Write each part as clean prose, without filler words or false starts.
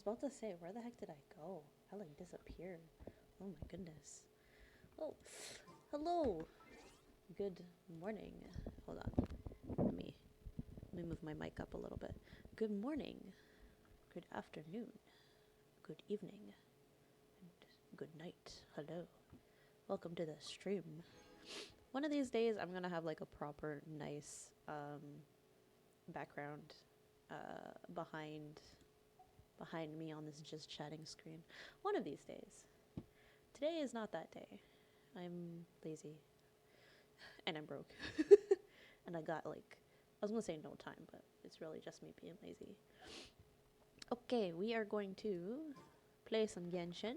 was about to say, where the heck did I go? I like disappeared. Oh my goodness. Oh, hello. Good morning. Hold on. Let me move my mic up a little bit. Good morning. Good afternoon. Good evening. And good night. Hello. Welcome to the stream. One of these days, I'm gonna have like a proper nice background behind me on this just chatting screen. One of these days. Today is not that day. I'm lazy and I'm broke. And I got like, I was gonna say no time, but it's really just me being lazy. Okay, we are going to play some Genshin,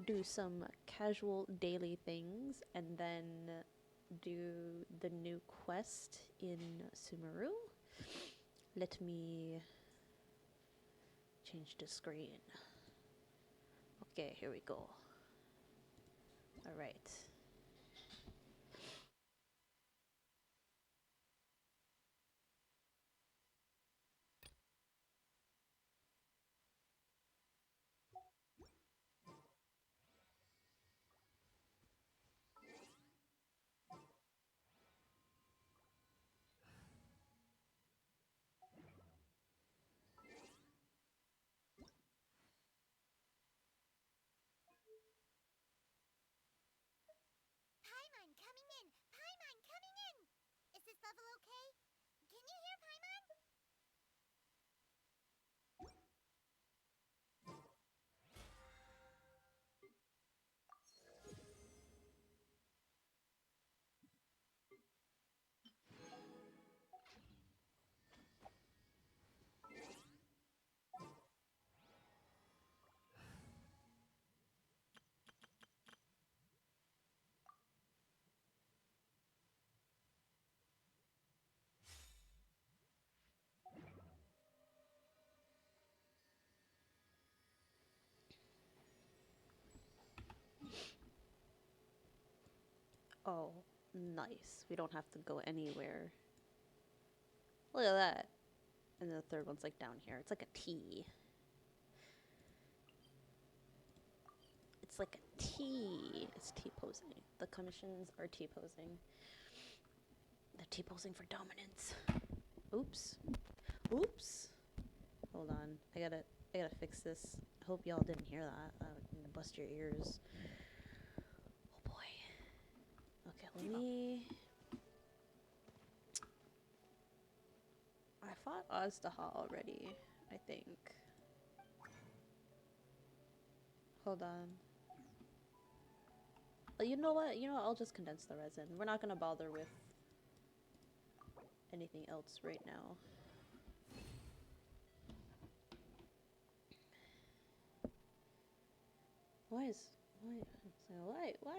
do some casual daily things, and then do the new quest in Sumeru. Let me change the screen. Okay, here we go. All right. Paimon coming in! Paimon coming in! Is this level okay? Can you hear Paimon? Oh, nice. We don't have to go anywhere. Look at that. And the third one's like down here. It's like a T. It's like a T. It's T-posing. The commissions are T-posing. They're T-posing for dominance. Oops. Oops. Hold on. I gotta fix this. I hope y'all didn't hear that. I'm gonna bust your ears. Oh boy. Okay, let me... I fought Aztaha already, I think. Hold on. You know what? I'll just condense the resin. We're not gonna bother with anything else right now. Why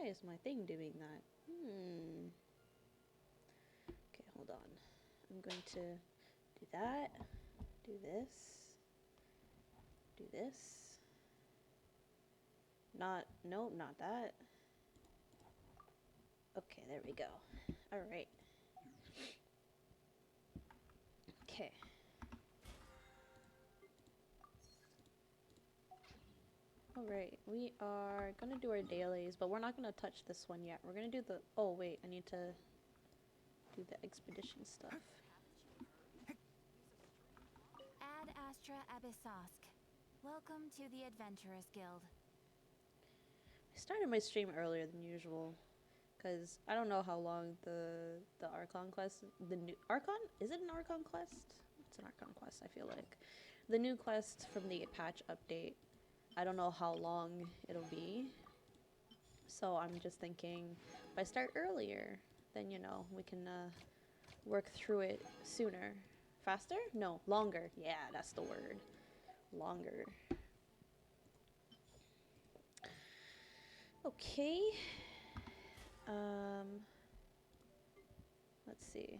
is my thing doing that? Okay, hold on. I'm going to do that. Do this. Do this. Nope, not that. Okay, there we go. All right. Okay. Alright, we are gonna do our dailies, but we're not gonna touch this one yet. We're gonna do the... Oh, wait, I need to do the expedition stuff. Ad Astra Abyssosk. Welcome to the Adventurers Guild. I started my stream earlier than usual, because I don't know how long the Archon quest... The new... Archon? Is it an Archon quest? It's an Archon quest, I feel like. The new quest from the patch update, I don't know how long it'll be. So I'm just thinking, if I start earlier, then, we can work through it sooner. Faster? No, longer. Yeah, that's the word. Longer. Okay. Let's see.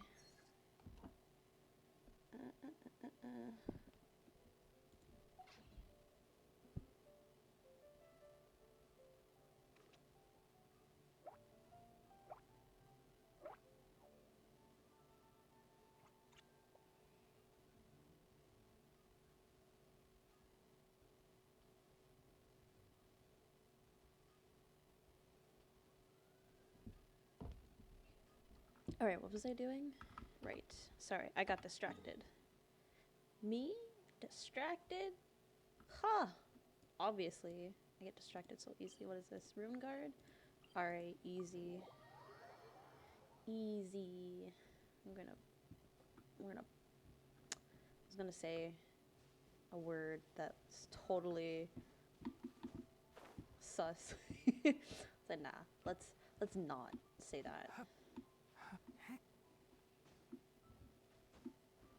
Alright, what was I doing? Right. Sorry, I got distracted. Me? Distracted? Ha! Obviously. I get distracted so easily. What is this? Rune guard? Alright, easy. Easy. I was gonna say a word that's totally sus. Said nah. Let's not say that.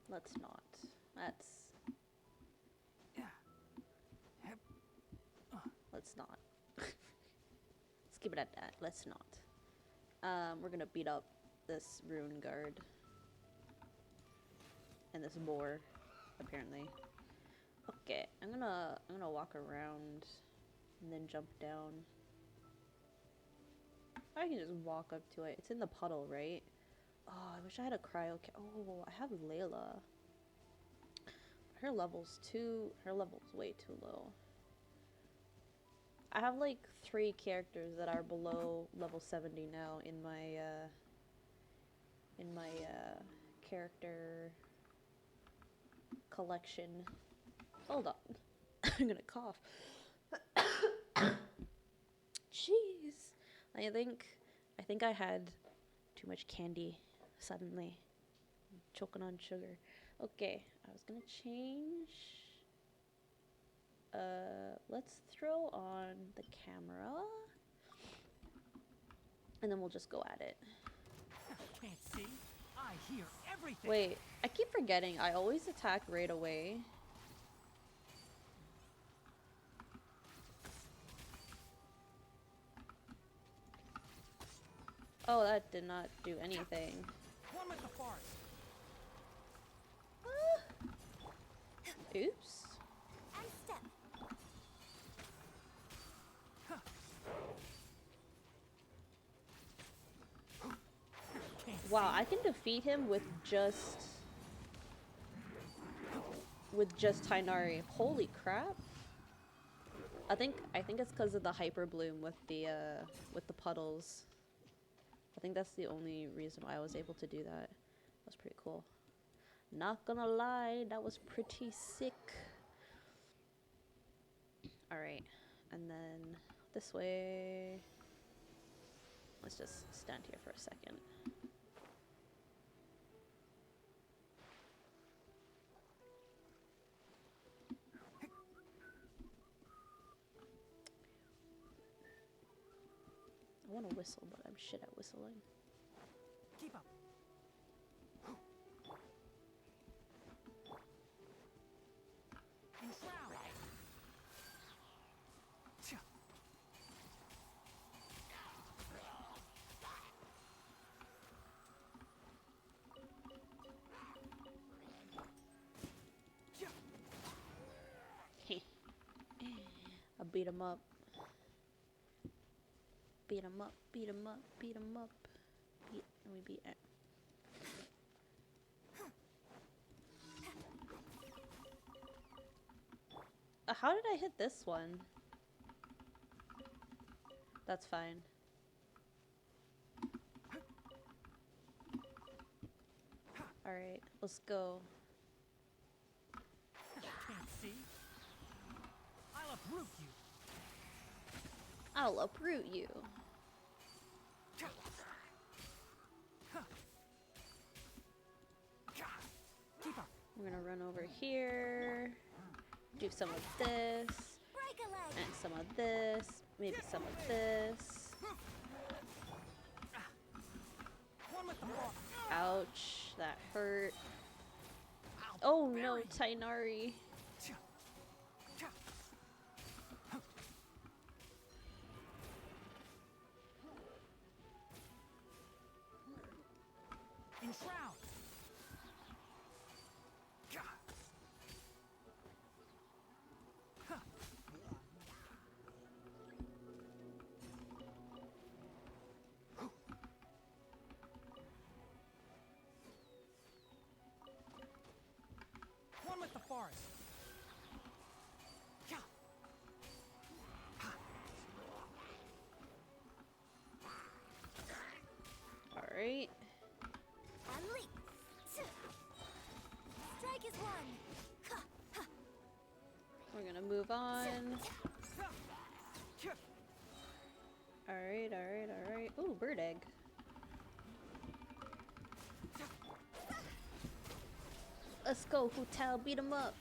Let's not. Let's not. Let's keep it at that. Let's not. We're gonna beat up this rune guard. And this boar, apparently. Okay, I'm gonna walk around and then jump down. I can just walk up to it. It's in the puddle, right? Oh, I wish I had a cryo. Oh, I have Layla. Her level's way too low. I have like 3 characters that are below level 70 now in my character collection. Hold on. I'm gonna cough. Jeez. I think I had too much candy suddenly. I'm choking on sugar. Okay, I was gonna change. Let's throw on the camera. And then we'll just go at it. Can't see. I hear everything. Wait, I keep forgetting. I always attack right away. Oh, that did not do anything. One with the forest. Oops. And step. Wow, I can defeat him with just Tainari. Holy crap. I think it's because of the hyper bloom with the puddles. I think that's the only reason why I was able to do that. That was pretty cool. Not gonna lie, that was pretty sick. Alright, and then this way. Let's just stand here for a second. I want to whistle, but I'm shit at whistling. Keep up. Enshroud. I beat him up. Beat him up, beat him up, beat him up. We beat it. How did I hit this one? That's fine. Alright, let's go. Can't see. I'll uproot you. I'll uproot you. Keep up. We're gonna run over here. Do some of this. Break a leg. And some of this. Maybe some of this. One with the forest. Ouch, that hurt. Oh no, Tainari. Enshroud. One with the forest. Alright. is one. We're gonna move on. Alright, alright, alright. Ooh, bird egg. Let's go, Hotel, beat him up.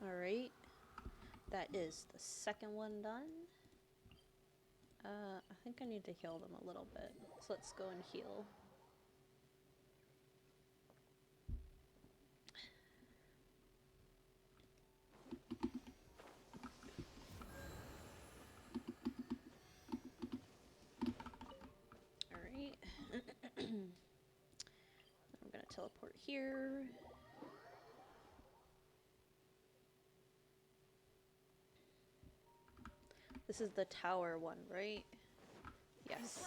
Alright. That is the second one done. I think I need to heal them a little bit. So let's go and heal. Alright. I'm gonna teleport here. This is the tower one, right? Yes.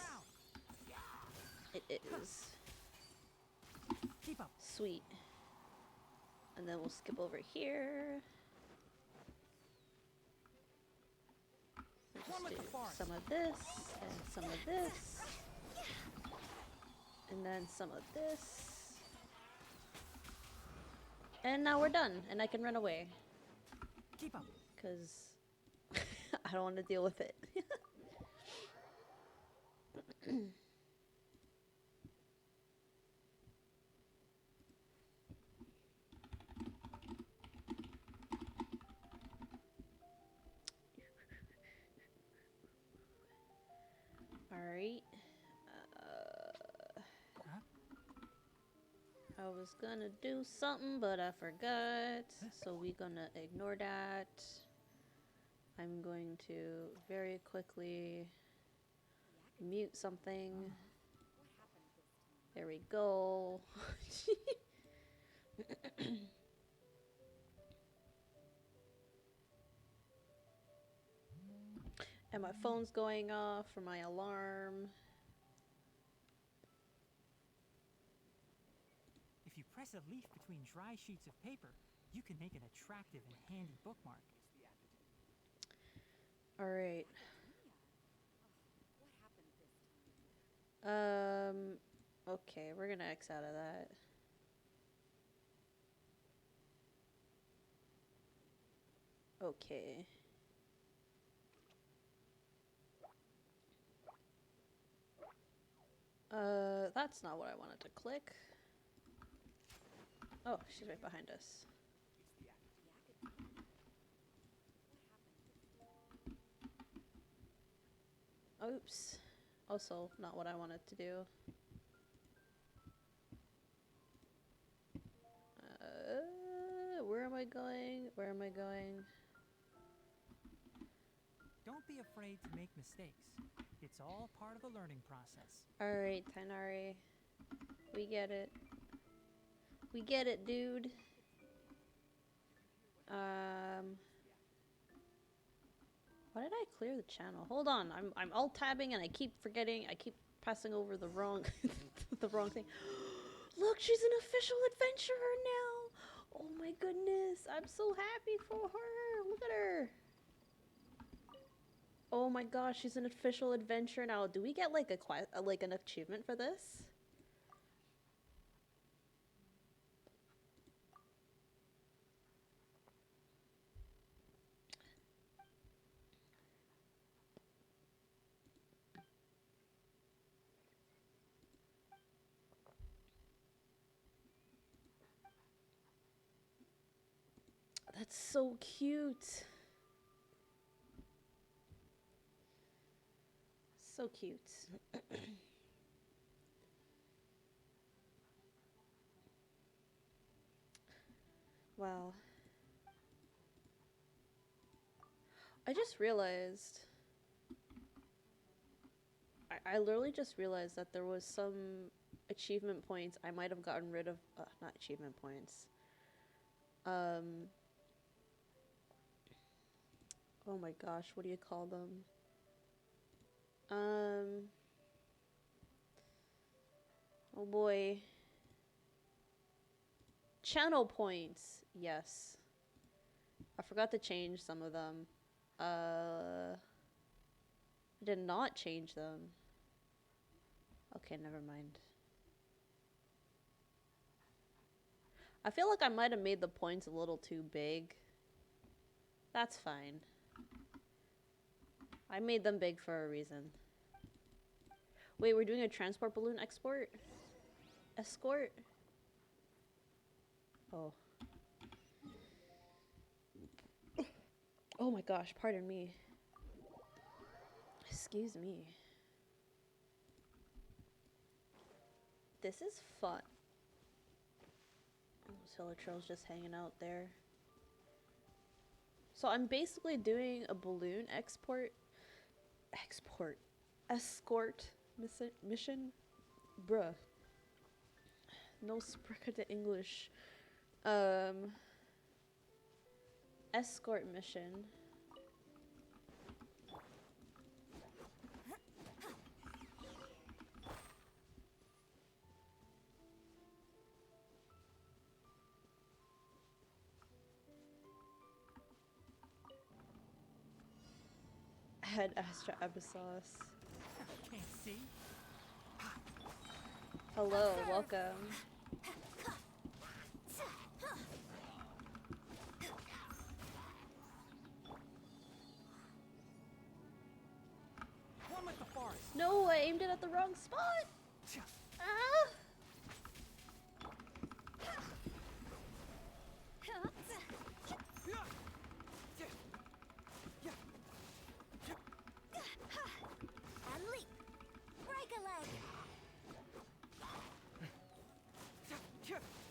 It is. Keep up. Sweet. And then we'll skip over here. We'll One with just the do forest. some of this, and some of this. And then some of this. And now we're done, and I can run away. Keep up. Because I don't want to deal with it. Alright. Huh? I was gonna do something, but I forgot. So we're gonna ignore that. I'm going to very quickly mute something. There we go. And my phone's going off for my alarm. If you press a leaf between dry sheets of paper, you can make an attractive and handy bookmark. Alright. Okay, we're gonna X out of that. Okay. That's not what I wanted to click. Oh, she's right behind us. Oops. Also, not what I wanted to do. Where am I going? Where am I going? Don't be afraid to make mistakes. It's all part of the learning process. Alright, Tainari. We get it. We get it, dude. Why did I clear the channel? Hold on, I'm alt tabbing and I keep forgetting. I keep passing over the wrong the wrong thing. Look, she's an official adventurer now. Oh my goodness, I'm so happy for her. Look at her. Oh my gosh, she's an official adventurer now. Do we get like like an achievement for this? That's so cute. So cute. Wow. I just realized. I literally just realized that there was some achievement points I might have gotten rid of. Not achievement points. Oh my gosh, what do you call them? Oh boy. Channel points. Yes. I forgot to change some of them. I did not change them. Okay, never mind. I feel like I might have made the points a little too big. That's fine. I made them big for a reason. Wait, we're doing a transport balloon export? Escort? Oh. Oh my gosh, pardon me. Excuse me. This is fun. Silitro's just hanging out there. So I'm basically doing a balloon escort mission. Bruh. No spricka to English. Escort mission. Head Astra Abyssos. Can't see. Hello, welcome. One with the forest. No, I aimed it at the wrong spot. Ah! And leap. Break a leg.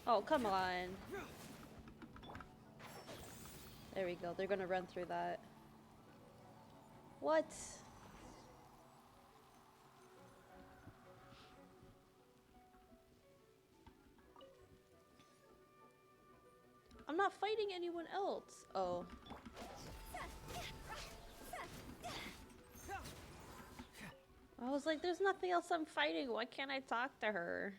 Oh, come on. There we go. They're gonna run through that. What? I'm not fighting anyone else. Oh. I was like, there's nothing else I'm fighting. Why can't I talk to her?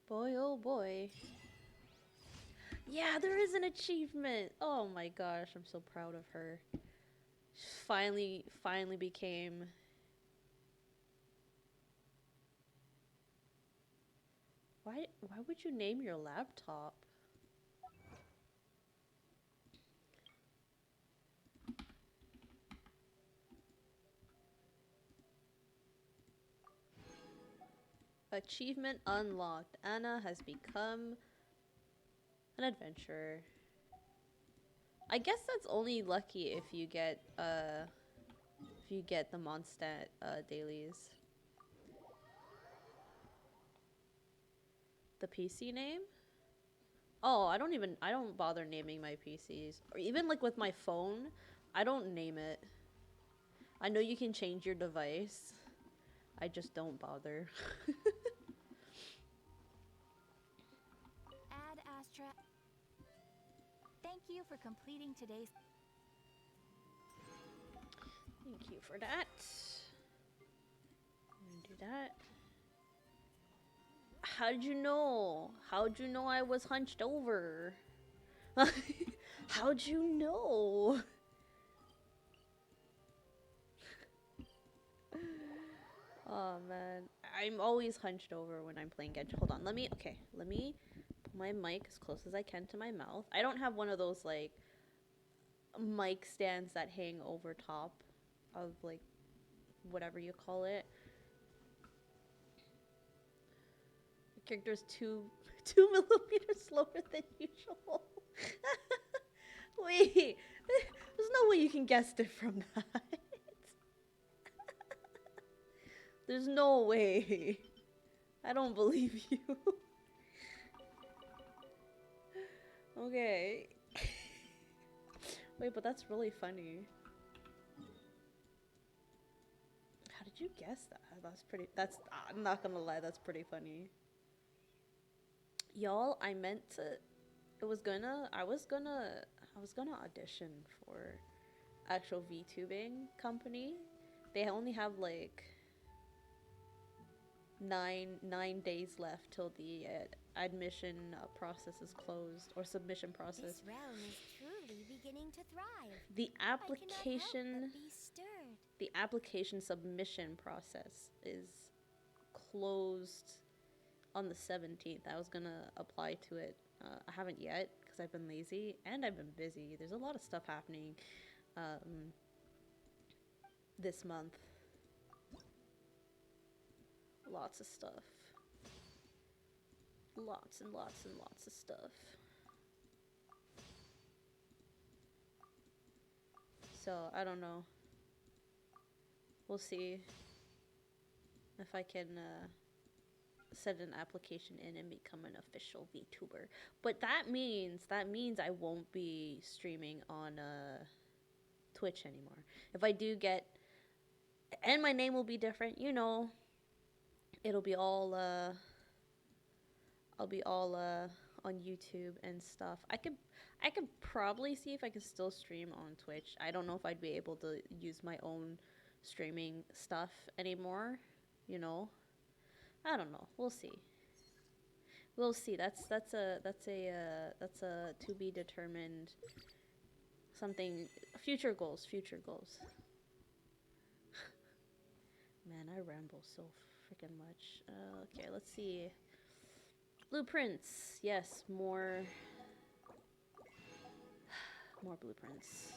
Boy, oh boy. Yeah, there is an achievement. Oh my gosh, I'm so proud of her. She finally became... Why would you name your laptop? Achievement unlocked. Anna has become an adventurer. I guess that's only lucky if you get the Mondstadt dailies. The PC name? Oh, I don't bother naming my PCs. Or even like with my phone, I don't name it. I know you can change your device. I just don't bother. Ad Astra. Thank you for completing today's. Thank you for that. I'm gonna do that. How'd you know? How'd you know I was hunched over? How'd you know? Oh man, I'm always hunched over when I'm playing Genshin. Hold on, let me put my mic as close as I can to my mouth. I don't have one of those like mic stands that hang over top of like whatever you call it. The character's two millimeters slower than usual. Wait, there's no way you can guess it from that. There's no way. I don't believe you. Okay. Wait, but that's really funny. How did Did you guess that? That's pretty. That's. I'm not gonna lie. That's pretty funny. Y'all, I meant to. It was gonna. I was gonna. I was gonna audition for actual VTubing company. They only have like nine days left till the admission process is closed, or submission process. This realm is truly beginning to thrive. The I cannot help application but be stirred. the application submission process is closed on the 17th. I was gonna apply to it. I haven't yet because I've been lazy and I've been busy. There's a lot of stuff happening this month. Lots of stuff. Lots and lots and lots of stuff. So, I don't know. We'll see if I can send an application in and become an official VTuber. But that means I won't be streaming on Twitch anymore. If I do get, and my name will be different, you know, it'll be all I'll be all on YouTube and stuff. I could probably see if I could still stream on Twitch. I don't know if I'd be able to use my own streaming stuff anymore, you know. I don't know. We'll see. We'll see. That's a to be determined something. Future goals. Man, I ramble so freaking much. Okay, let's see. Blueprints. Yes, more blueprints.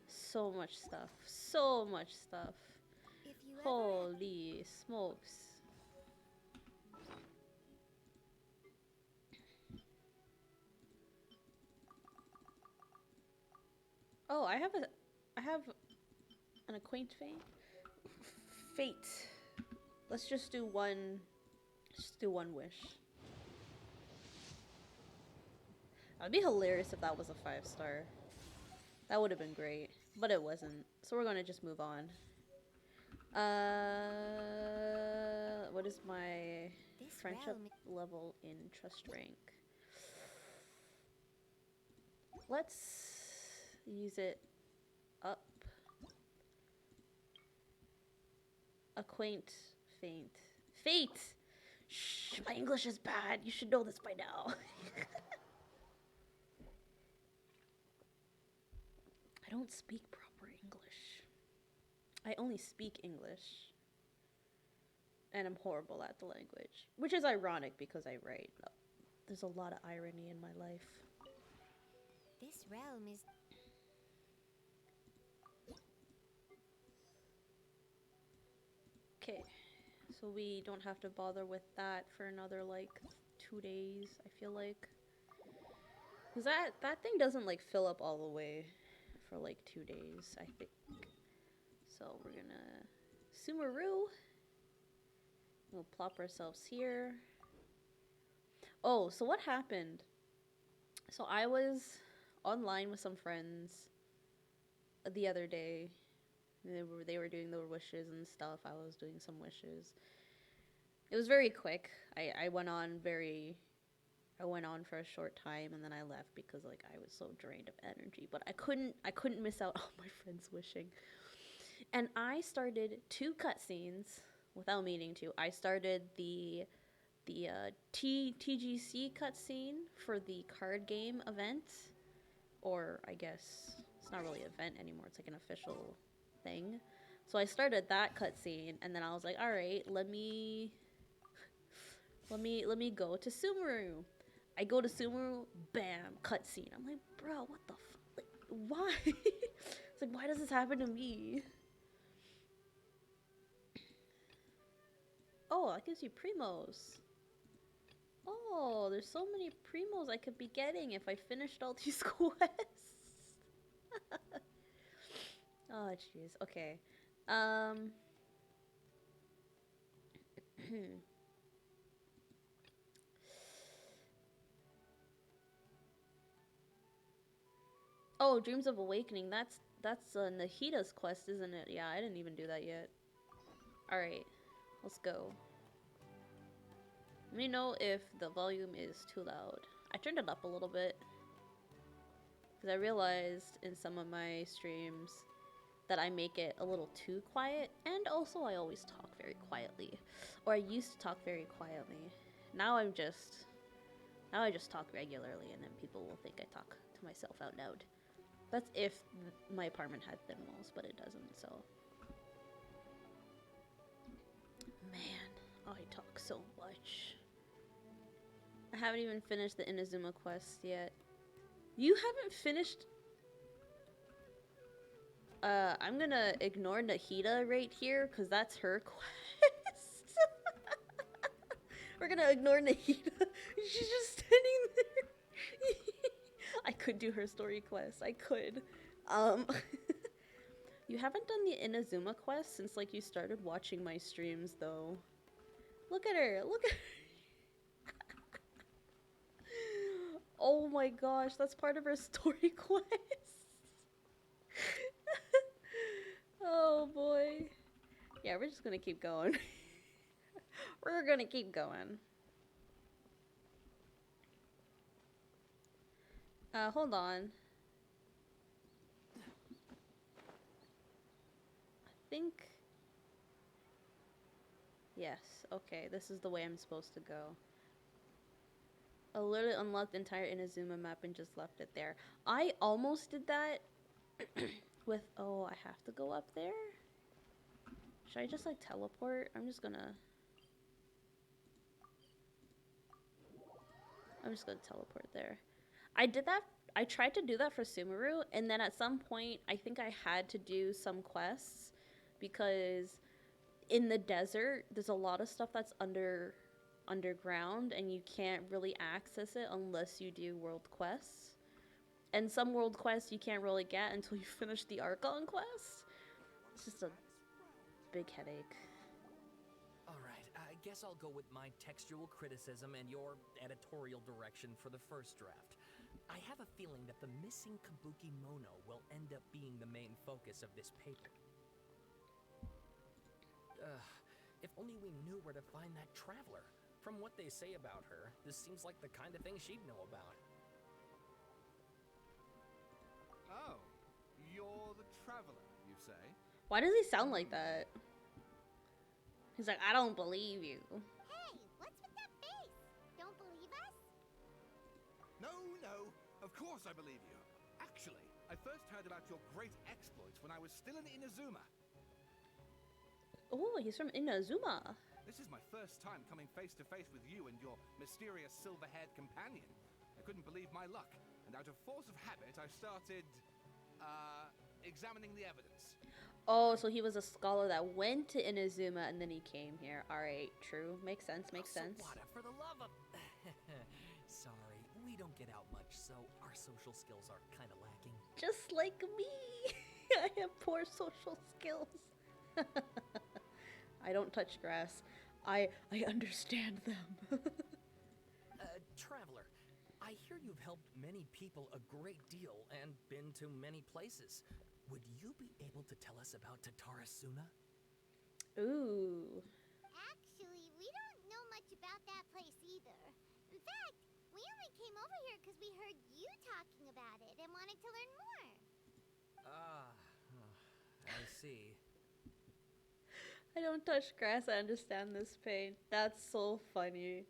So much stuff. So much stuff. If you Holy smokes. Oh, I have an acquaint fate. Let's just do one wish. That'd be hilarious if that was a 5-star. That would have been great, but it wasn't. So we're gonna just move on. What is my friendship level in trust rank? Let's use it up. Acquaint faint. Fate! Shh, my English is bad. You should know this by now. I don't speak proper English. I only speak English. And I'm horrible at the language. Which is ironic because I write. There's a lot of irony in my life. This realm is... Okay. So we don't have to bother with that for another, like, 2 days, I feel like. Because that thing doesn't, like, fill up all the way for, like, 2 days, I think. So we're gonna... Sumeru. We'll plop ourselves here. Oh, so what happened? So I was online with some friends the other day. They were doing their wishes and stuff. I was doing some wishes. It was very quick. I went on for a short time and then I left because like I was so drained of energy. But I couldn't miss out on my friends wishing. And I started 2 cutscenes without meaning to. I started the TGC cutscene for the card game event, or I guess it's not really an event anymore. It's like an official thing. So I started that cutscene, and then I was like, all right, let me go to Sumeru. I go to Sumeru, bam, cutscene. I'm like, bro, what the like, why? It's like, why does this happen to me? Oh, that gives you primos. Oh, there's so many primos I could be getting if I finished all these quests. Oh, jeez. Okay. Oh, Dreams of Awakening. That's Nahita's quest, isn't it? Yeah, I didn't even do that yet. All right, let's go. Let me know if the volume is too loud. I turned it up a little bit because I realized in some of my streams that I make it a little too quiet, and also I always talk very quietly, or I used to talk very quietly. Now I just talk regularly, and then people will think I talk to myself out loud. That's if my apartment had thin walls, but it doesn't, so. Man, I talk so much. I haven't even finished the Inazuma quest yet. You haven't finished? I'm gonna ignore Nahita right here, because that's her quest. We're gonna ignore Nahita. She's just standing there. I could do her story quest. I could. You haven't done the Inazuma quest since, like, you started watching my streams, though. Look at her. Look at her. Oh my gosh, that's part of her story quest. Oh boy. Yeah, we're just gonna keep going. We're gonna keep going. Hold on. I think... Yes, okay, this is the way I'm supposed to go. I literally unlocked the entire Inazuma map and just left it there. I almost did that with... Oh, I have to go up there? Should I just, like, teleport? I'm just gonna teleport there. I did that... I tried to do that for Sumeru, and then at some point, I think I had to do some quests, because in the desert, there's a lot of stuff that's underground, and you can't really access it unless you do world quests. And some world quests you can't really get until you finish the Archon quest. It's just a big headache. Alright, I guess I'll go with my textual criticism and your editorial direction for the first draft. I have a feeling that the missing Kabuki Mono will end up being the main focus of this paper. If only we knew where to find that traveler. From what they say about her, this seems like the kind of thing she'd know about. Oh, you're the traveler, you say? Why does he sound like that? He's like, I don't believe you. Hey, what's with that face? Don't believe us? No, of course I believe you. Actually, I first heard about your great exploits when I was still in Inazuma. Oh, he's from Inazuma. This is my first time coming face to face with you and your mysterious silver-haired companion. I couldn't believe my luck, and out of force of habit, I started, examining the evidence. Oh, so he was a scholar that went to Inazuma and then he came here. Alright, true. Makes sense, makes sense. Sawada, for the love of... Sorry, we don't get out much, so our social skills are kind of lacking. Just like me. I have poor social skills. I don't touch grass. I understand them. Traveler, I hear you've helped many people a great deal and been to many places. Would you be able to tell us about Tatarasuna? Ooh. Actually, we don't know much about that place either. In fact, we only came over here because we heard you talking about it and wanted to learn more. I see. I don't touch grass. I understand this pain. That's so funny.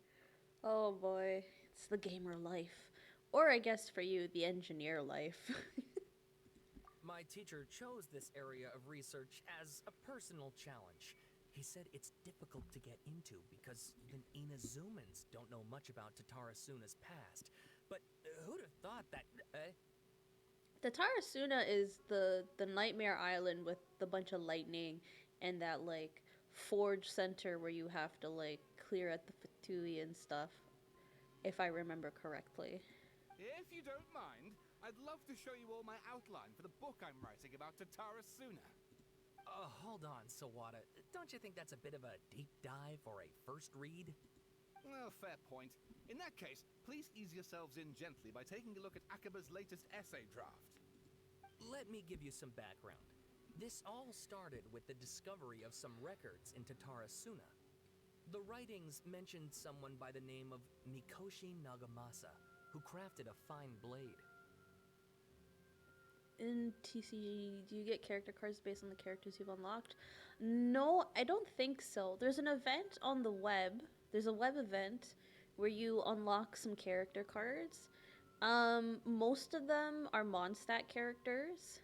Oh boy. It's the gamer life. Or I guess for you, the engineer life. My teacher chose this area of research as a personal challenge. He said it's difficult to get into because even Inazumans don't know much about Tatarasuna's past. But who'd have thought that... Tatarasuna is the nightmare island with the bunch of lightning and that, like, forge center where you have to, like, clear at the Fatui and stuff, if I remember correctly. If you don't mind, I'd love to show you all my outline for the book I'm writing about Tatarasuna. Hold on, Sawada. Don't you think that's a bit of a deep dive or a first read? Well, fair point. In that case, please ease yourselves in gently by taking a look at Akaba's latest essay draft. Let me give you some background. This all started with the discovery of some records in Tatarasuna. The writings mentioned someone by the name of Mikoshi Nagamasa, who crafted a fine blade. In TCG, do you get character cards based on the characters you've unlocked? No, I don't think so. There's an event on the web. There's a web event where you unlock some character cards. Most of them are Mondstadt characters.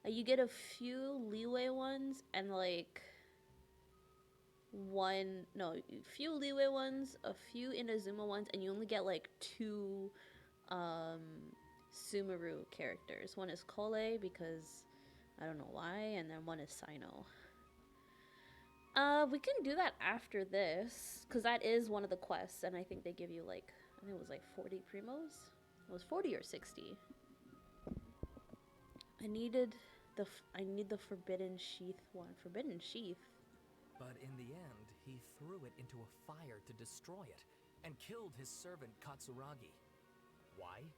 You get a few leeway ones and like few leeway ones, a few Inazuma ones, and you only get like two Sumeru characters. One is Kole because I don't know why, and then one is Sino. We can do that after this because that is one of the quests, and I think they give you like I think it was like 40 primos. It was 40 or 60. I need the Forbidden Sheath one. Forbidden Sheath. But in the end, he threw it into a fire to destroy it, and killed his servant Katsuragi. Why?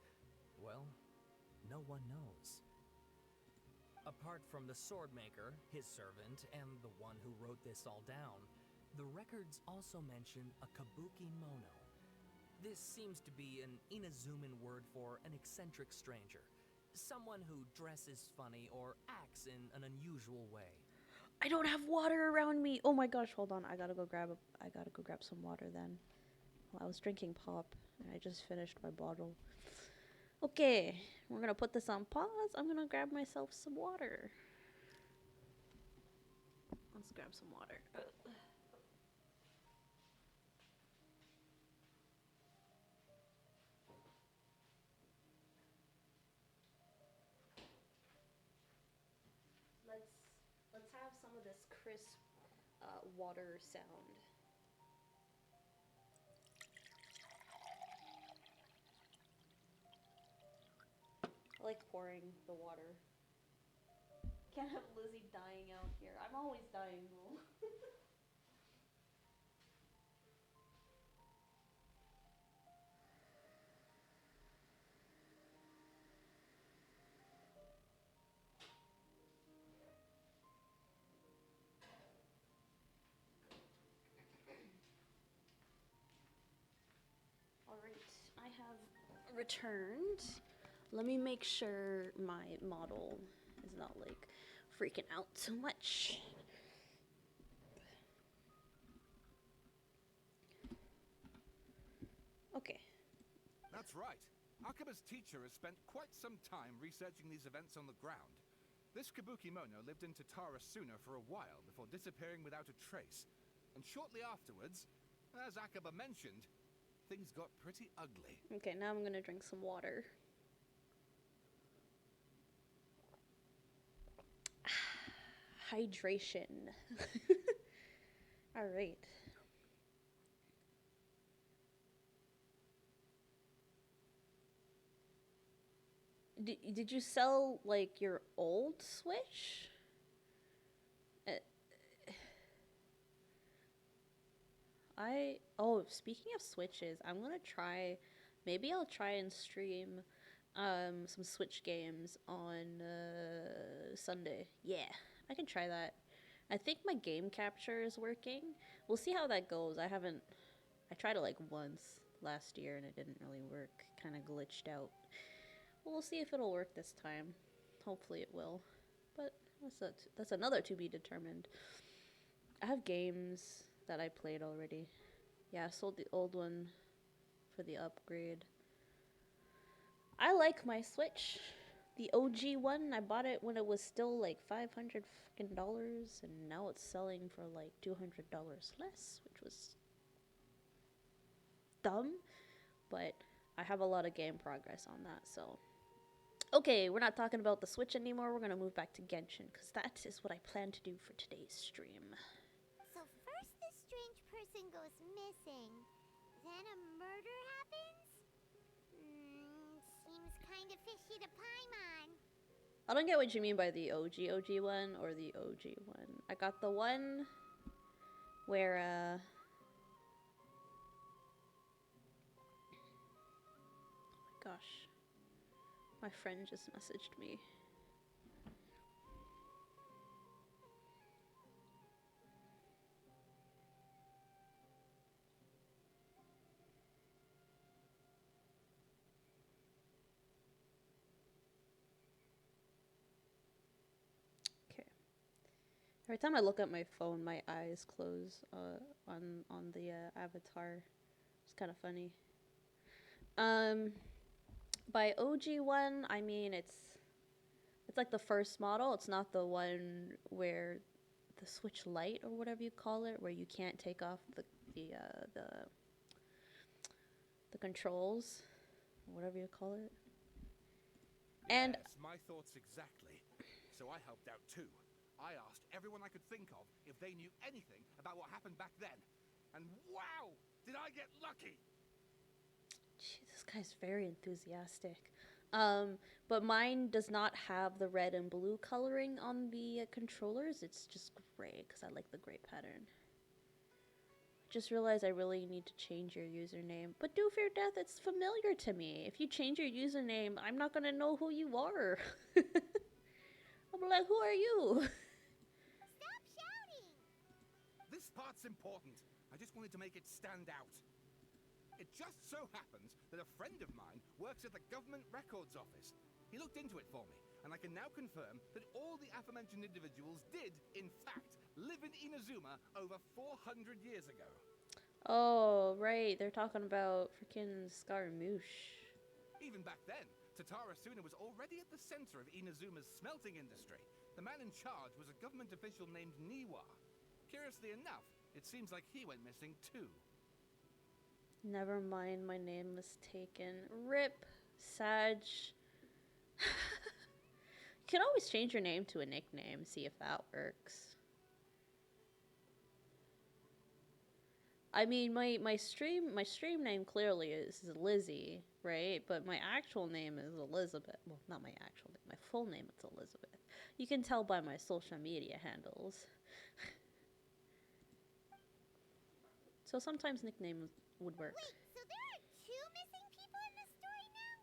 Well, no one knows. Apart from the swordmaker, his servant, and the one who wrote this all down, the records also mention a kabuki mono. This seems to be an Inazuman word for an eccentric stranger. Someone who dresses funny or acts in an unusual way. I don't have water around me. Oh my gosh, hold on. I gotta go grab some water then. Well, I was drinking pop and I just finished my bottle. Okay, we're gonna put this on pause. I'm gonna grab myself some water. Let's grab some water. Let's have some of this crisp water sound. I like pouring the water. Can't have Lizzie dying out here. I'm always dying though. Alright, I have returned. Let me make sure my model is not like freaking out too much. Okay. That's right. Akaba's teacher has spent quite some time researching these events on the ground. This kabuki mono lived in Tatarasuna for a while before disappearing without a trace. And shortly afterwards, as Akaba mentioned, things got pretty ugly. Okay, now I'm gonna drink some water. Hydration. All right. Did you sell like your old Switch? Speaking of Switches, I'm gonna try. Maybe I'll try and stream some Switch games on Sunday. Yeah, I can try that. I think my game capture is working. We'll see how that goes. I tried it like once last year and it didn't really work. Kind of glitched out. Well, we'll see if it'll work this time. Hopefully it will. But that's another to be determined. I have games that I played already. Yeah, I sold the old one for the upgrade. I like my Switch. The OG one, I bought it when it was still like $500 fucking dollars, and now it's selling for like $200 less, which was dumb, but I have a lot of game progress on that, so. Okay, we're not talking about the Switch anymore. We're gonna move back to Genshin, because that is what I plan to do for today's stream. So first this strange person goes missing, then a murder happens? Seems kinda fishy to Paimon. I don't get what you mean by the OG one or the OG one. I got the one where, gosh. My friend just messaged me. Every time I look at my phone, my eyes close on the avatar. It's kind of funny. Um, by OG one, I mean it's like the first model. It's not the one where the Switch Lite or whatever you call it, where you can't take off the controls, whatever you call it. And Yes, my thoughts exactly. So I helped out too. I asked everyone I could think of if they knew anything about what happened back then. And wow, did I get lucky! gee, this guy's very enthusiastic. But mine does not have the red and blue coloring on the controllers. It's just gray because I like the gray pattern. Just realized I really need to change your username. But Do Fear Death, it's familiar to me. If you change your username, I'm not gonna know who you are. I'm like, who are you? Stop shouting! This part's important. I just wanted to make it stand out. It just so happens that a friend of mine works at the Government Records Office. He looked into it for me, and I can now confirm that all the aforementioned individuals did, in fact, live in Inazuma over 400 years ago. Oh, right. They're talking about freaking Scaramouche. Even back then, Tatara Suna was already at the center of Inazuma's smelting industry. The man in charge was a government official named Niwa. Curiously enough, it seems like he went missing too. Never mind, my name was taken. Rip. Sag. You can always change your name to a nickname, see if that works. I mean, my stream name clearly is Lizzie, right? But my actual name is Elizabeth. Well, not my actual name. My full name is Elizabeth. You can tell by my social media handles. So sometimes nicknames would work. Wait, so there are two missing people in this story now?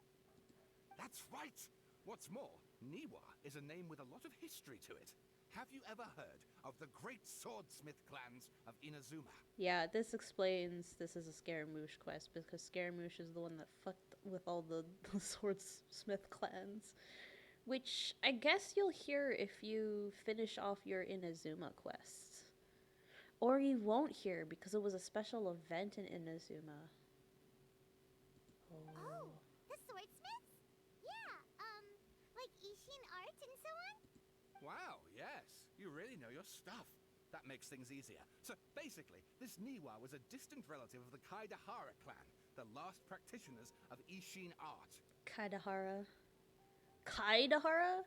That's right! What's more, Niwa is a name with a lot of history to it. Have you ever heard of the great swordsmith clans of Inazuma? Yeah, this explains this is a Scaramouche quest because Scaramouche is the one that fucked with all the swordsmith clans. Which I guess you'll hear if you finish off your Inazuma quests. Or you won't hear because it was a special event in Inazuma. Oh, the swordsmiths? Yeah, like Ishin art and so on? Wow, yes. You really know your stuff. That makes things easier. So basically, this Niwa was a distant relative of the Kaidahara clan, the last practitioners of Ishin art. Kaidahara. Kaidahara?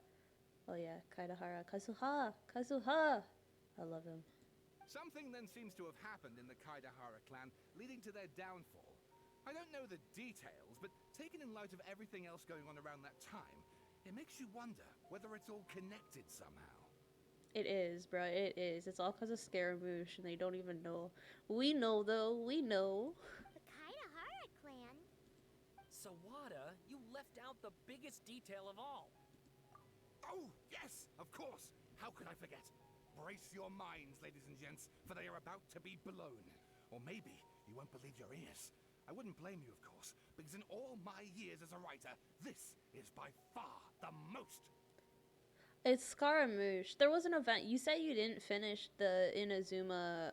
Oh yeah, Kaidahara. Kazuha! Kazuha! I love him. Something then seems to have happened in the Kaidahara clan, leading to their downfall. I don't know the details, but taken in light of everything else going on around that time, it makes you wonder whether it's all connected somehow. It is, bro. It is. It's all because of Scaramouche, and they don't even know. We know, though. We know. The Kaidahara clan? Sawada, you left out the biggest detail of all. Oh, yes, of course. How could I forget? Brace your minds, ladies and gents, for they are about to be blown. Or maybe you won't believe your ears. I wouldn't blame you, of course, because in all my years as a writer, this is by far the most. It's Scaramouche. There was an event. You said you didn't finish the Inazuma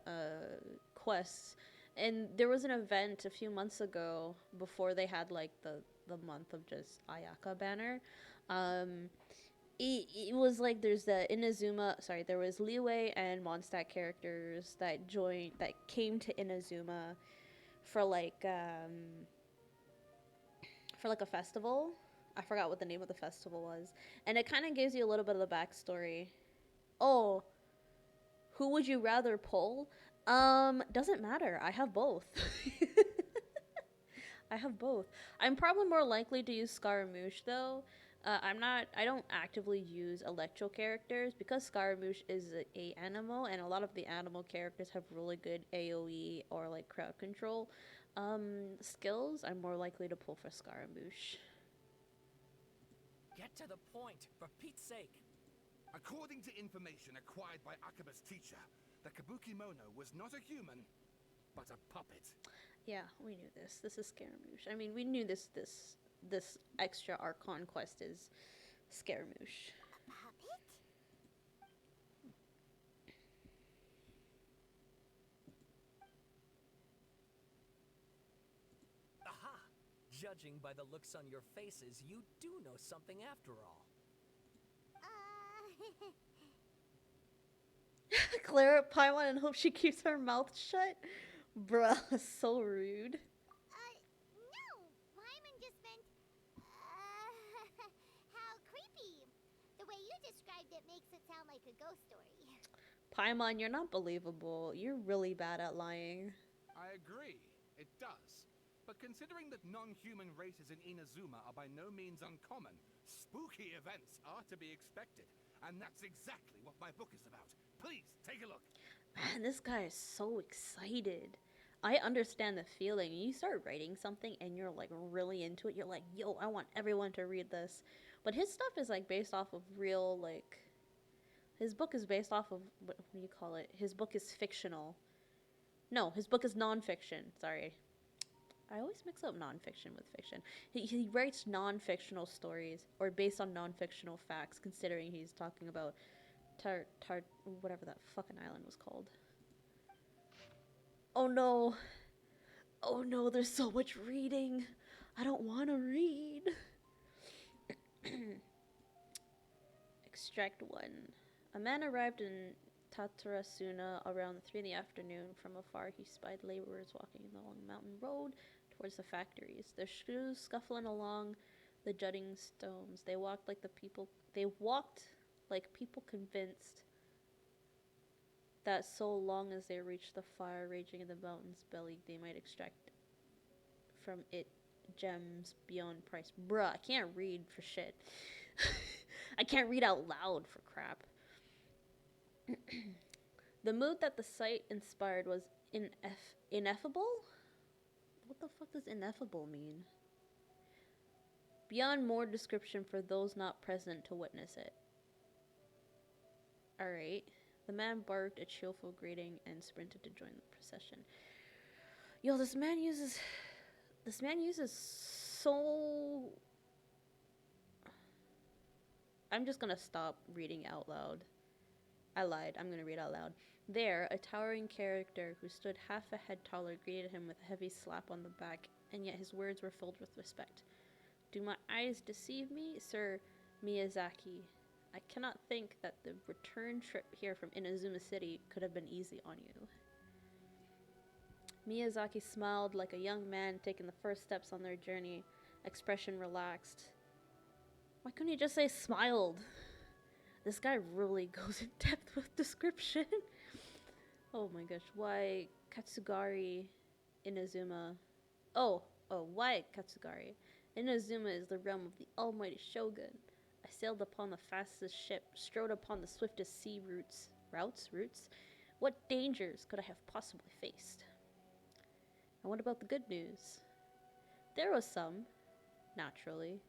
quests, and there was an event a few months ago before they had like the month of just Ayaka banner. It was like there's the Inazuma. Sorry, there was Liyue and Mondstadt characters that came to Inazuma for like a festival. I forgot what the name of the festival was. And it kind of gives you a little bit of the backstory. Oh, who would you rather pull? Doesn't matter. I have both. I have both. I'm probably more likely to use Scaramouche though. I don't actively use Electro characters because Scaramouche is a animal, and a lot of the animal characters have really good AoE or like crowd control skills. I'm more likely to pull for Scaramouche. Get to the point, for Pete's sake. According to information acquired by Akaba's teacher, the Kabuki Mono was not a human, but a puppet. Yeah, we knew this. This is Scaramouche. I mean, we knew this extra Archon quest is Scaramouche. A puppet? Judging by the looks on your faces, you do know something after all. Glare at Paimon and hope she keeps her mouth shut? Bruh, so rude. No. Paimon just meant, how creepy. The way you described it makes it sound like a ghost story. Paimon, you're not believable. You're really bad at lying. I agree, it does. But considering that non-human races in Inazuma are by no means uncommon, spooky events are to be expected. And that's exactly what my book is about. Please, take a look. Man, this guy is so excited. I understand the feeling. You start writing something and you're like really into it. You're like, yo, I want everyone to read this. But his stuff is like based off of real, like, his book is based off of, what do you call it? His book is fictional. No, his book is nonfiction. Sorry. I always mix up nonfiction with fiction. He writes non-fictional stories, or based on non-fictional facts, considering he's talking about whatever that fucking island was called. Oh no. Oh no, there's so much reading. I don't want to read. Extract 1. A man arrived in Tatarasuna around 3 in the afternoon. From afar, he spied laborers walking along the mountain road towards the factories, their shoes scuffling along the jutting stones. They walked like people convinced that so long as they reached the fire raging in the mountain's belly, they might extract from it gems beyond price. Bruh, I can't read for shit. I can't read out loud for crap. The mood that the sight inspired was ineffable? What the fuck does ineffable mean? Beyond more description for those not present to witness it. Alright. The man barked a cheerful greeting and sprinted to join the procession. Yo, this man uses so... I'm just gonna stop reading out loud. I lied. I'm gonna read out loud. There, a towering character who stood half a head taller greeted him with a heavy slap on the back, and yet his words were filled with respect. Do my eyes deceive me, Sir Miyazaki? I cannot think that the return trip here from Inazuma City could have been easy on you. Miyazaki smiled like a young man taking the first steps on their journey, expression relaxed. Why couldn't he just say smiled? This guy really goes in depth with description. Oh my gosh. Why Katsugari Inazuma? Why Katsugari? Inazuma is the realm of the almighty shogun. I sailed upon the fastest ship, strode upon the swiftest sea routes? What dangers could I have possibly faced? And what about the good news? There was some, naturally.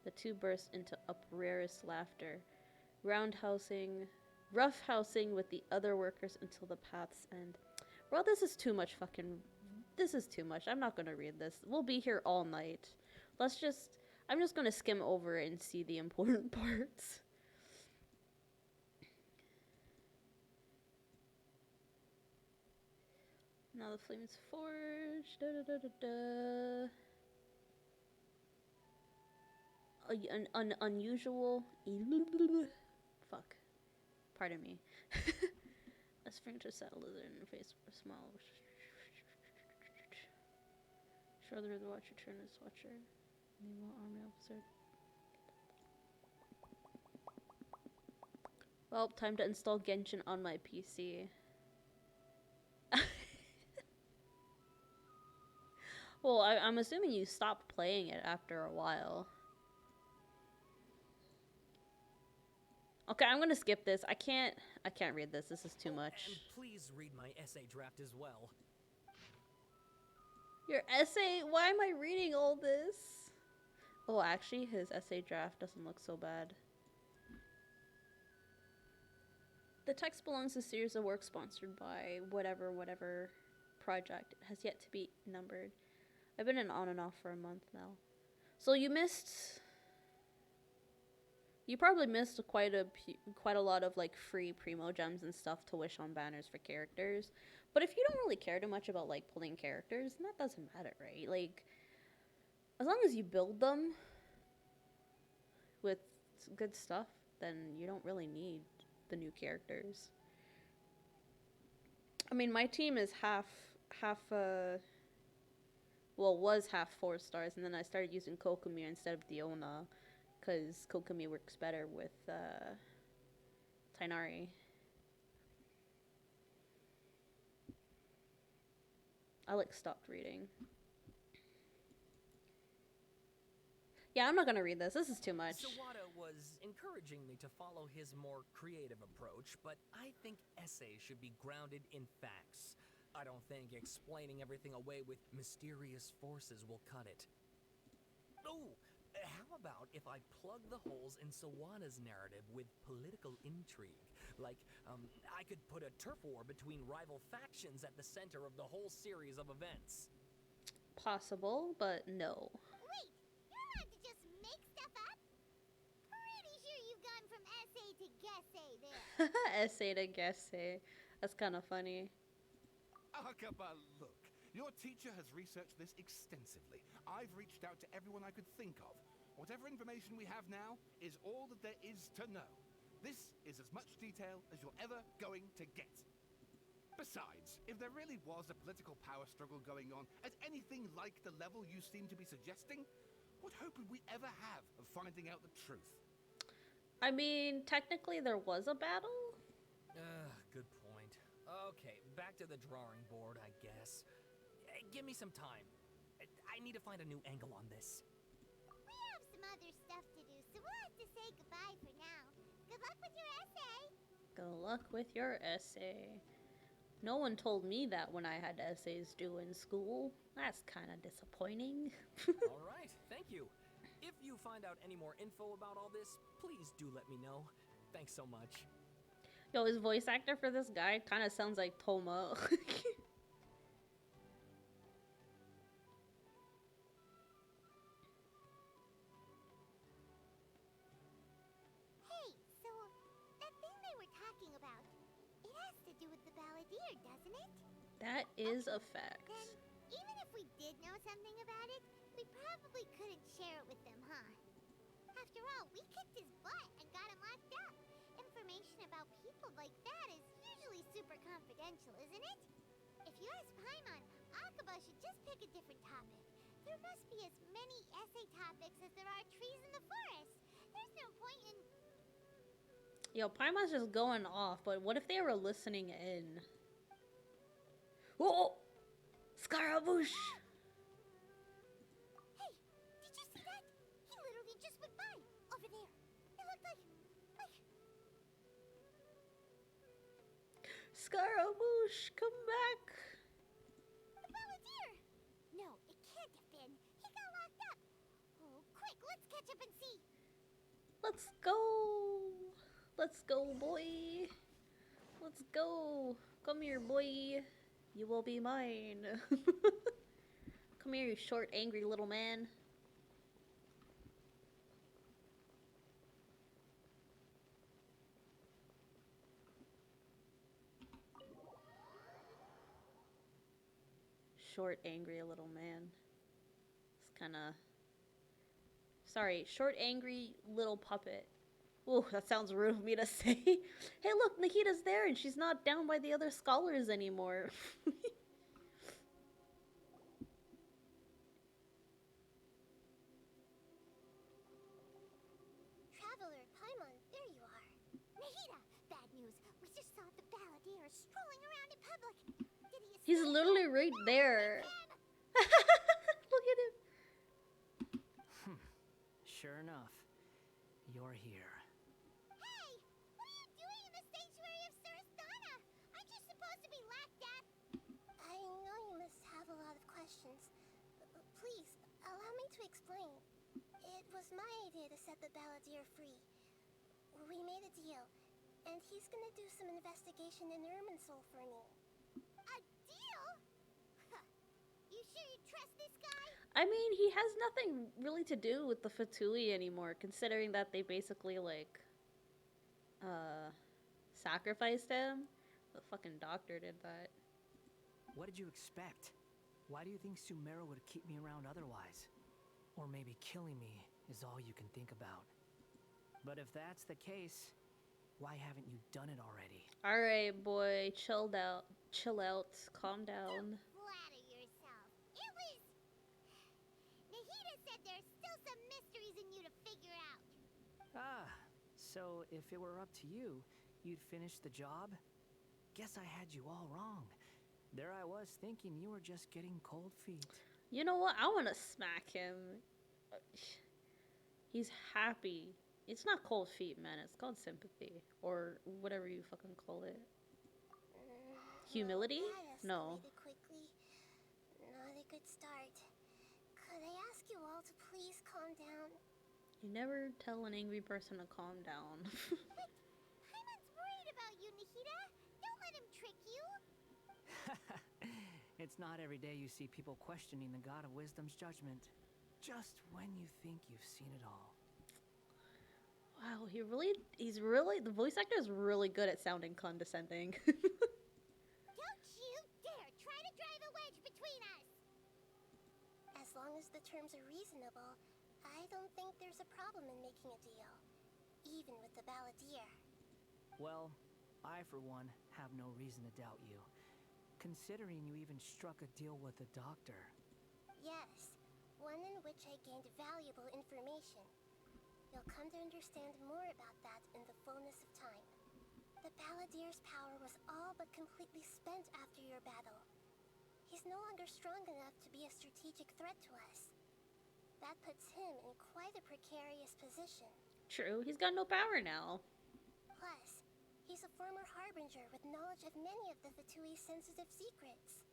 The two burst into uproarious laughter, roughhousing with the other workers until the path's end. Well, this is too much. I'm not gonna read this. We'll be here all night. I'm just gonna skim over it and see the important parts. Now the flame is forged. An unusual. Fuck. Pardon me. A sphincter sat a lizard in the face with a smile. Show the watcher, turn this watcher. Meanwhile, army officer. Well, time to install Genshin on my PC. Well, I'm assuming you stopped playing it after a while. Okay, I'm gonna skip this. I can't read this. This is too much. And please read my essay draft as well. Your essay? Why am I reading all this? Oh, actually, his essay draft doesn't look so bad. The text belongs to a series of work sponsored by whatever project. It has yet to be numbered. I've been in on and off for a month now. So you probably missed quite a lot of like free primo gems and stuff to wish on banners for characters. But if you don't really care too much about like pulling characters, then that doesn't matter, right? Like As long as you build them with good stuff, then you don't really need the new characters. I mean, my team is was half 4 stars, and then I started using Kokomi instead of Diona, because Kokomi works better with Tainari. I stopped reading. Yeah, I'm not gonna read this. This is too much. Sawada was encouraging me to follow his more creative approach, but I think essays should be grounded in facts. I don't think explaining everything away with mysterious forces will cut it. Oh, how about if I plug the holes in Sawada's narrative with political intrigue? Like, I could put a turf war between rival factions at the center of the whole series of events. Possible, but no. Wait, you're allowed to just make stuff up? Pretty sure you've gone from essay to guessay there. Essay to guessay. That's kind of funny. Akaba, look. Your teacher has researched this extensively. I've reached out to everyone I could think of. Whatever information we have now is all that there is to know. This is as much detail as you're ever going to get. Besides, if there really was a political power struggle going on at anything like the level you seem to be suggesting, what hope would we ever have of finding out the truth? I mean, technically there was a battle. Good point. Okay, back to the drawing board, I guess. Give me some time. I need to find a new angle on this. We have some other stuff to do, so we'll have to say goodbye for now. Good luck with your essay. Good luck with your essay. No one told me that when I had essays due in school. That's kind of disappointing. All right, thank you. If you find out any more info about all this, please do let me know. Thanks so much. Yo, his voice actor for this guy kind of sounds like Toma. Hey, so that thing they were talking about, it has to do with the balladeer, doesn't it? That is a fact. Then, even if we did know something about it, we probably couldn't share it with them, huh? After all, we kicked his butt and got him locked up. Information about people like that is usually super confidential, isn't it? If you ask Paimon, Akaba should just pick a different topic. There must be as many essay topics as there are trees in the forest. There's no point in... Yo, Paimon's just going off, but what if they were listening in? Whoa! Scaramouche! Hey, did you see that? He literally just went by, over there. It looked like... Scaramouche, come back! The balladeer! No, it can't have been. He got locked up. Oh, quick, let's catch up and see. Let's go! Let's go, boy! Let's go! Come here, boy! You will be mine! Come here, you short, angry little man. Short, angry little man. It's kinda... Sorry, short, angry little puppet. Oh, that sounds rude of me to say. Hey, look, Nikita's there and she's not down by the other scholars anymore. Traveler, Paimon, there you are. Nahida, bad news. We just saw the balladeer strolling around in public. Did he He's escape? literally right there. Look at him. Sure enough, you're here. Hey, what are you doing in the sanctuary of Surastana? Aren't you supposed to be locked up? I know you must have a lot of questions. Please, allow me to explain. It was my idea to set the balladeer free. We made a deal, and he's gonna do some investigation in Irminsul for me. A deal? Huh. You sure you trust this guy? I mean, he has nothing really to do with the Fatui anymore, considering that they basically, like, sacrificed him. The fucking doctor did that. What did you expect? Why do you think Sumero would keep me around otherwise? Or maybe killing me is all you can think about. But if that's the case, why haven't you done it already? Alright, boy, chilled out. Chill out. Calm down. Flatter yourself. It was... Nahida said there's still some mysteries in you to figure out. Ah, so if it were up to you, you'd finish the job? Guess I had you all wrong. There I was thinking you were just getting cold feet. You know what? I want to smack him. He's happy. It's not cold feet, man. It's called sympathy. Or whatever you fucking call it. Humility? That No. escalated quickly. Not a good start. Could I ask you all to please calm down? You never tell an angry person to calm down. Paimon's worried about you, Nahida. Don't let him trick you. It's not every day you see people questioning the God of Wisdom's judgment. Just when you think you've seen it all. Wow, the voice actor is really good at sounding condescending. Don't you dare try to drive a wedge between us! As long as the terms are reasonable, I don't think there's a problem in making a deal. Even with the Balladeer. Well, I for one have no reason to doubt you. Considering you even struck a deal with the doctor. Yes, one in which I gained valuable information. You'll come to understand more about that in the fullness of time. The Balladeer's power was all but completely spent after your battle. He's no longer strong enough to be a strategic threat to us. That puts him in quite a precarious position. True, he's got no power now. Plus, he's a former Harbinger with knowledge of many of the Fatui's sensitive secrets.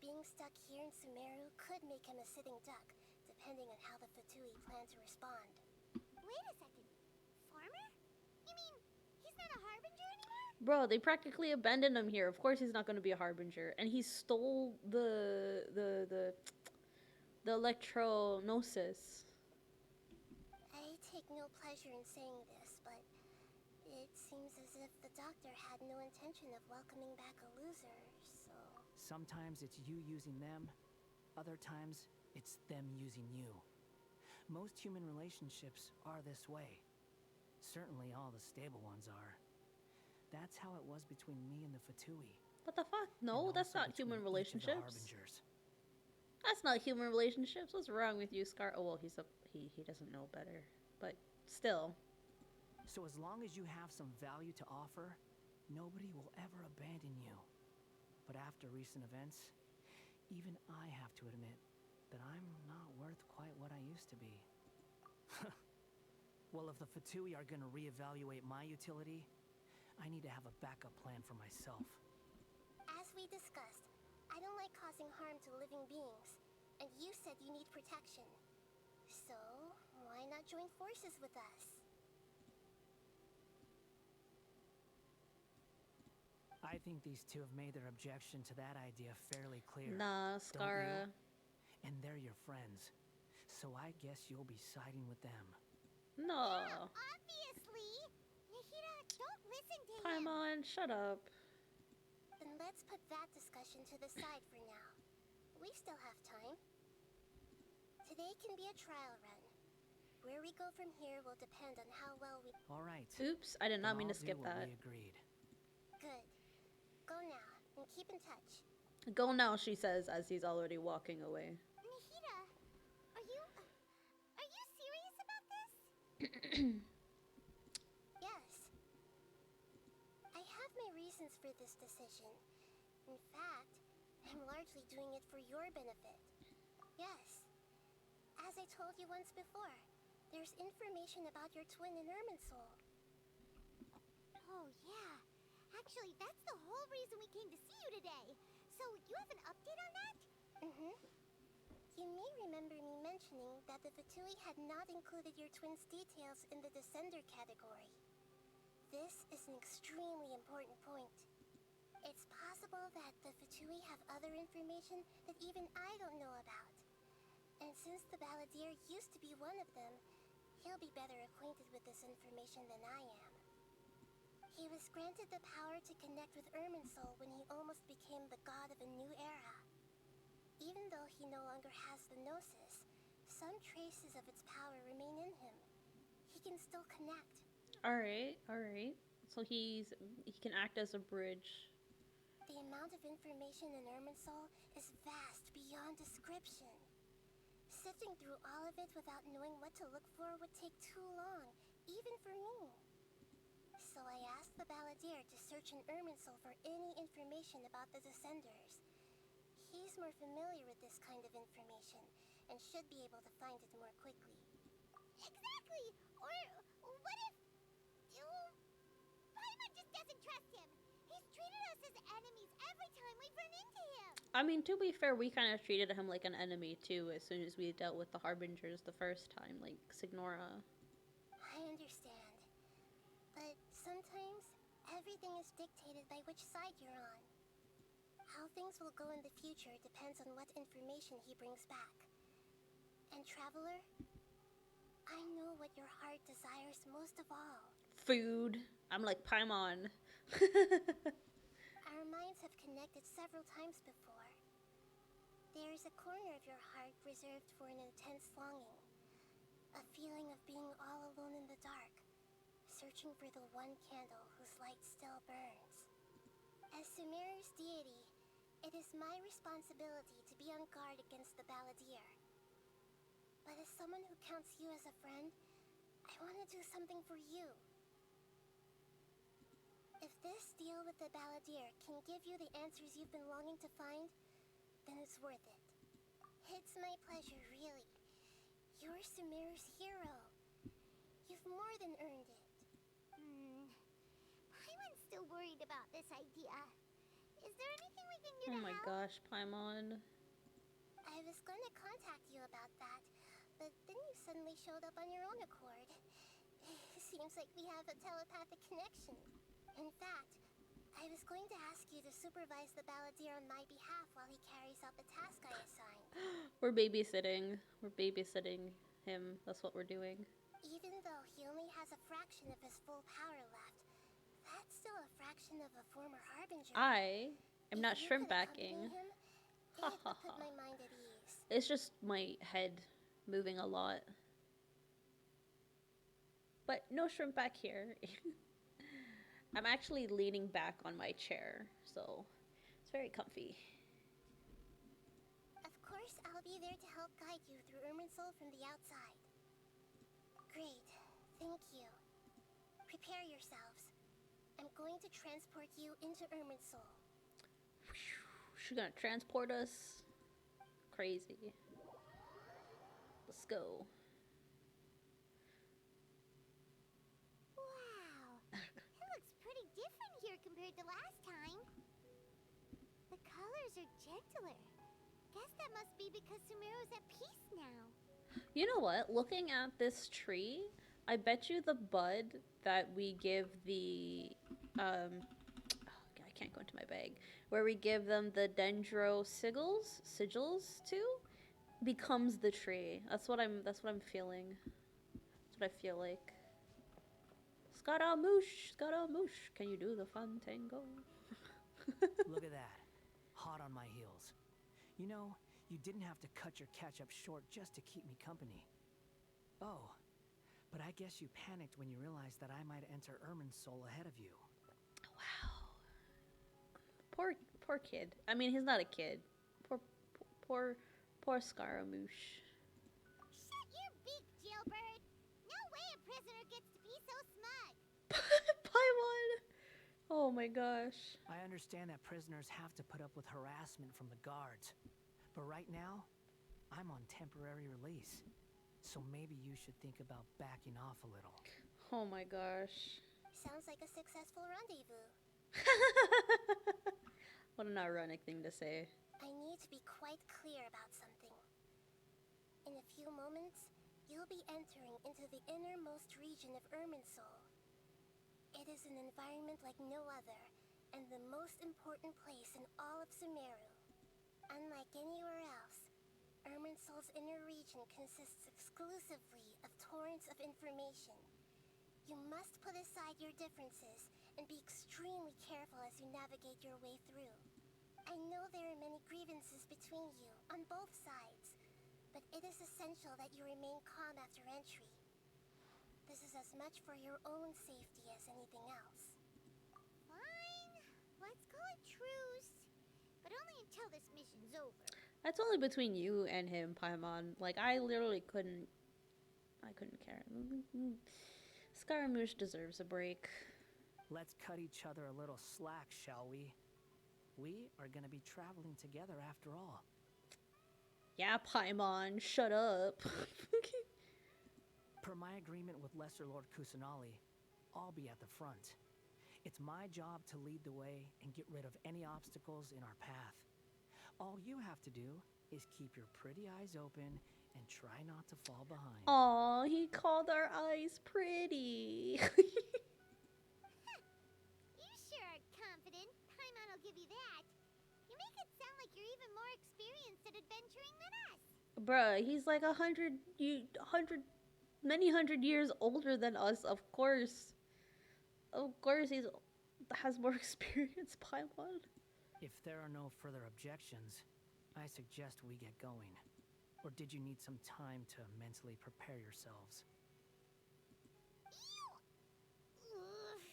Being stuck here in Sumeru could make him a sitting duck, depending on how the Fatui plan to respond. Wait a second. Farmer? You mean he's not a Harbinger anymore? Bro, they practically abandoned him here. Of course he's not going to be a harbinger. And he stole the electronosis. I take no pleasure in saying this, but it seems as if the doctor had no intention of welcoming back a loser, so... Sometimes it's you using them, other times it's them using you. Most human relationships are this way. Certainly all the stable ones are. That's how it was between me and the Fatui. What the fuck? No, And that's also not human between each of the relationships. Harbingers. That's not human relationships. What's wrong with you, Scar? Oh, well, he doesn't know better. But still. So as long as you have some value to offer, nobody will ever abandon you. But after recent events, even I have to admit that I'm not worth quite what I used to be. Well, if the Fatui are gonna reevaluate my utility, I need to have a backup plan for myself. As we discussed, I don't like causing harm to living beings, and you said you need protection. So, why not join forces with us? I think these two have made their objection to that idea fairly clear. Nah, Scara. And they're your friends. So I guess you'll be siding with them. No. Yeah, obviously! Nahida, don't listen to him! Paimon, shut up. Then let's put that discussion to the side for now. We still have time. Today can be a trial run. Where we go from here will depend on how well we... All right. Oops, I did not Then mean to I'll do skip what that. We agreed. Good. Go now, and keep in touch. Go now, she says, as he's already walking away. Nahida, are you serious about this? Yes. I have my reasons for this decision. In fact, I'm largely doing it for your benefit. Yes. As I told you once before, there's information about your twin in Irminsul. Oh, yeah. Actually, that's the whole reason we came to see you today. So, you have an update on that? Mm-hmm. You may remember me mentioning that the Fatui had not included your twin's details in the Descender category. This is an extremely important point. It's possible that the Fatui have other information that even I don't know about. And since the Balladeer used to be one of them, he'll be better acquainted with this information than I am. He was granted the power to connect with Irminsul when he almost became the god of a new era. Even though he no longer has the Gnosis, some traces of its power remain in him. He can still connect. Alright, alright. So he can act as a bridge. The amount of information in Irminsul is vast beyond description. Sifting through all of it without knowing what to look for would take too long, even for me. So I asked the Balladeer to search in Irminsul for any information about the Descenders. He's more familiar with this kind of information, and should be able to find it more quickly. Exactly! Or what if... Paimon just doesn't trust him! He's treated us as enemies every time we've run into him! I mean, to be fair, we kind of treated him like an enemy too as soon as we dealt with the Harbingers the first time, like Signora. I understand. But sometimes, everything is dictated by which side you're on. How things will go in the future depends on what information he brings back. And Traveler, I know what your heart desires most of all. Food. I'm like Paimon. Our minds have connected several times before. There is a corner of your heart reserved for an intense longing. A feeling of being all alone in the dark, searching for the one candle whose light still burns. As Sumeru's deity, it is my responsibility to be on guard against the Balladeer. But as someone who counts you as a friend, I want to do something for you. If this deal with the Balladeer can give you the answers you've been longing to find, then it's worth it. It's my pleasure, really. You're Sumeru's hero. You've more than earned it. Paimon's still worried about this idea. Is there anything we can do Oh to my help? gosh, Paimon. I was going to contact you about that, but then you suddenly showed up on your own accord. Seems like we have a telepathic connection. In fact, I was going to ask you to supervise the Balladeer on my behalf while he carries out the task I assigned. We're babysitting. We're babysitting him. That's what we're doing. Even though he only has a fraction of his full power left, that's still a fraction of a former Harbinger. I am If not you shrimp could accompany backing. him, it would put my mind at ease. It's just my head moving a lot. But no shrimp back here. I'm actually leaning back on my chair, so it's very comfy. Of course, I'll be there to help guide you through Irminsul from the outside. Great. Thank you. Prepare yourselves. I'm going to transport you into Irminsul. She's gonna transport us. Crazy. Let's go. Wow. It looks pretty different here compared to last time. The colors are gentler. Guess that must be because Sumeru's at peace now. You know what? Looking at this tree, I bet you the bud that we give the I can't go into my bag. Where we give them the dendro sigils to becomes the tree. That's what I'm feeling. That's what I feel like. Scaramouche, Scaramouche, can you do the fun tango? Look at that. Hot on my heels. You know, you didn't have to cut your catch-up short just to keep me company. Oh, but I guess you panicked when you realized that I might enter Irminsul ahead of you. Wow. Poor kid. I mean, he's not a kid. Poor Scaramouche. Shut your beak, jailbird! No way a prisoner gets to be so smug! Paimon! Oh my gosh. I understand that prisoners have to put up with harassment from the guards. But right now, I'm on temporary release. So maybe you should think about backing off a little. Oh my gosh. Sounds like a successful rendezvous. What an ironic thing to say. I need to be quite clear about something. In a few moments, you'll be entering into the innermost region of Irminsul. It is an environment like no other, and the most important place in all of Sumeru. Unlike anywhere else, Irminsul's inner region consists exclusively of torrents of information. You must put aside your differences and be extremely careful as you navigate your way through. I know there are many grievances between you, on both sides, but it is essential that you remain calm after entry. This is as much for your own safety as anything else. Fine. Let's call it truce. But only until this mission's over. That's only between you and him, Paimon. Like, I literally couldn't care. Scaramouche deserves a break. Let's cut each other a little slack, shall we? We are gonna be traveling together after all. Yeah, Paimon, shut up. Per my agreement with Lesser Lord Kusanali, I'll be at the front. It's my job to lead the way and get rid of any obstacles in our path. All you have to do is keep your pretty eyes open and try not to fall behind. Aw, he called our eyes pretty. You sure are confident. Paimon will give you that. You make it sound like you're even more experienced at adventuring than us. Bruh, he's like many hundred years older than us, of course. Of course he has more experience, Paimon. If there are no further objections, I suggest we get going. Or did you need some time to mentally prepare yourselves? Ew! Ugh,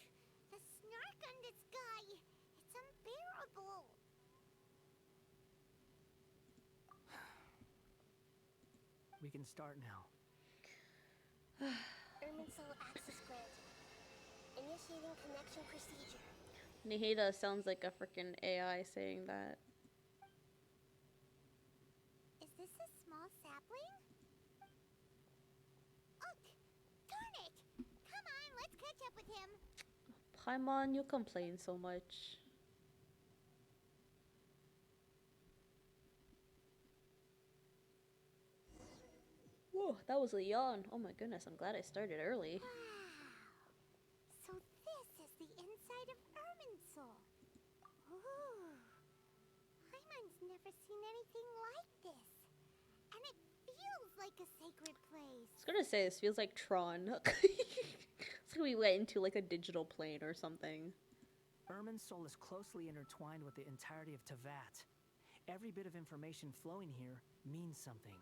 the snark on this guy. It's unbearable. We can start now. Irminsul access granted. Initiating connection procedure. Nihida sounds like a freaking AI saying that. Is this a small sapling? Ugh! Darn it! Come on, let's catch up with him. Paimon, you complain so much. Whoa, that was a yawn. Oh my goodness, I'm glad I started early. Wow. So this is the inside of Irminsul. Ooh. Paimon's never seen anything like this. And it feels like a sacred place. I was gonna say, this feels like Tron. It's like we went into like a digital plane or something. Irminsul is closely intertwined with the entirety of Tevat. Every bit of information flowing here means something.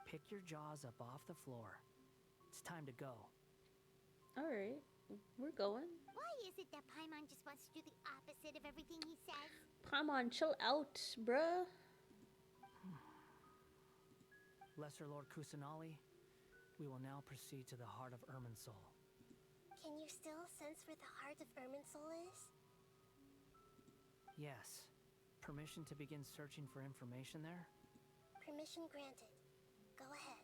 Pick your jaws up off the floor. It's time to go. Alright, we're going. Why is it that Paimon just wants to do the opposite of everything he says? Paimon, chill out, bruh. Lesser Lord Kusanali, we will now proceed to the heart of Irminsul. Can you still sense where the heart of Irminsul is? Yes. Permission to begin searching for information there? Permission granted. Go ahead.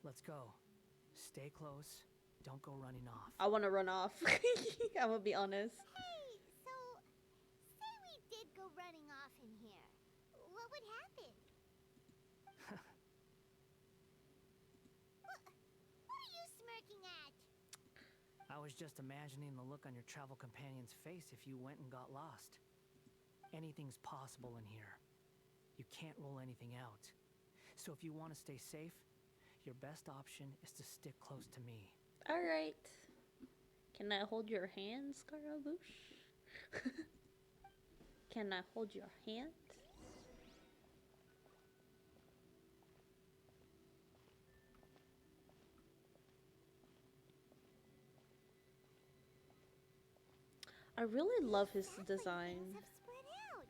Let's go. Stay close. Don't go running off. I wanna run off. I'm gonna be honest. Hey, so say we did go running off in here. What would happen? What are you smirking at? I was just imagining the look on your travel companion's face if you went and got lost. Anything's possible in here. You can't rule anything out. So if you want to stay safe, your best option is to stick close to me. Alright. Can I hold your hand, Scaramouche? Can I hold your hand? I really love his design. Things have spread out.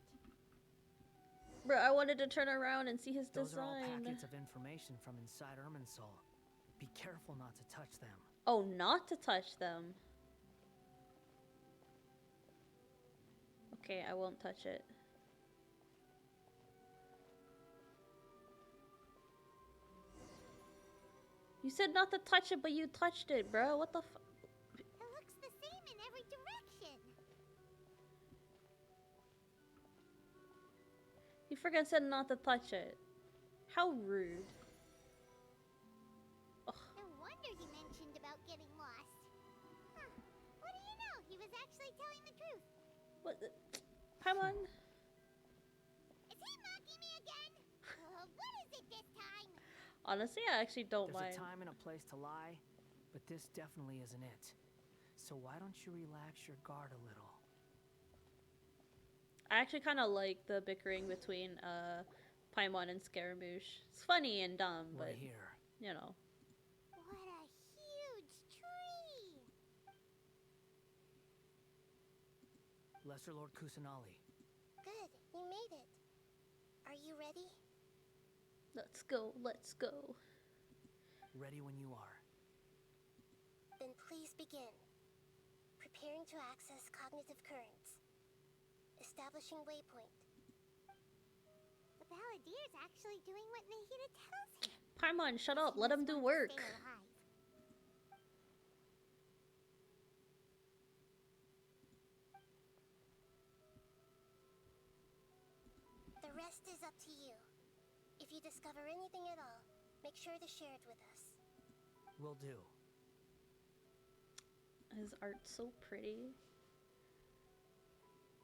Bro, I wanted to turn around and see his Those are all design. packets of information from inside Irminsul. Be careful not to touch them. Oh, not to touch them. Okay, I won't touch it. You said not to touch it, but you touched it, bro. What the f- It looks the same in every direction. You freaking said not to touch it. How rude. Ugh. No wonder he mentioned about getting lost. Huh. What do you know? He was actually telling the truth. What the- Paimon? Is he mocking me again? What is it this time? Honestly, I actually don't There's mind. a time and a place to lie, but this definitely isn't it. So why don't you relax your guard a little? I actually kind of like the bickering between Paimon and Scaramouche. It's funny and dumb, We're but here. you know. What a huge tree! Lesser Lord Kusanali. Good, you made it. Are you ready? Let's go, let's go. Ready when you are. Then please begin. Preparing to access cognitive currents. Establishing waypoint. The Balladeer's actually doing what Nahida tells him. Paimon, shut up. He Let him must do want to work. stay alive. The rest is up to you. If you discover anything at all, make sure to share it with us. Will do. His art's so pretty.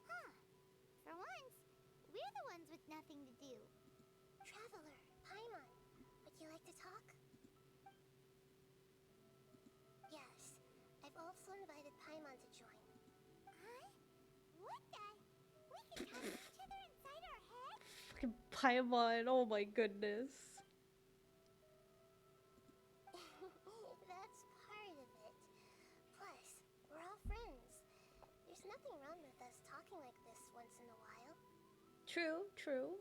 Huh. For once, we're the ones with nothing to do. Traveler, Paimon, would you like to talk? Yes, I've also invited Paimon to join. Huh? What the? We can talk to each other inside our heads? Fucking Paimon, oh my goodness. That's part of it. Plus, we're all friends. There's nothing wrong with us talking like this once in a while. True, true.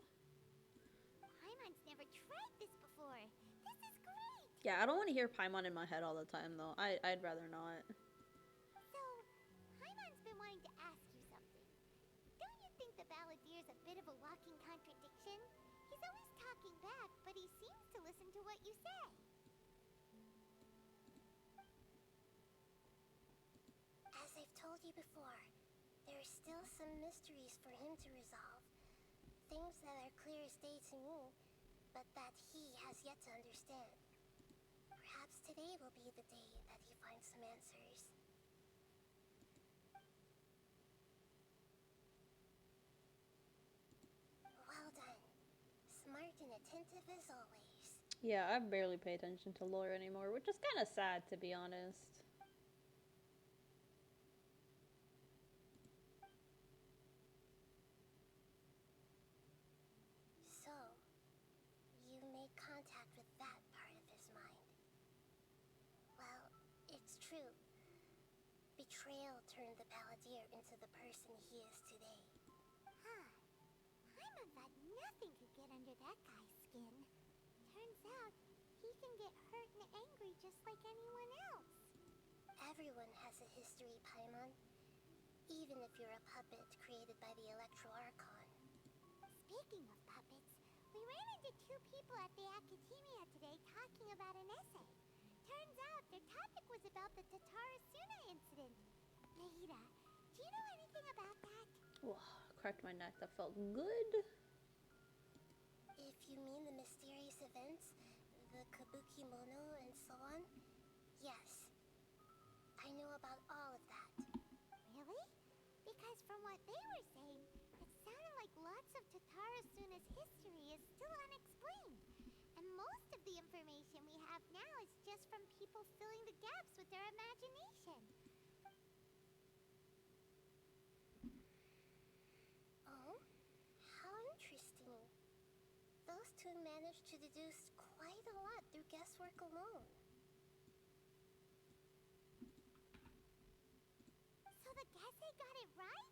Paimon's never tried this before. This is great! Yeah, I don't want to hear Paimon in my head all the time, though. I'd rather not. So, Paimon's been wanting to ask you something. Don't you think the Balladeer's a bit of a walking contradiction? He's always talking back, but he seems to listen to what you say. As I've told you before, there are still some mysteries for him to resolve. Things that are clear as day to me, but that he has yet to understand. Perhaps today will be the day that he finds some answers. Well done. Smart and attentive as always. Yeah, I barely pay attention to lore anymore, which is kind of sad, to be honest. So, you made contact with that part of his mind. Well, it's true. Betrayal turned the Balladeer into the person he is today. Huh. Paimon thought nothing could get under that guy's skin. Turns out, he can get hurt and angry just like anyone else. Everyone has a history, Paimon. Even if you're a puppet created by the Electro Archon. Speaking of puppets, we ran into two people at the Academia today talking about an essay. Turns out their topic was about the Tatarasuna incident. Nahida, do you know anything about that? Whoa, cracked my neck. That felt good. If you mean the mysterious events, the Kabuki Mono and so on, yes. I know about all of that. Really? Because from what they were saying, it sounded like lots of Tatarasuna's history is still unexplained. And most of the information we have now is just from people filling the gaps with their imagination. Oh? How interesting. Those two managed to deduce quite a lot through guesswork alone. So the Gese got it right?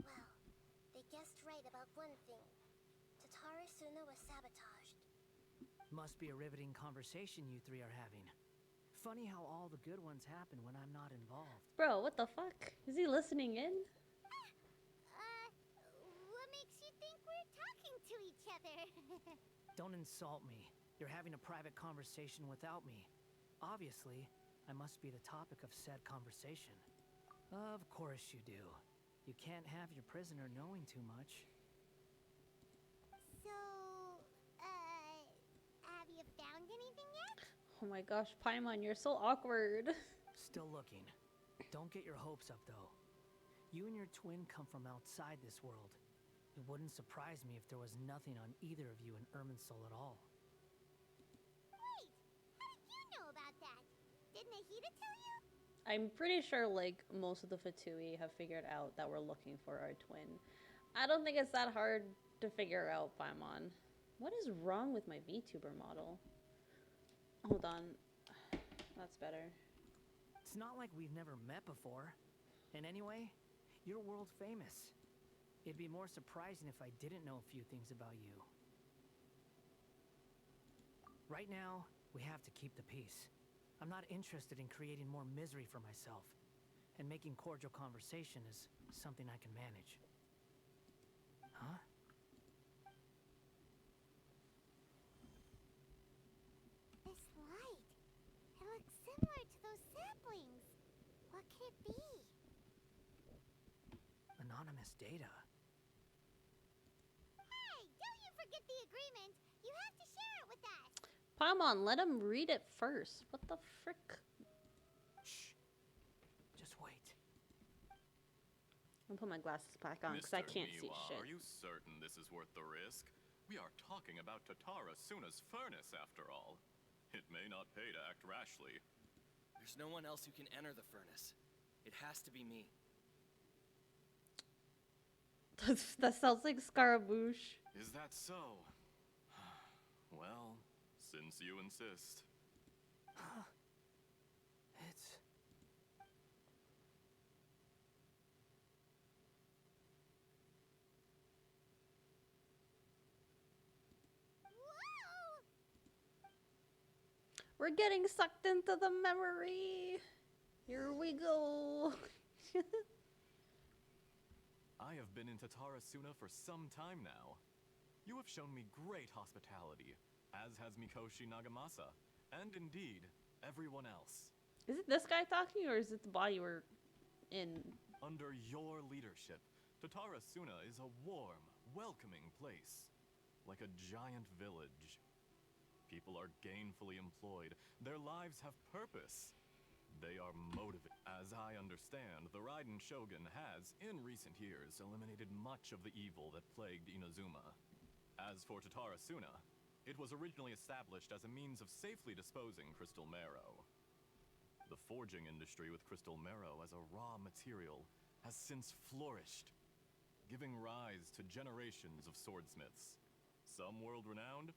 Well, they guessed right about one thing. Tatarasuna was sabotaged. Must be a riveting conversation you three are having. Funny how all the good ones happen when I'm not involved. Bro, what the fuck? Is he listening in? What makes you think we're talking to each other? Don't insult me. You're having a private conversation without me. Obviously, I must be the topic of said conversation. Of course you do. You can't have your prisoner knowing too much. So, have you found anything yet? Oh my gosh, Paimon, you're so awkward. Still looking. Don't get your hopes up, though. You and your twin come from outside this world. It wouldn't surprise me if there was nothing on either of you in Irminsul at all. Wait, how did you know about that? Did Nahida tell you? I'm pretty sure, like, most of the Fatui have figured out that we're looking for our twin. I don't think it's that hard to figure out, Paimon. What is wrong with my VTuber model? Hold on. That's better. It's not like we've never met before. And anyway, you're world famous. It'd be more surprising if I didn't know a few things about you. Right now, we have to keep the peace. I'm not interested in creating more misery for myself. And making cordial conversation is something I can manage. Huh? This light. It looks similar to those saplings. What could it be? Anonymous data. Hey, don't you forget the agreement. You have to share it with us. Paimon, let him read it first. What the frick? Shh. Just wait. I'm gonna put my glasses back on because I Mr. can't see Miwa, shit. Are you certain this is worth the risk? We are talking about Tatara Suna's furnace, after all. It may not pay to act rashly. There's no one else who can enter the furnace. It has to be me. That sounds like Scaramouche. Is that so? Well, since you insist. It's... Whoa! We're getting sucked into the memory. Here we go. I have been in Tatara Suna for some time now. You have shown me great hospitality, as has Mikoshi Nagamasa, and indeed, everyone else. Is it this guy talking or is it the body we're in? Under your leadership, Tatara Suna is a warm, welcoming place, like a giant village. People are gainfully employed. Their lives have purpose. They are motivated. As I understand, the Raiden Shogun has, in recent years, eliminated much of the evil that plagued Inazuma. As for Tatara Suna, it was originally established as a means of safely disposing crystal marrow. The forging industry with crystal marrow as a raw material has since flourished, giving rise to generations of swordsmiths. Some world-renowned,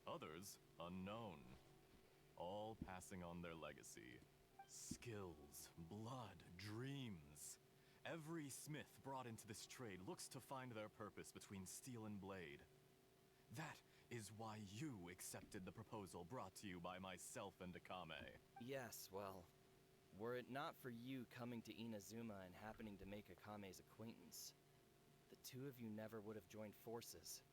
others unknown, all passing on their legacy. Skills, blood, dreams. Every smith brought into this trade looks to find their purpose between steel and blade. That is why you accepted the proposal brought to you by myself and Akame. Yes, well, were it not for you coming to Inazuma and happening to make Akame's acquaintance, the two of you never would have joined forces.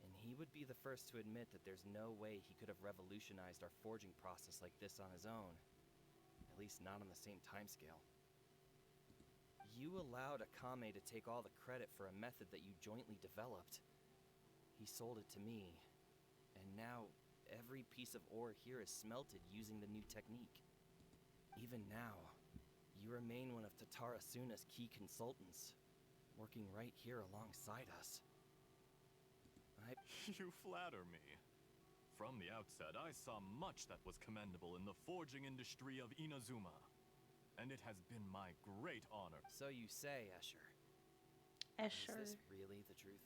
And he would be the first to admit that there's no way he could have revolutionized our forging process like this on his own. At least not on the same timescale. You allowed Akame to take all the credit for a method that you jointly developed. He sold it to me, and now every piece of ore here is smelted using the new technique. Even now, you remain one of Tatara Suna's key consultants, working right here alongside us. You flatter me. From the outset, I saw much that was commendable in the forging industry of Inazuma. And it has been my great honor. So you say, Escher. Escher. Is this really the truth?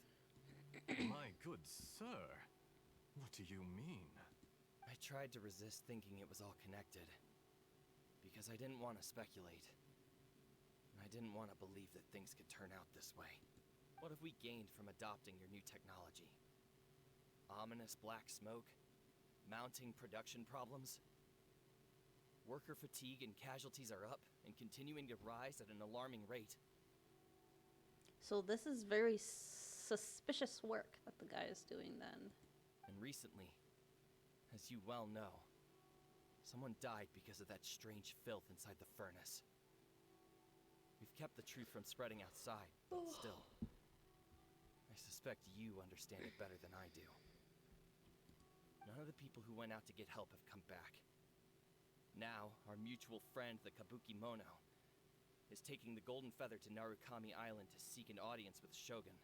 My good sir, what do you mean? I tried to resist thinking it was all connected. Because I didn't want to speculate. And I didn't want to believe that things could turn out this way. What have we gained from adopting your new technology? Ominous black smoke? Mounting production problems? Worker fatigue and casualties are up and continuing to rise at an alarming rate. So this is very suspicious work that the guy is doing then. And recently, as you well know, someone died because of that strange filth inside the furnace. We've kept the truth from spreading outside, but still, I suspect you understand it better than I do. None of the people who went out to get help have come back. Now, our mutual friend, the Kabuki Mono, is taking the Golden Feather to Narukami Island to seek an audience with the Shogun.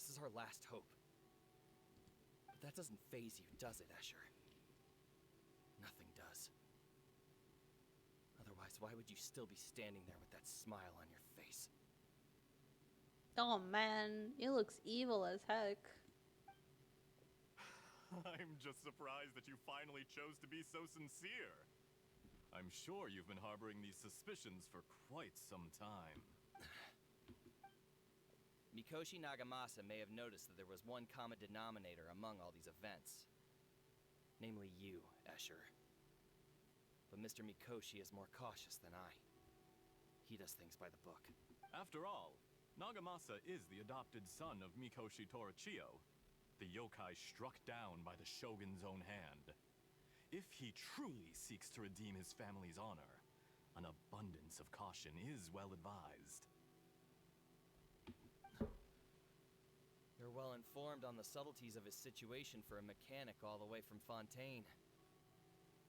This is our last hope. But that doesn't faze you, does it, Escher? Nothing does. Otherwise, why would you still be standing there with that smile on your face? Oh man, it looks evil as heck. I'm just surprised that you finally chose to be so sincere. I'm sure you've been harboring these suspicions for quite some time. Mikoshi Nagamasa may have noticed that there was one common denominator among all these events. Namely you, Escher. But Mr. Mikoshi is more cautious than I. He does things by the book. After all, Nagamasa is the adopted son of Mikoshi Torichio, the yokai struck down by the shogun's own hand. If he truly seeks to redeem his family's honor, an abundance of caution is well advised. You're well informed on the subtleties of his situation for a mechanic all the way from Fontaine.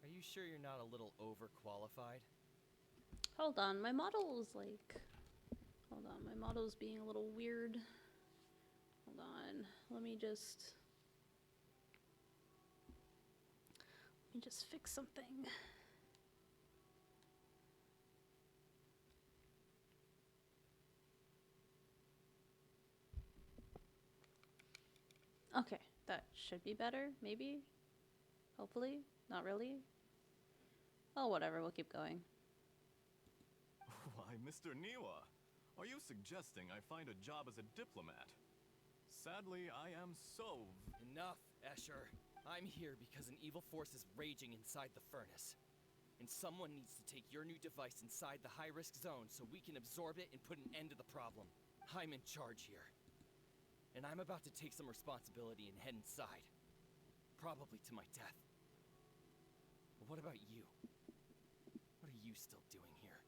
Are you sure you're not a little overqualified? Hold on, my model's like... Hold on, my model's being a little weird. Hold on, let me just fix something. Okay, that should be better, maybe? Hopefully? Not really? Oh, whatever, we'll keep going. Why, Mr. Niwa, are you suggesting I find a job as a diplomat? Sadly, I am so... Enough, Escher. I'm here because an evil force is raging inside the furnace. And someone needs to take your new device inside the high-risk zone so we can absorb it and put an end to the problem. I'm in charge here. And I'm about to take some responsibility and head inside. Probably to my death. But what about you? What are you still doing here?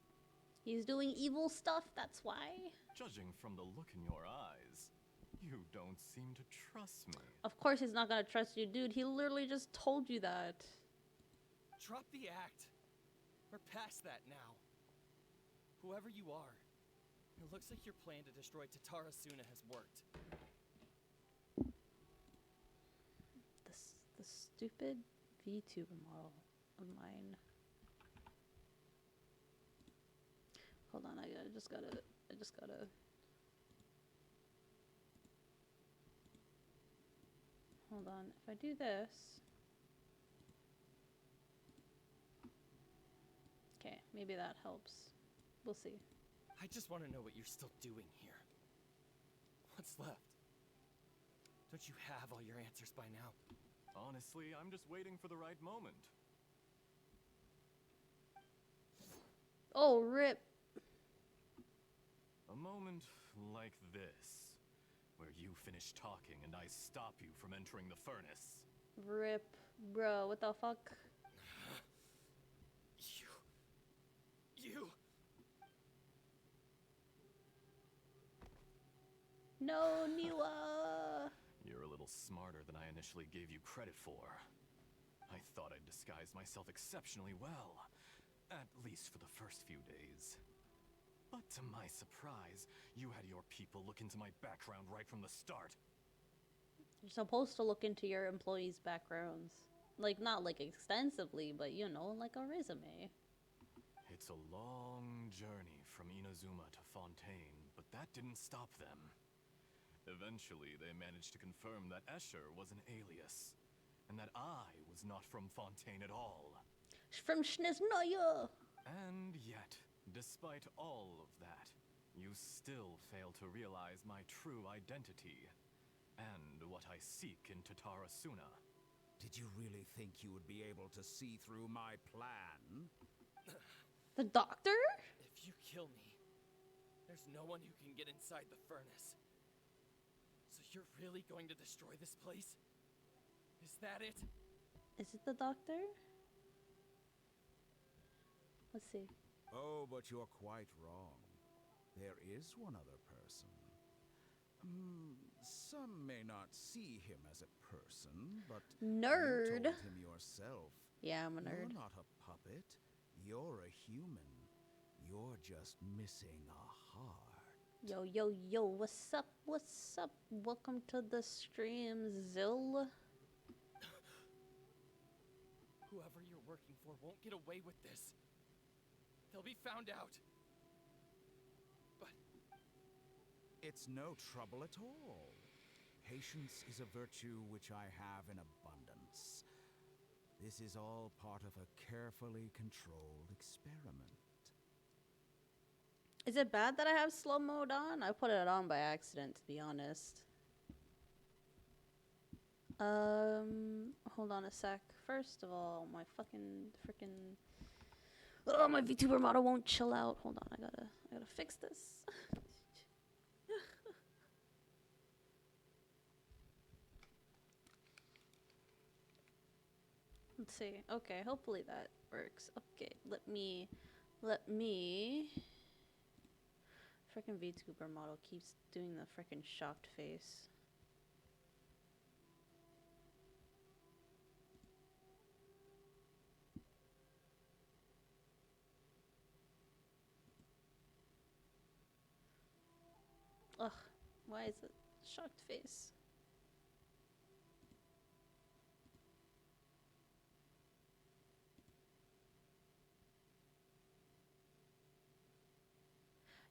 He's doing evil stuff, that's why. Judging from the look in your eyes, you don't seem to trust me. Of course he's not gonna trust you, dude. He literally just told you that. Drop the act. We're past that now. Whoever you are, it looks like your plan to destroy Tatara Suna has worked. The stupid VTuber model of mine. Hold on, I just gotta. Hold on, if I do this. Okay, maybe that helps. We'll see. I just want to know what you're still doing here. What's left? Don't you have all your answers by now? Honestly, I'm just waiting for the right moment. Oh, rip. A moment like this, where you finish talking and I stop you from entering the furnace. Rip. Bro, what the fuck? You... No, Niwa! You're a little smarter than I initially gave you credit for. I thought I'd disguised myself exceptionally well, at least for the first few days. But to my surprise, you had your people look into my background right from the start. You're supposed to look into your employees' backgrounds. Like, not like extensively, but you know, like a resume. It's a long journey from Inazuma to Fontaine, but that didn't stop them. Eventually, they managed to confirm that Escher was an alias, and that I was not from Fontaine at all. From Schneznaya! And yet, despite all of that, you still fail to realize my true identity, and what I seek in Tatara Suna. Did you really think you would be able to see through my plan? The doctor? If you kill me, there's no one who can get inside the furnace. So you're really going to destroy this place? Is that it? Is it the doctor? Let's see. Oh, but you're quite wrong. There is one other person. Some may not see him as a person, but Nerd. you told him yourself. Yeah, I'm a nerd. You're not a puppet. You're a human. You're just missing a heart. Yo, yo, yo, what's up? What's up? Welcome to the stream, Zill. Whoever you're working for won't get away with this. They'll be found out. But It's no trouble at all. Patience is a virtue which I have in abundance. This is all part of a carefully controlled experiment. Is it bad that I have slow mode on? I put it on by accident, to be honest. Hold on a sec. First of all, my fucking freaking. Oh, my VTuber model won't chill out. Hold on, I gotta fix this. Let's see. Okay, hopefully that works. Okay, let me. Freaking VTuber model keeps doing the freaking shocked face. Ugh, why is it shocked face?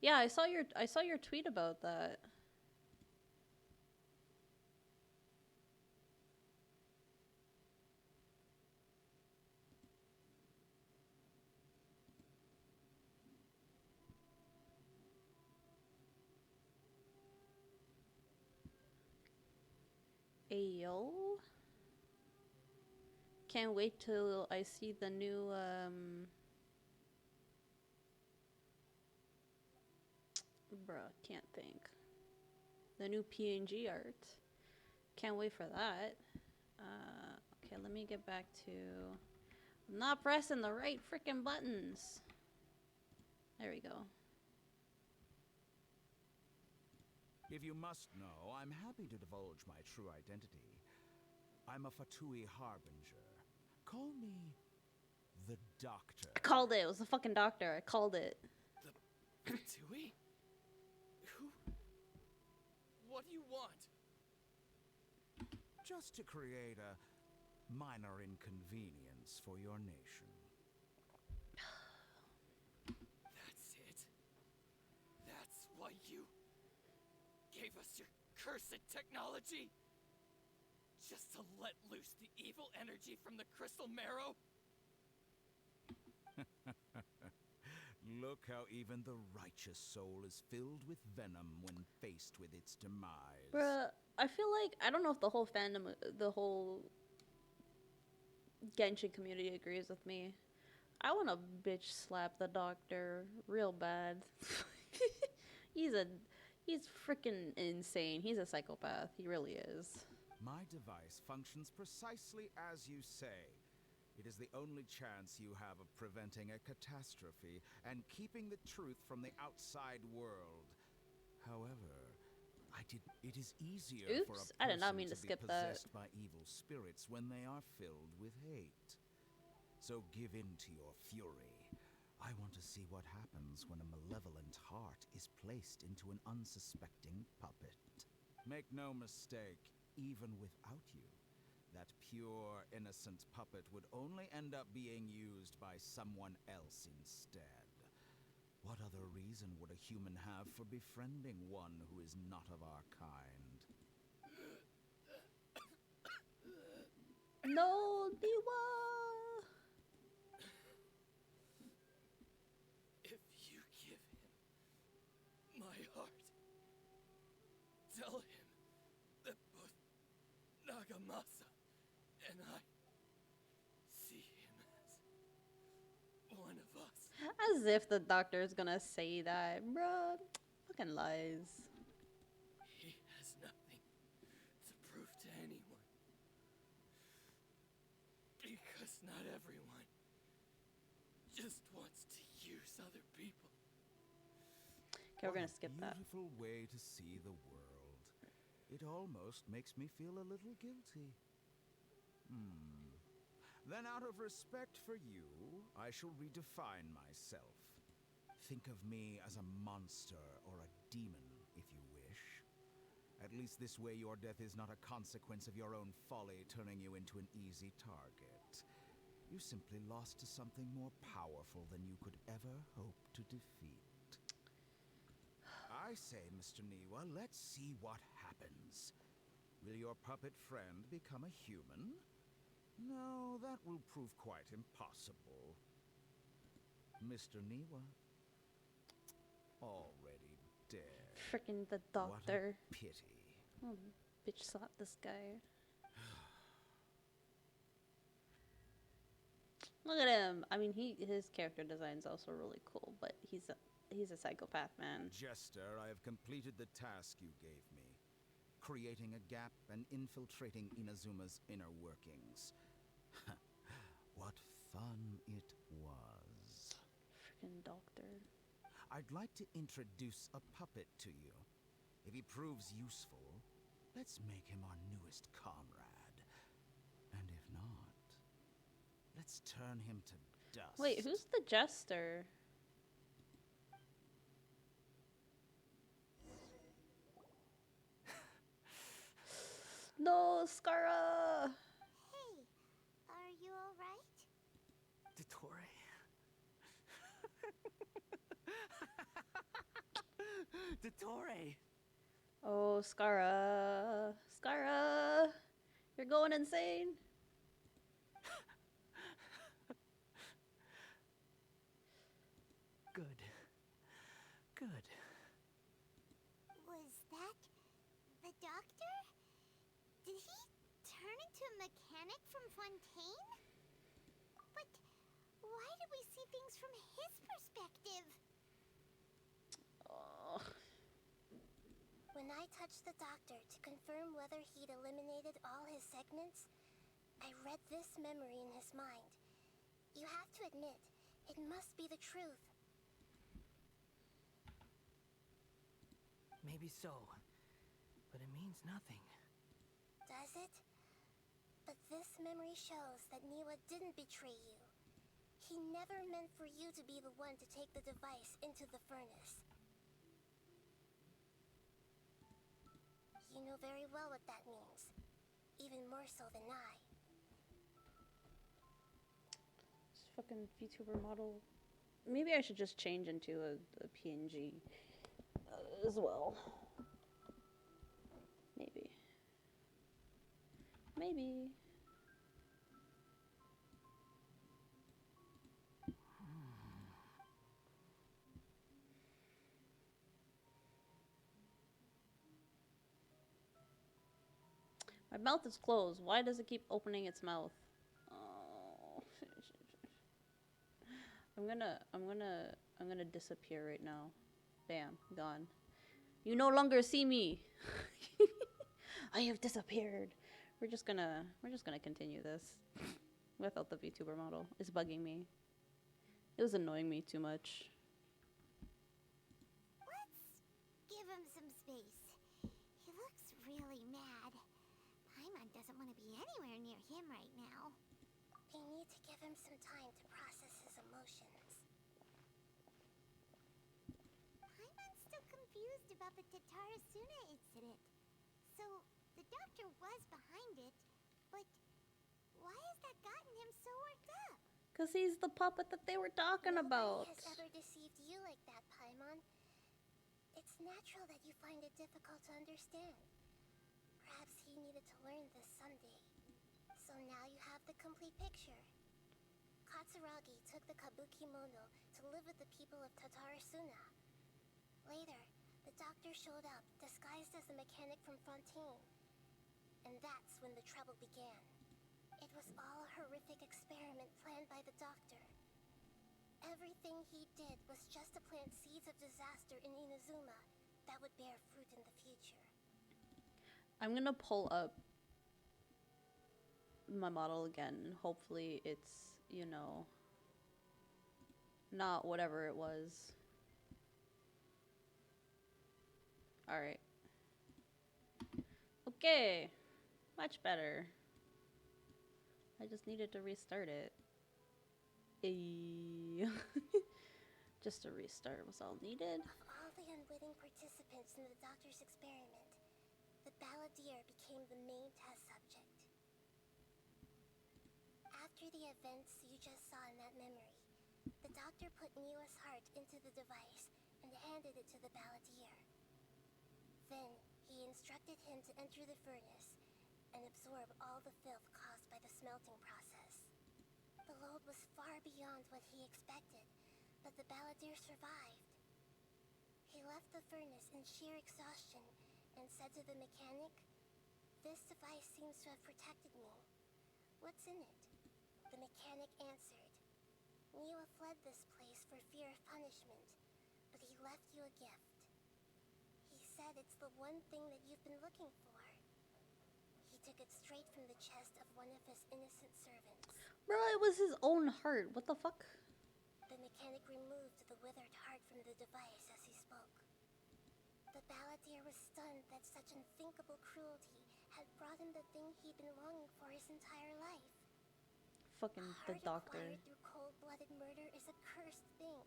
Yeah, I saw your tweet about that. Ayo. Can't wait till I see the new bruh, can't think. The new PNG art. Can't wait for that. Okay, let me get back to. I'm not pressing the right freaking buttons. There we go. If you must know, I'm happy to divulge my true identity. I'm a Fatui Harbinger. Call me the Doctor. I called it. It was the fucking doctor. I called it. The Tui? Who? What do you want? Just to create a minor inconvenience for your nation. That's it. That's why you gave us your cursed technology? Just to let loose the evil energy from the crystal marrow? Look how even the righteous soul is filled with venom when faced with its demise. Bruh, I feel like, I don't know if the whole fandom, the whole Genshin community agrees with me. I want to bitch slap the doctor real bad. He's freaking insane. He's a psychopath. He really is. My device functions precisely as you say. It is the only chance you have of preventing a catastrophe and keeping the truth from the outside world. However, it is easier for a Oops, I did not mean to be skip that. possessed by evil spirits when they are filled with hate. So give in to your fury. I want to see what happens when a malevolent heart is placed into an unsuspecting puppet. Make no mistake, even without you, that pure, innocent puppet would only end up being used by someone else instead. What other reason would a human have for befriending one who is not of our kind? No, Diwa! If you give him my heart, tell him that both Nagamasa and I see him as one of us. As if the doctor's gonna say that. Bruh, fucking lies. He has nothing to prove to anyone. Because not everyone just wants to use other people. Okay, we're gonna skip that. Beautiful way to see the world. It almost makes me feel a little guilty. Then out of respect for you, I shall redefine myself. Think of me as a monster or a demon, if you wish. At least this way your death is not a consequence of your own folly turning you into an easy target. You simply lost to something more powerful than you could ever hope to defeat. I say, Mr. Niwa, let's see what happens. Will your puppet friend become a human? No, that will prove quite impossible. Mr. Niwa, already dead. Frickin' the What doctor. a pity. Oh, bitch slap this guy. Look at him. I mean, his character design's also really cool, but he's a psychopath, man. Jester, I have completed the task you gave me. Creating a gap and infiltrating Inazuma's inner workings. What fun it was. Frickin' doctor. I'd like to introduce a puppet to you. If he proves useful, let's make him our newest comrade. And if not, let's turn him to dust. Wait, who's the jester? No, Skara! Hey, are you alright? Dottore? Dottore! Oh, Skara. Skara! You're going insane. Good. Good. Was that the doctor? Did he turn into a mechanic from Fontaine? But why did we see things from his perspective? Oh. When I touched the doctor to confirm whether he'd eliminated all his segments, I read this memory in his mind. You have to admit, it must be the truth. Maybe so. But it means nothing. Does it? But this memory shows that Niwa didn't betray you. He never meant for you to be the one to take the device into the furnace. You know very well what that means. Even more so than I. This fucking VTuber model. Maybe I should just change into a PNG as well. Maybe. Maybe. My mouth is closed. Why does it keep opening its mouth? Oh. I'm gonna disappear right now. Bam, gone. You no longer see me. I have disappeared. We're just gonna continue this without the VTuber model. It's bugging me. It was annoying me too much. Let's give him some space. He looks really mad. Paimon doesn't want to be anywhere near him right now. We need to give him some time to process his emotions. Paimon's still confused about the Tatarasuna incident. So, the doctor was behind it, but why has that gotten him so worked up? Because he's the puppet that they were talking about. Nobody has ever deceived you like that, Paimon. It's natural that you find it difficult to understand. Perhaps he needed to learn this someday. So now you have the complete picture. Katsuragi took the Kabuki Mono to live with the people of Tatarasuna. Later, the doctor showed up, disguised as a mechanic from Fontaine. And that's when the trouble began. It was all a horrific experiment planned by the doctor. Everything he did was just to plant seeds of disaster in Inazuma that would bear fruit in the future. I'm gonna pull up my model again. Hopefully it's, you know, not whatever it was. Alright. Okay. Much better. I just needed to restart it. Just a restart was all needed. Of all the unwitting participants in the doctor's experiment, the balladeer became the main test subject. After the events you just saw in that memory, the doctor put Niwa's heart into the device and handed it to the balladeer. Then, he instructed him to enter the furnace and absorb all the filth caused by the smelting process. The load was far beyond what he expected, but the balladeer survived. He left the furnace in sheer exhaustion and said to the mechanic, "This device seems to have protected me. What's in it?" The mechanic answered, "Niwa fled this place for fear of punishment, but he left you a gift. He said it's the one thing that you've been looking for." He took it straight from the chest of one of his innocent servants. Bro, it was his own heart. What the fuck? The mechanic removed the withered heart from the device as he spoke. The balladeer was stunned that such unthinkable cruelty had brought him the thing he'd been longing for his entire life. Fucking the Heart doctor. acquired through cold-blooded murder is a cursed thing,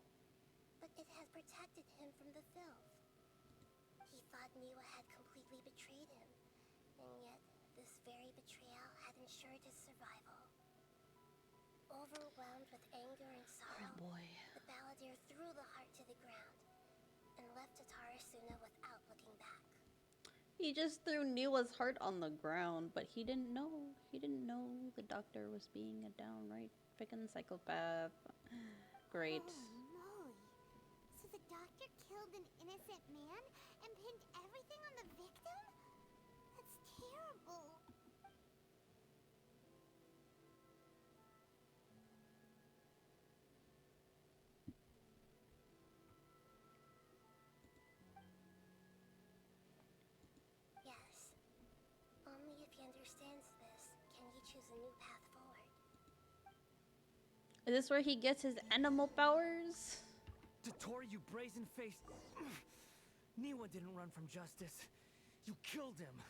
but it has protected him from the filth. He thought Niwa had completely betrayed him, and yet this very betrayal had ensured his survival. Overwhelmed with anger and sorrow, Oh boy. the balladeer threw the heart to the ground and left Tatarasuna without looking back. He just threw Niwa's heart on the ground, but he didn't know. He didn't know the doctor was being a downright freaking psychopath. Great. Holy moly. So the doctor killed an innocent man and pinned everything on the victim? That's terrible. Yes. Only if he understands this can he choose a new path forward. Is this where he gets his animal powers? Dotori, you brazen-faced... Niwa didn't run from justice. You killed him.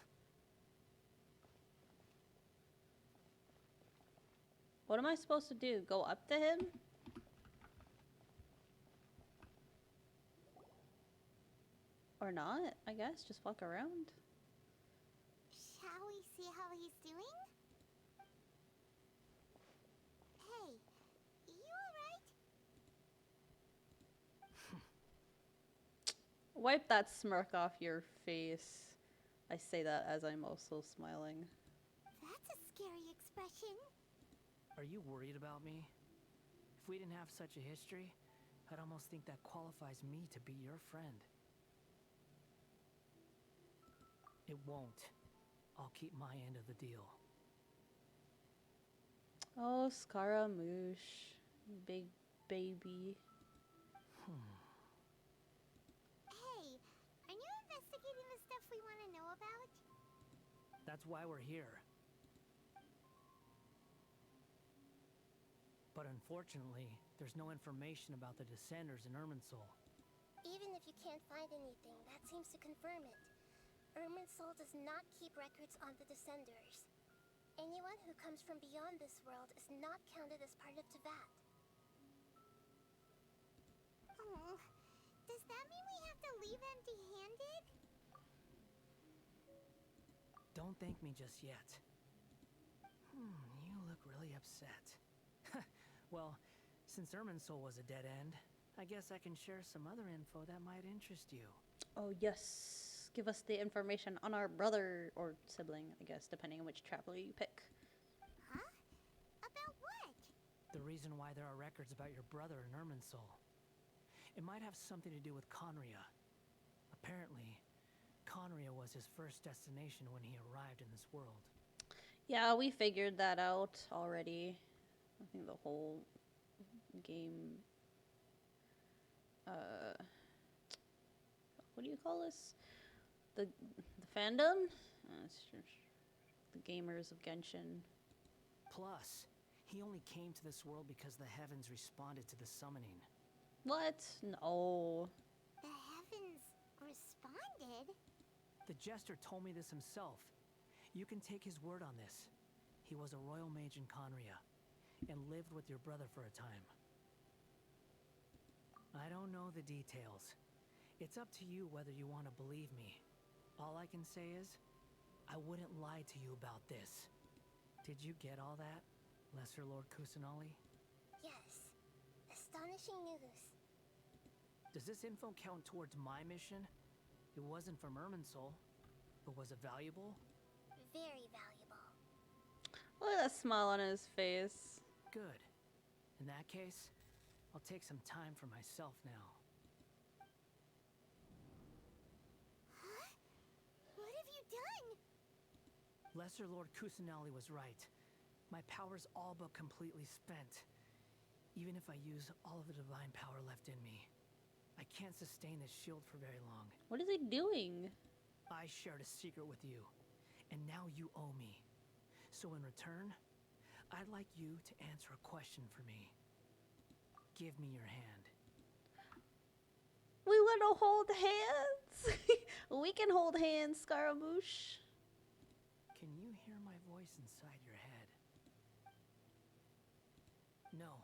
What am I supposed to do? Go up to him? Or not, I guess. Just walk around. Shall we see how he's doing? Hey, you alright? Wipe that smirk off your face. I say that as I'm also smiling. That's a scary expression. Are you worried about me? If we didn't have such a history, I'd almost think that qualifies me to be your friend. It won't. I'll keep my end of the deal. Oh, Scaramouche. Big baby. Hey, are you investigating the stuff we want to know about? That's why we're here. But unfortunately, there's no information about the Descenders in Irminsul. Even if you can't find anything, that seems to confirm it. Irminsul does not keep records on the Descenders. Anyone who comes from beyond this world is not counted as part of Teyvat. Oh, does that mean we have to leave empty-handed? Don't thank me just yet. You look really upset. Well, since Irminsul was a dead end, I guess I can share some other info that might interest you. Oh, yes. Give us the information on our brother or sibling, I guess, depending on which traveler you pick. Huh? About what? The reason why there are records about your brother in Irminsul. It might have something to do with Conria. Apparently, Conria was his first destination when he arrived in this world. Yeah, we figured that out already. I think the whole game... what do you call this? The fandom? The gamers of Genshin. Plus, he only came to this world because the heavens responded to the summoning. What? No. The heavens responded? The jester told me this himself. You can take his word on this. He was a royal mage in Conria, and lived with your brother for a time. I don't know the details. It's up to you whether you want to believe me. All I can say is, I wouldn't lie to you about this. Did you get all that, Lesser Lord Kusanali? Yes. Astonishing news. Does this info count towards my mission? It wasn't from Irminsul, but was it valuable? Very valuable. Look at that smile on his face. Good. In that case, I'll take some time for myself now. Huh? What have you done? Lesser Lord Kusanali was right. My power's all but completely spent. Even if I use all of the divine power left in me, I can't sustain this shield for very long. What is he doing? I shared a secret with you, and now you owe me. So in return, I'd like you to answer a question for me. Give me your hand. We want to hold hands. We can hold hands, Scaramouche. Can you hear my voice inside your head? No,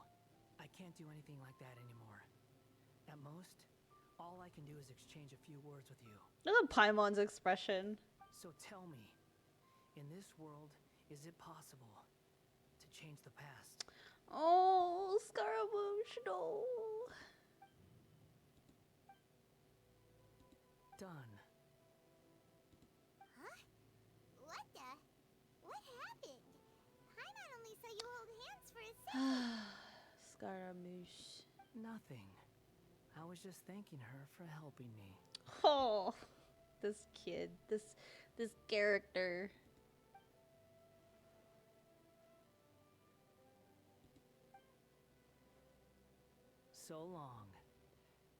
I can't do anything like that anymore. At most, all I can do is exchange a few words with you. Look at Paimon's expression. So tell me, in this world, is it possible to change the past? Oh, Scaramouche, no. Done. Huh? What the? What happened? Paimon only saw you hold hands for a second. Scaramouche. Nothing. I was just thanking her for helping me. Oh, this kid, this character. So long.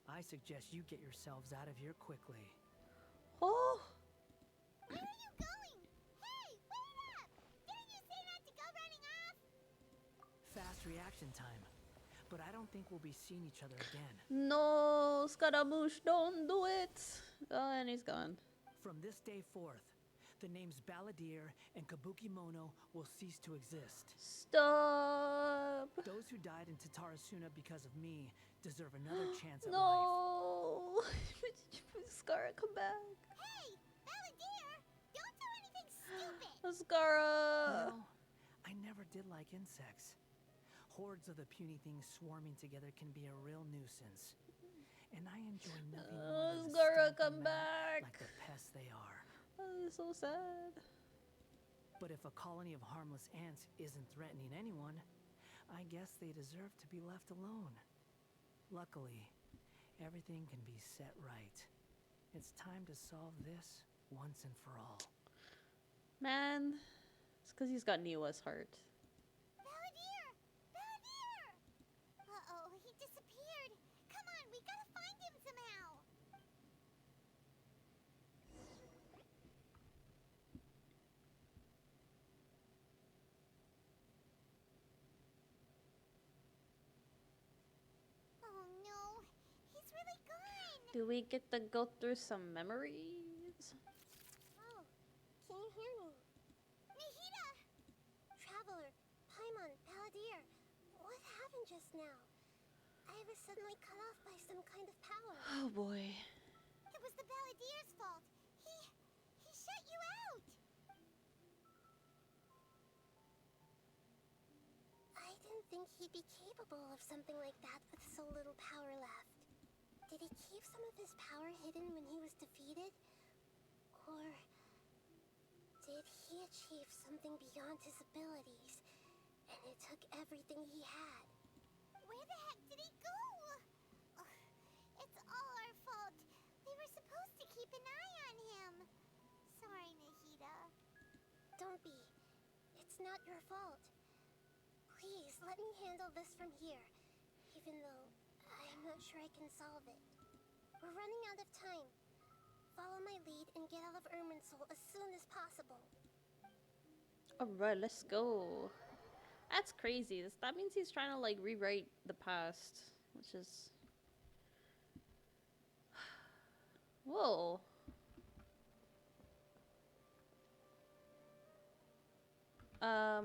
I suggest you get yourselves out of here quickly. Oh, Where are you going? Hey, wait up! Didn't you say not to go running off? Fast reaction time. But I don't think we'll be seeing each other again. no, Scaramouche, don't do it. Oh, and he's gone. From this day forth, the names Balladeer and Kabuki Mono will cease to exist. Stop. Those who died in Tatarasuna because of me deserve another chance at life. No. Scara, come back. Hey, Balladeer! Don't do anything stupid! Scara. No, I never did like insects. Hordes of the puny things swarming together can be a real nuisance. And I enjoy nothing more than to Scara, stamp them come out back. like the pests they are. Oh, so sad. But if a colony of harmless ants isn't threatening anyone, I guess they deserve to be left alone. Luckily, everything can be set right. It's time to solve this once and for all. Man, it's because he's got Niwa's heart. Balladeer! Balladeer! Uh-oh, he disappeared. Come on, we gotta find him somehow. Oh no, he's really gone. Do we get to go through some memories? Oh, can you hear me? Nihida! Traveler, Paimon, Balladeer, what happened just now? I was suddenly cut off by some kind of power. Oh boy. It was the Balladeer's fault. He shut you out. I didn't think he'd be capable of something like that with so little power left. Did he keep some of his power hidden when he was defeated? Or did he achieve something beyond his abilities, and it took everything he had? Where the heck did he go? Ugh, it's all our fault. We were supposed to keep an eye on him. Sorry, Nahida. Don't be. It's not your fault. Please, let me handle this from here, even though I'm not sure I can solve it. We're running out of time. Follow my lead and get out of Irminsul as soon as possible. Alright, let's go. That's crazy. That means he's trying to like rewrite the past, which is... Whoa.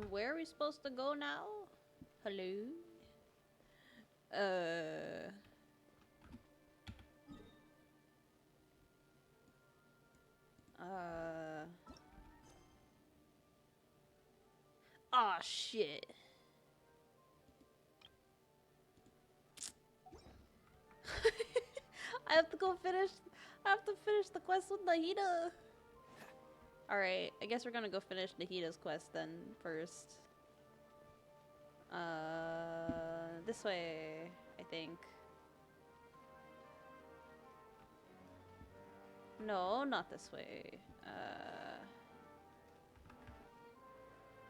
Where are we supposed to go now? Hello? Aw, shit. I have to go finish. I have to finish the quest with Nahida. Alright, I guess we're gonna go finish Nahida's quest then first. This way, I think. No, not this way.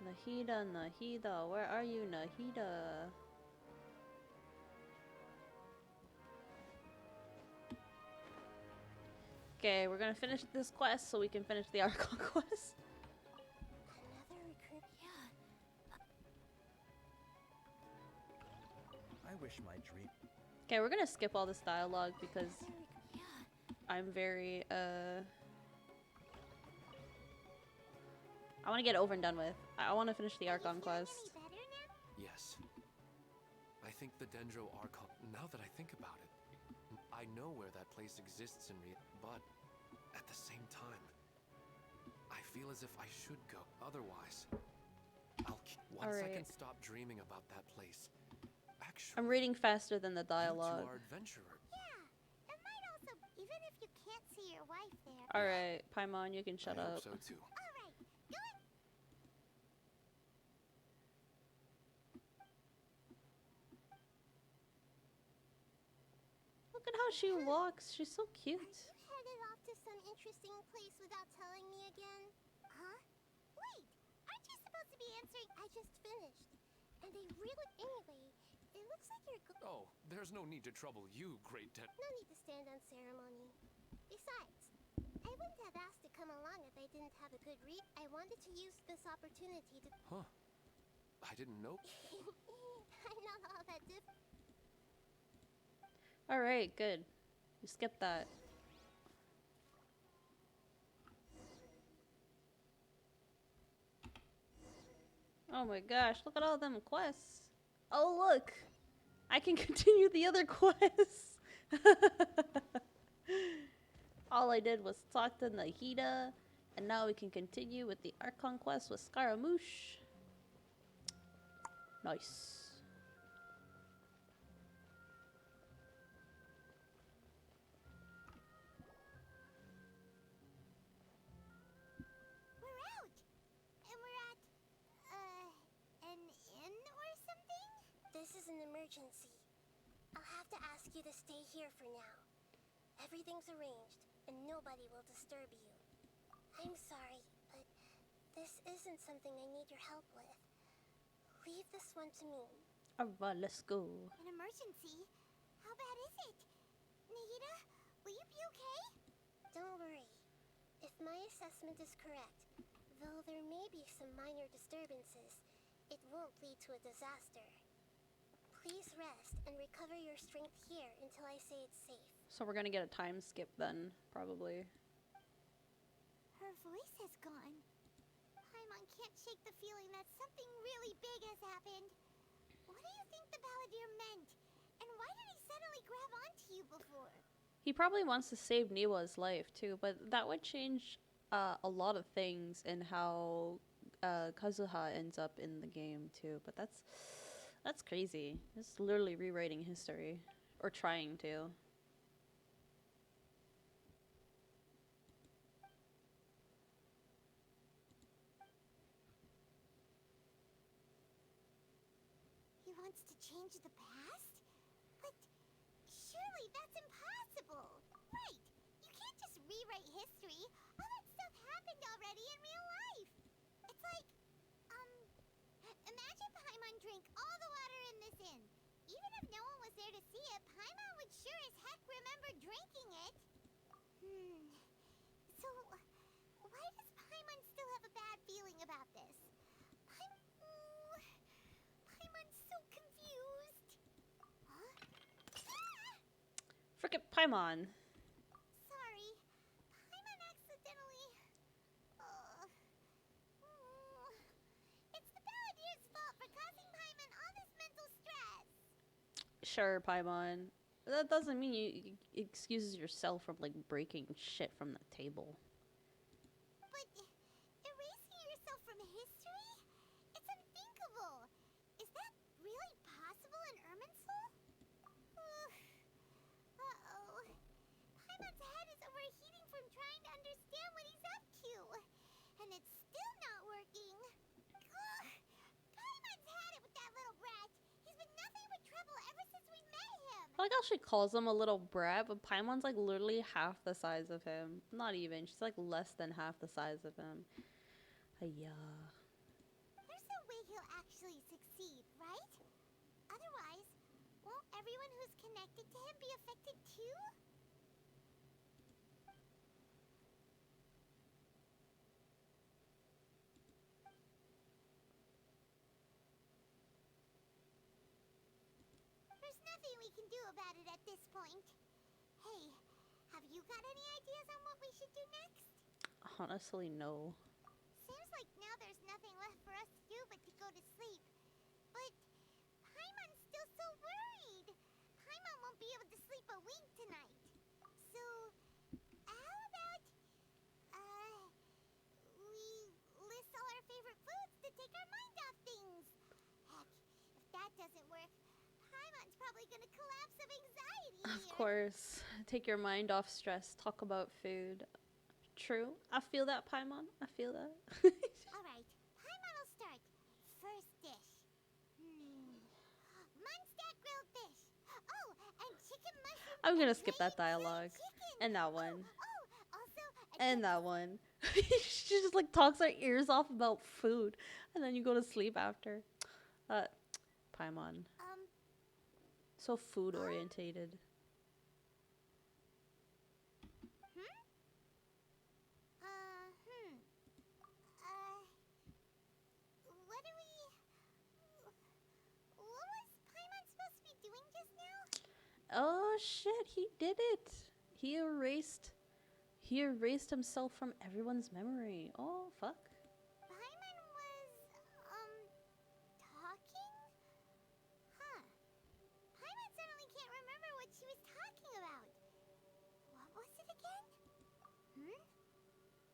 Nahida, Nahida, where are you, Nahida? Okay, we're gonna finish this quest so we can finish the Archon quest. Another recruit? Yeah. I wish my dream. Okay, we're gonna skip all this dialogue because Yeah. I'm very, I want to get it over and done with. I want to finish the Archon quest. Any better now? Yes. I think the Dendro Archon. Now that I think about it, I know where that place exists in but at the same time, I feel as if I should go. Otherwise, once I can stop dreaming about that place. Actually, I'm reading faster than the you two dialogue. are adventurers. Yeah. It might also, even if you can't see your wife there. Alright, Paimon, you can shut I up. hope so too. All right. Go on. Look at how she walks. She's so cute. You headed off to some interesting place without telling me again? Huh? Wait, aren't you supposed to be answering? I just finished. And they really. Anyway, it looks like you're Oh, there's no need to trouble you, great No need to stand on ceremony. Besides, I wouldn't have asked to come along if I didn't have a good read. I wanted to use this opportunity to. Huh. I didn't know. I'm not all that Alright, good. You skipped that. Oh my gosh, look at all them quests. Oh look! I can continue the other quests! All I did was talk to Nahida, and now we can continue with the Archon quest with Scaramouche. Nice. We're out! And we're at, an inn or something? This is an emergency. I'll have to ask you to stay here for now. Everything's arranged, and nobody will disturb you. I'm sorry, but this isn't something I need your help with. Leave this one to me. Alright, let's go. An emergency? How bad is it? Nahida, will you be okay? Don't worry. If my assessment is correct, though there may be some minor disturbances, it won't lead to a disaster. Please rest and recover your strength here until I say it's safe. So we're gonna get a time skip then, probably. Her voice has gone. Paimon can't shake the feeling that something really big has happened. What do you think the Balladeer meant? And why did he suddenly grab onto you before? He probably wants to save Niwa's life too, but that would change a lot of things in how Kazuha ends up in the game too. But that's crazy. It's literally rewriting history, or trying to. He wants to change the past? But surely that's impossible. Right. You can't just rewrite history. All that stuff happened already in real life. It's like, imagine Paimon drank all the water in this inn. Even if no one was there to see it, Paimon would sure as heck remember drinking it. So, why does Paimon still have a bad feeling about this? Paimon's so confused. Huh? Frickin' Paimon. Sorry. Paimon accidentally... It's the Balladeer's fault for causing Paimon all this mental stress. Sure, Paimon. That doesn't mean you excuses yourself from like breaking shit from the table. But erasing yourself from history? It's unthinkable. Is that really possible in Irminsul? Uh-oh. Paimon's head is over I like how she calls him a little brat, but Paimon's like literally half the size of him. Not even. She's like less than half the size of him. Yeah. There's no way he'll actually succeed, right? Otherwise, won't everyone who's connected to him be affected too? There's nothing we can do about it at this point. Hey, have you got any ideas on what we should do next? Honestly, no. Seems like now there's nothing left for us to do but to go to sleep. But Paimon's still so worried. Paimon won't be able to sleep a wink tonight. So, how about, we list all our favorite foods to take our mind off things? Heck, if that doesn't work, Paimon's probably gonna collapse of anxiety Of here. course. Take your mind off stress. Talk about food. True. I feel that, Paimon. I feel that. Alright, Paimon will start. First dish. Munstack grilled fish. Oh, and chicken mushroom. I'm gonna and skip that dragon dialogue. chicken. And that one. Also, And that one. She just like talks her ears off about food. And then you go to sleep after. Paimon. So food orientated. What do we... What was Paimon supposed to be doing just now? Oh shit, he did it. He erased himself from everyone's memory. Oh fuck. Paimon was, talking? Huh. Paimon suddenly can't remember what she was talking about. What was it again?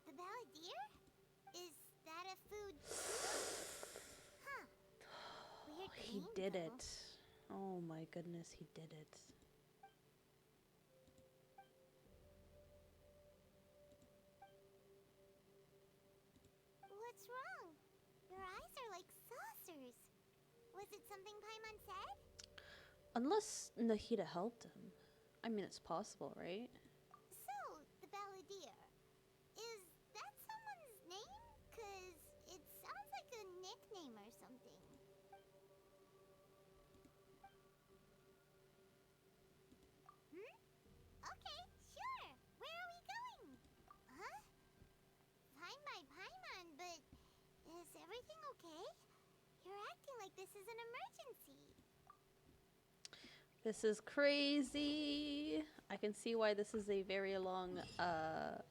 The balladeer? Is that a food too? Huh. Weird He name, did though. it. Oh my goodness, he did it. What's wrong? Your eyes are like saucers. Was it something Paimon said? Unless Nahida helped him. I mean, it's possible, right? So, the balladeer. Is that someone's name? 'Cause it sounds like a nickname or something. Okay, sure. Where are we going? Huh? Fine by Paimon, but is everything okay? You're acting like this is an emergency. This is crazy. I can see why this is a very long, well,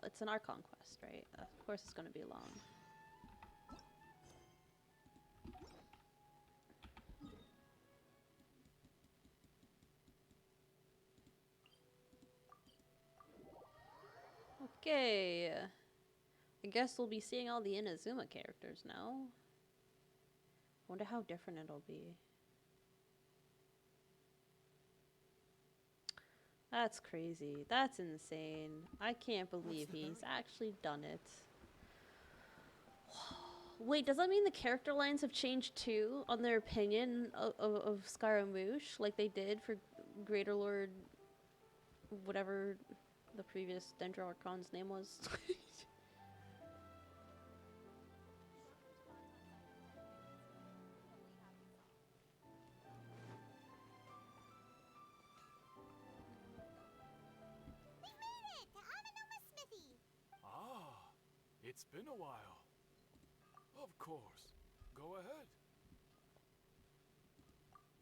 it's an Archon quest, right? Of course it's gonna be long. Okay. I guess we'll be seeing all the Inazuma characters now. Wonder how different it'll be. That's crazy. That's insane. I can't believe he's actually done it. Wait, does that mean the character lines have changed too on their opinion of Scaramouche, like they did for Greater Lord, whatever the previous Dendro Archon's name was? We made it to Amanoma Smithy. Ah, it's been a while. Of course. Go ahead.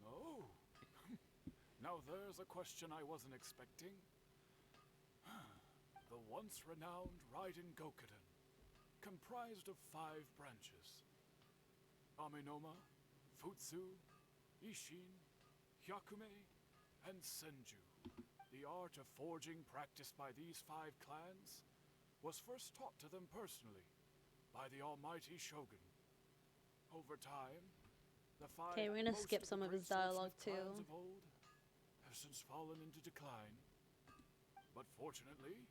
Oh. Now there's a question I wasn't expecting. The once renowned Raiden Gokuden, comprised of 5 branches. Amenoma, Futsu, Ishin, Hyakume, and Senju. The art of forging practiced by these 5 clans was first taught to them personally by the almighty Shogun. Over time, the 5 Okay, we're gonna most skip of some the of his great dialogue swordsmith too. clans of old have since fallen into decline. But fortunately,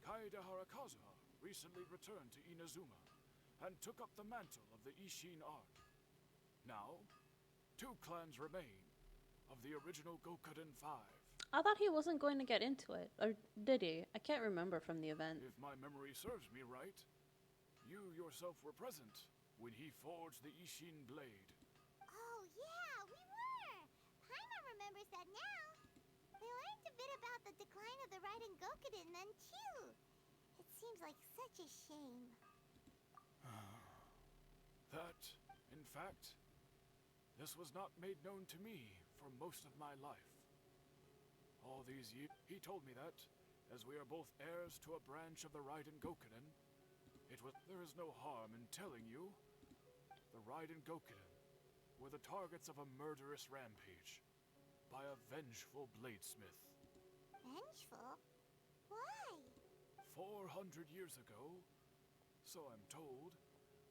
Kaede Harakaza recently returned to Inazuma and took up the mantle of the Ishin art. Now, 2 clans remain, of the original Gokuden 5. I thought he wasn't going to get into it, or did he? I can't remember from the event. If my memory serves me right, you yourself were present when he forged the Ishin blade. Oh, yeah, we were! Paimon remembers that now. We learned a bit about the decline of the Raiden Gokuden then, too. It seems like such a shame. That, in fact, this was not made known to me for most of my life. All these years, he told me that, as we are both heirs to a branch of the Raiden Gokuden, there is no harm in telling you. The Raiden Gokuden were the targets of a murderous rampage by a vengeful bladesmith. Vengeful? Why? 400 years ago, so I'm told,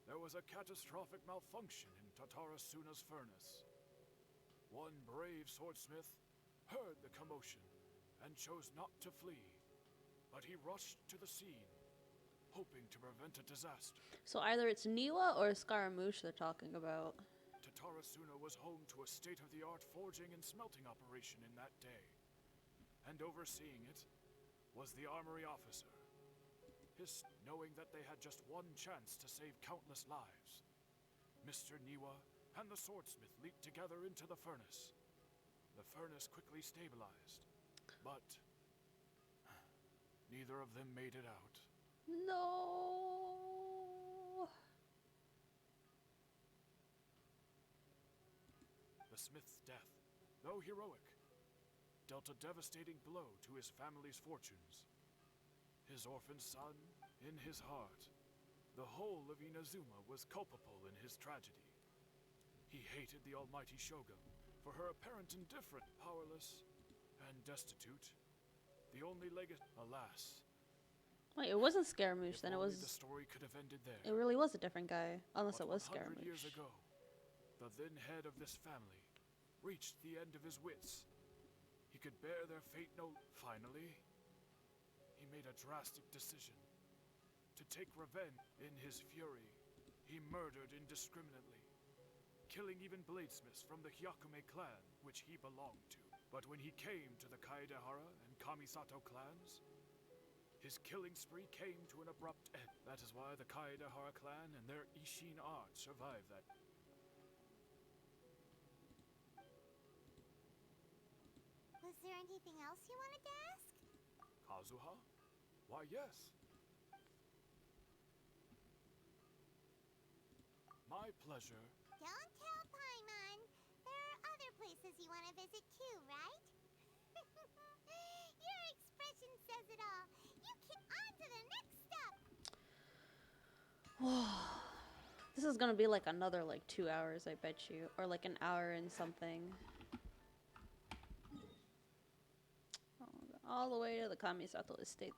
there was a catastrophic malfunction in Tatarasuna's furnace. One brave swordsmith heard the commotion and chose not to flee, but he rushed to the scene, hoping to prevent a disaster. So either it's Niwa or Scaramouche they're talking about. Tatarasuna was home to a state-of-the-art forging and smelting operation in that day, and overseeing it was the armory officer. Knowing that they had just one chance to save countless lives, Mr. Niwa and the swordsmith leaped together into the furnace. The furnace quickly stabilized, but neither of them made it out. No. The smith's death, though heroic, dealt a devastating blow to his family's fortunes. His orphan son, in his heart, the whole of Inazuma was culpable in his tragedy. He hated the almighty shogun for her apparent indifference, powerless and destitute. The only legacy, alas. Wait, it wasn't Scaramouche, then it was... The story could have ended there. It really was a different guy, unless it was 100 Scaramouche. years ago, the then head of this family reached the end of his wits. He could bear their fate no... Finally, he made a drastic decision. To take revenge. In his fury, he murdered indiscriminately, killing even bladesmiths from the Hyakume clan, which he belonged to. But when he came to the Kaedehara and Kamisato clans, his killing spree came to an abrupt end. That is why the Kaedehara clan and their Ishin art survived that. Was there anything else you wanted to ask? Kazuha? Why, yes. My pleasure. Don't tell Paimon. There are other places you want to visit too, right? Your expression says it all. You can on to the next step. This is gonna be like another 2 hours, I bet you, or like an hour and something. All the way to the Kamisato estate.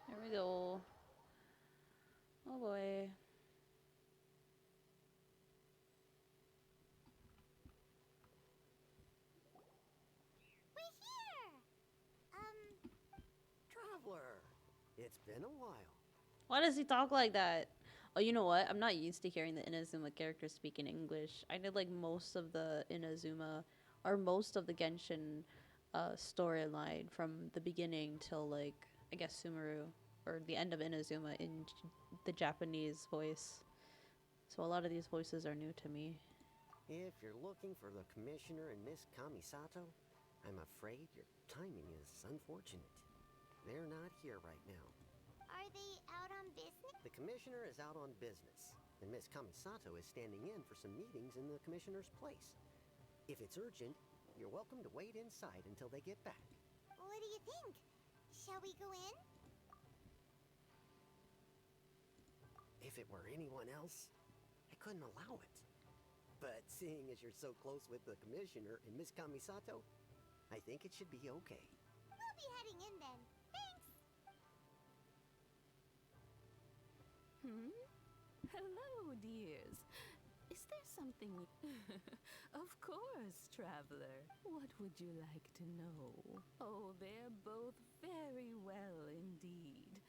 There we go. Oh boy. Traveler, it's been a while. Why does he talk like that? Oh, you know what? I'm not used to hearing the Inazuma characters speak in English. I did most of the Inazuma, or most of the Genshin storyline from the beginning till I guess Sumeru, or the end of Inazuma in the Japanese voice. So a lot of these voices are new to me. If you're looking for the Commissioner and Miss Kamisato, I'm afraid your timing is unfortunate. They're not here right now. Are they out on business? The Commissioner is out on business, and Miss Kamisato is standing in for some meetings in the Commissioner's place. If it's urgent, you're welcome to wait inside until they get back. What do you think? Shall we go in? If it were anyone else, I couldn't allow it. But seeing as you're so close with the Commissioner and Miss Kamisato, I think it should be okay. We'll be heading in then. Thanks! Hello, dears. Is there something... Of course, traveler. What would you like to know? Oh, they're both very well indeed.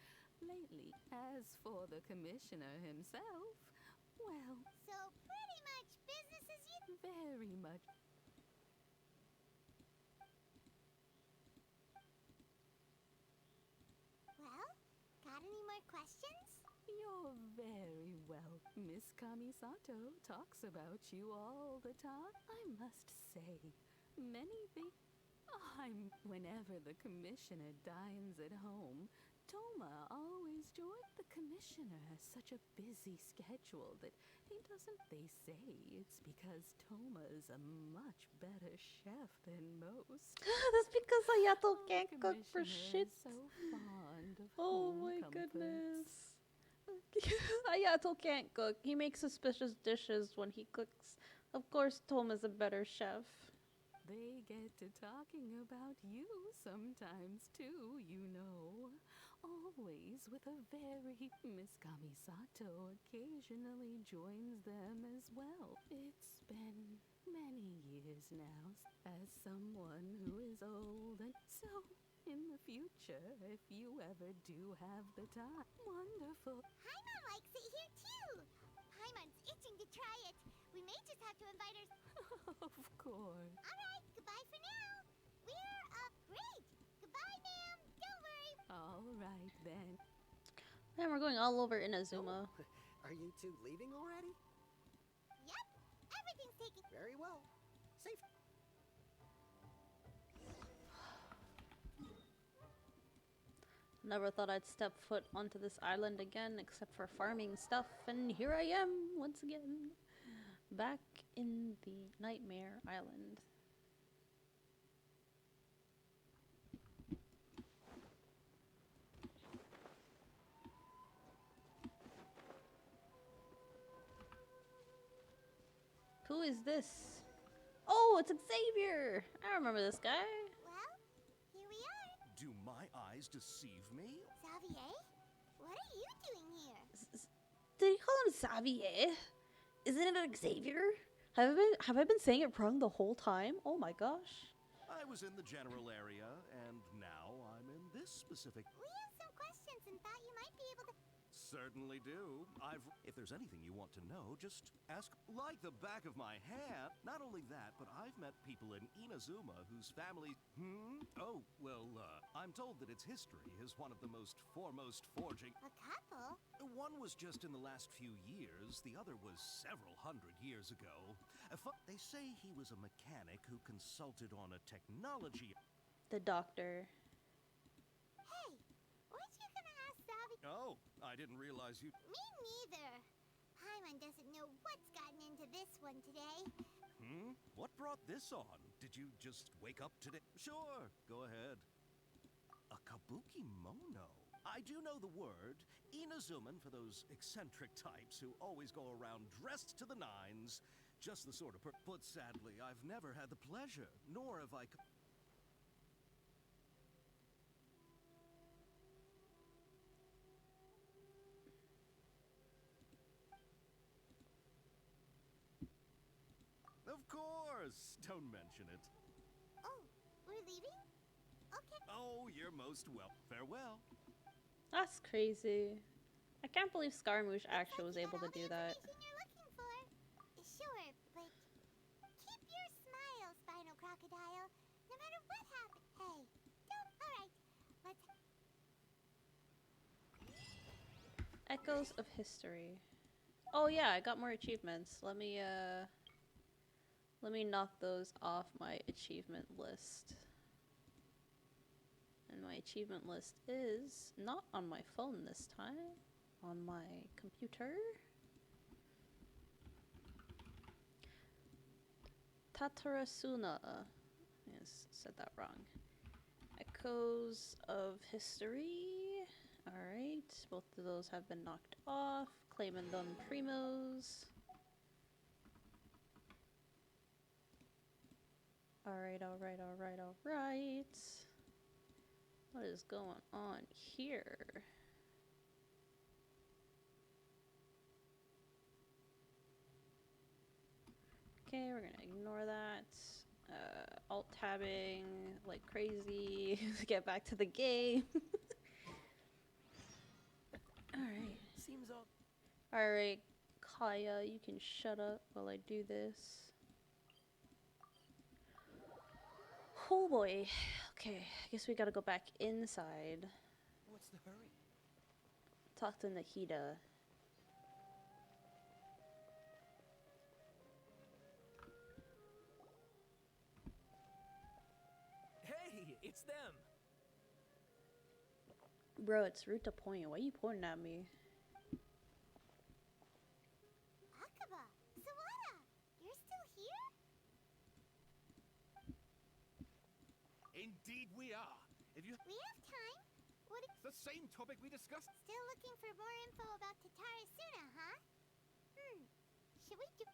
Lately, as for the Commissioner himself, well... So pretty much business as usual. Very much. more questions? You're very well. Miss Kamisato talks about you all the time. I must say, many things. Whenever the commissioner dines at home, Toma always joins. The commissioner has such a busy schedule that they say it's because Toma is a much better chef than most. That's because Ayato The can't cook for commissioner shit. is so fond of Oh home my comforts. goodness. Ayato can't cook. He makes suspicious dishes when he cooks. Of course, Toma's a better chef. They get to talking about you sometimes too, you know. Always with a very Miss Kamisato occasionally joins them as well. It's been many years now as someone who is old, and so in the future, if you ever do have the time. Wonderful. Paimon likes it here too. Paimon's itching to try it. We may just have to invite her. Of course. Alright, goodbye for now. We're great. Goodbye, ma'am. Don't worry. All right then. Man, we're going all over Inazuma. Are you two leaving already? Yep. Everything's taken. Very well. Safe. Never thought I'd step foot onto this island again except for farming stuff, and here I am once again. Back in the Nightmare Island. Who is this? Oh, it's Xavier! I remember this guy. Well, here we are. Do my eyes deceive me? Xavier? What are you doing here? Did he call him Xavier? Isn't it Xavier? Have I been saying it wrong the whole time? Oh my gosh. I was in the general area, and now I'm in this specific... We have some questions and thought you might be able to... Certainly do. If there's anything you want to know, just ask. Like the back of my hand. Not only that, but I've met people in Inazuma whose family... Oh, well, I'm told that its history is one of the most foremost forging... A couple? One was just in the last few years. The other was several hundred years ago. They say he was a mechanic who consulted on a technology... The doctor. Hey, weren't you gonna ask Xavier? Oh, I didn't realize you... Me neither. Paimon doesn't know what's gotten into this one today. What brought this on? Did you just wake up today? Sure, go ahead. A kabuki mono. I do know the word. Inazuman for those eccentric types who always go around dressed to the nines. Just the sort of but sadly, I've never had the pleasure, nor have I... Of course! Don't mention it. Oh, we're leaving? Okay. Oh, you're most well. Farewell. That's crazy. I can't believe Scaramouche actually was able to do that. You're looking for. Sure, but keep your smile, Spinal Crocodile. No matter what happens. Hey, don't. Alright, let's. Echoes of History. Oh yeah, I got more achievements. Let me knock those off my achievement list. And my achievement list is not on my phone this time, on my computer. Tatarasuna. Yes, said that wrong. Echoes of History. Alright, both of those have been knocked off. Claim and Done Primos. Alright. What is going on here? Okay, we're gonna ignore that. Alt-tabbing like crazy to get back to the game. Alright. Seems all... Alright, Kaya, you can shut up while I do this. Oh boy. Okay, I guess we gotta go back inside. What's the hurry? talk to Nahida. Hey, it's them. Bro, it's rude to point. Why are you pointing at me? Akaba, Sawada, you're still here? Indeed we are. If you... We have time. What It's the same topic we discussed. Still looking for more info about Tatara Suna, huh? Should we do...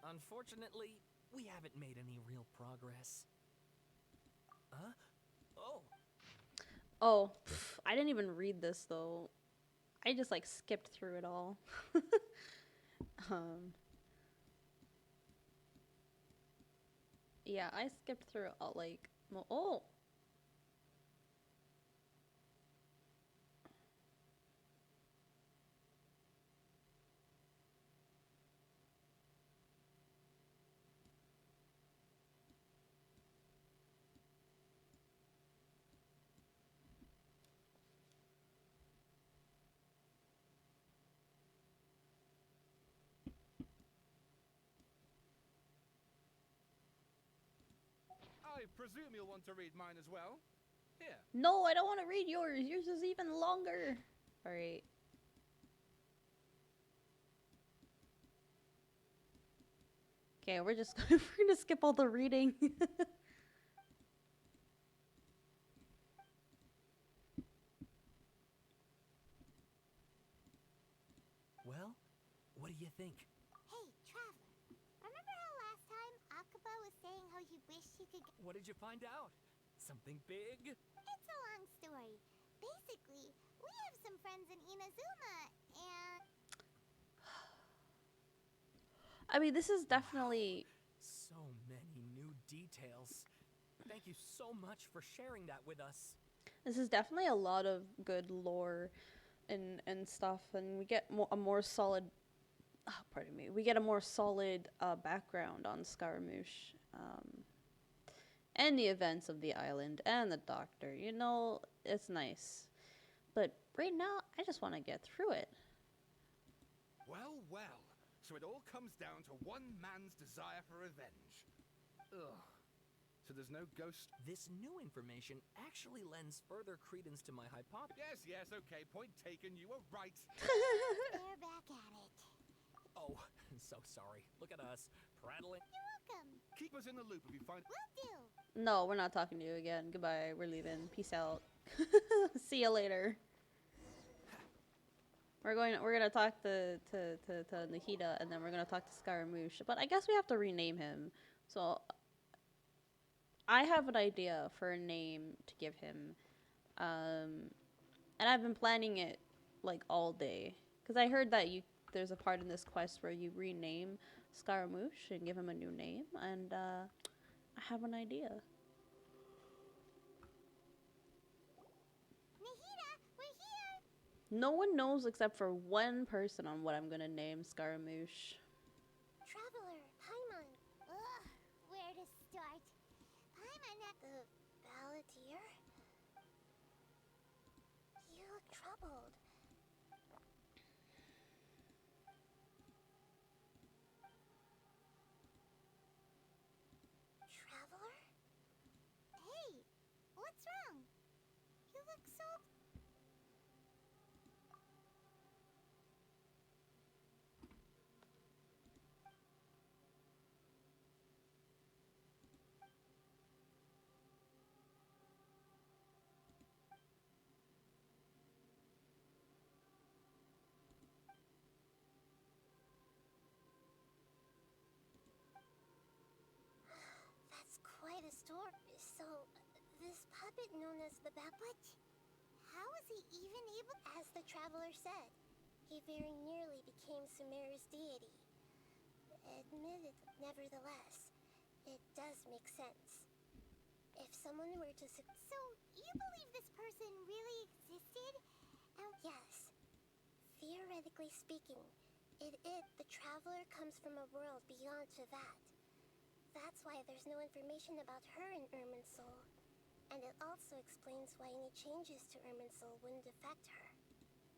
Unfortunately, we haven't made any real progress. Huh? Oh. Oh, I didn't even read this though. I just like skipped through it all. Yeah, I skipped through all like oh. I presume you'll want to read mine as well. Here. No, I don't want to read yours. Yours is even longer. All right. Okay, we're just we're gonna skip all the reading. Well, what do you think? Hey, Traveler. Remember how last time Akaba was saying how you wish you could get... What did you find out? Something big? It's a long story. Basically, we have some friends in Inazuma, and... I mean, this is definitely... So many new details. Thank you so much for sharing that with us. This is definitely a lot of good lore and stuff, and we get a more solid... pardon me. We get a more solid background on Scaramouche. And the events of the island and the doctor. You know, it's nice. But right now, I just want to get through it. Well, well. So it all comes down to one man's desire for revenge. Ugh. So there's no ghost... This new information actually lends further credence to my hypothesis. Yes, okay, point taken, you were right. They're back at it. Oh, so sorry. Look at us, prattling. You're welcome. Keep us in the loop if you find... Will do. No, we're not talking to you again. Goodbye. We're leaving. Peace out. See you later. We're gonna talk to Nahida, and then we're gonna talk to Scaramouche. But I guess we have to rename him. So I have an idea for a name to give him, and I've been planning it like all day because I heard that there's a part in this quest where you rename Scaramouche and give him a new name, and I have an idea. Nahida, we're here. No one knows except for one person on what I'm gonna name Scaramouche. Traveler, Paimon. Ugh, where to start? Paimon at the balladeer? You look troubled. Traveler? Hey, what's wrong? You look so... That's quite a story. So, this puppet known as the But how was he even able... As the Traveler said, he very nearly became Sumeru's deity. Admitted, nevertheless, it does make sense. If someone were to... So, you believe this person really existed? Yes. Theoretically speaking, the Traveler comes from a world beyond to that. That's why there's no information about her in Irmin's soul. And it also explains why any changes to Irminsul wouldn't affect her.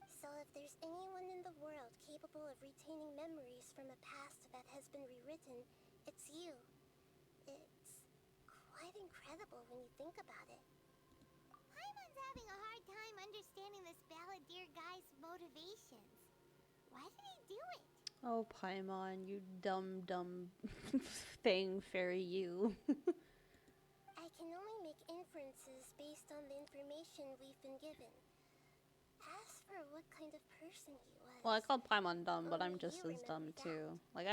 So if there's anyone in the world capable of retaining memories from a past that has been rewritten, it's you. It's quite incredible when you think about it. Paimon's having a hard time understanding this balladeer guy's motivations. Why did he do it? Oh, Paimon, you dumb thing, fairy you. I can only make inferences based on the information we've been given. As for what kind of person he was... Well, I called Paimon dumb, but I'm only just you as dumb remember that. too. Like,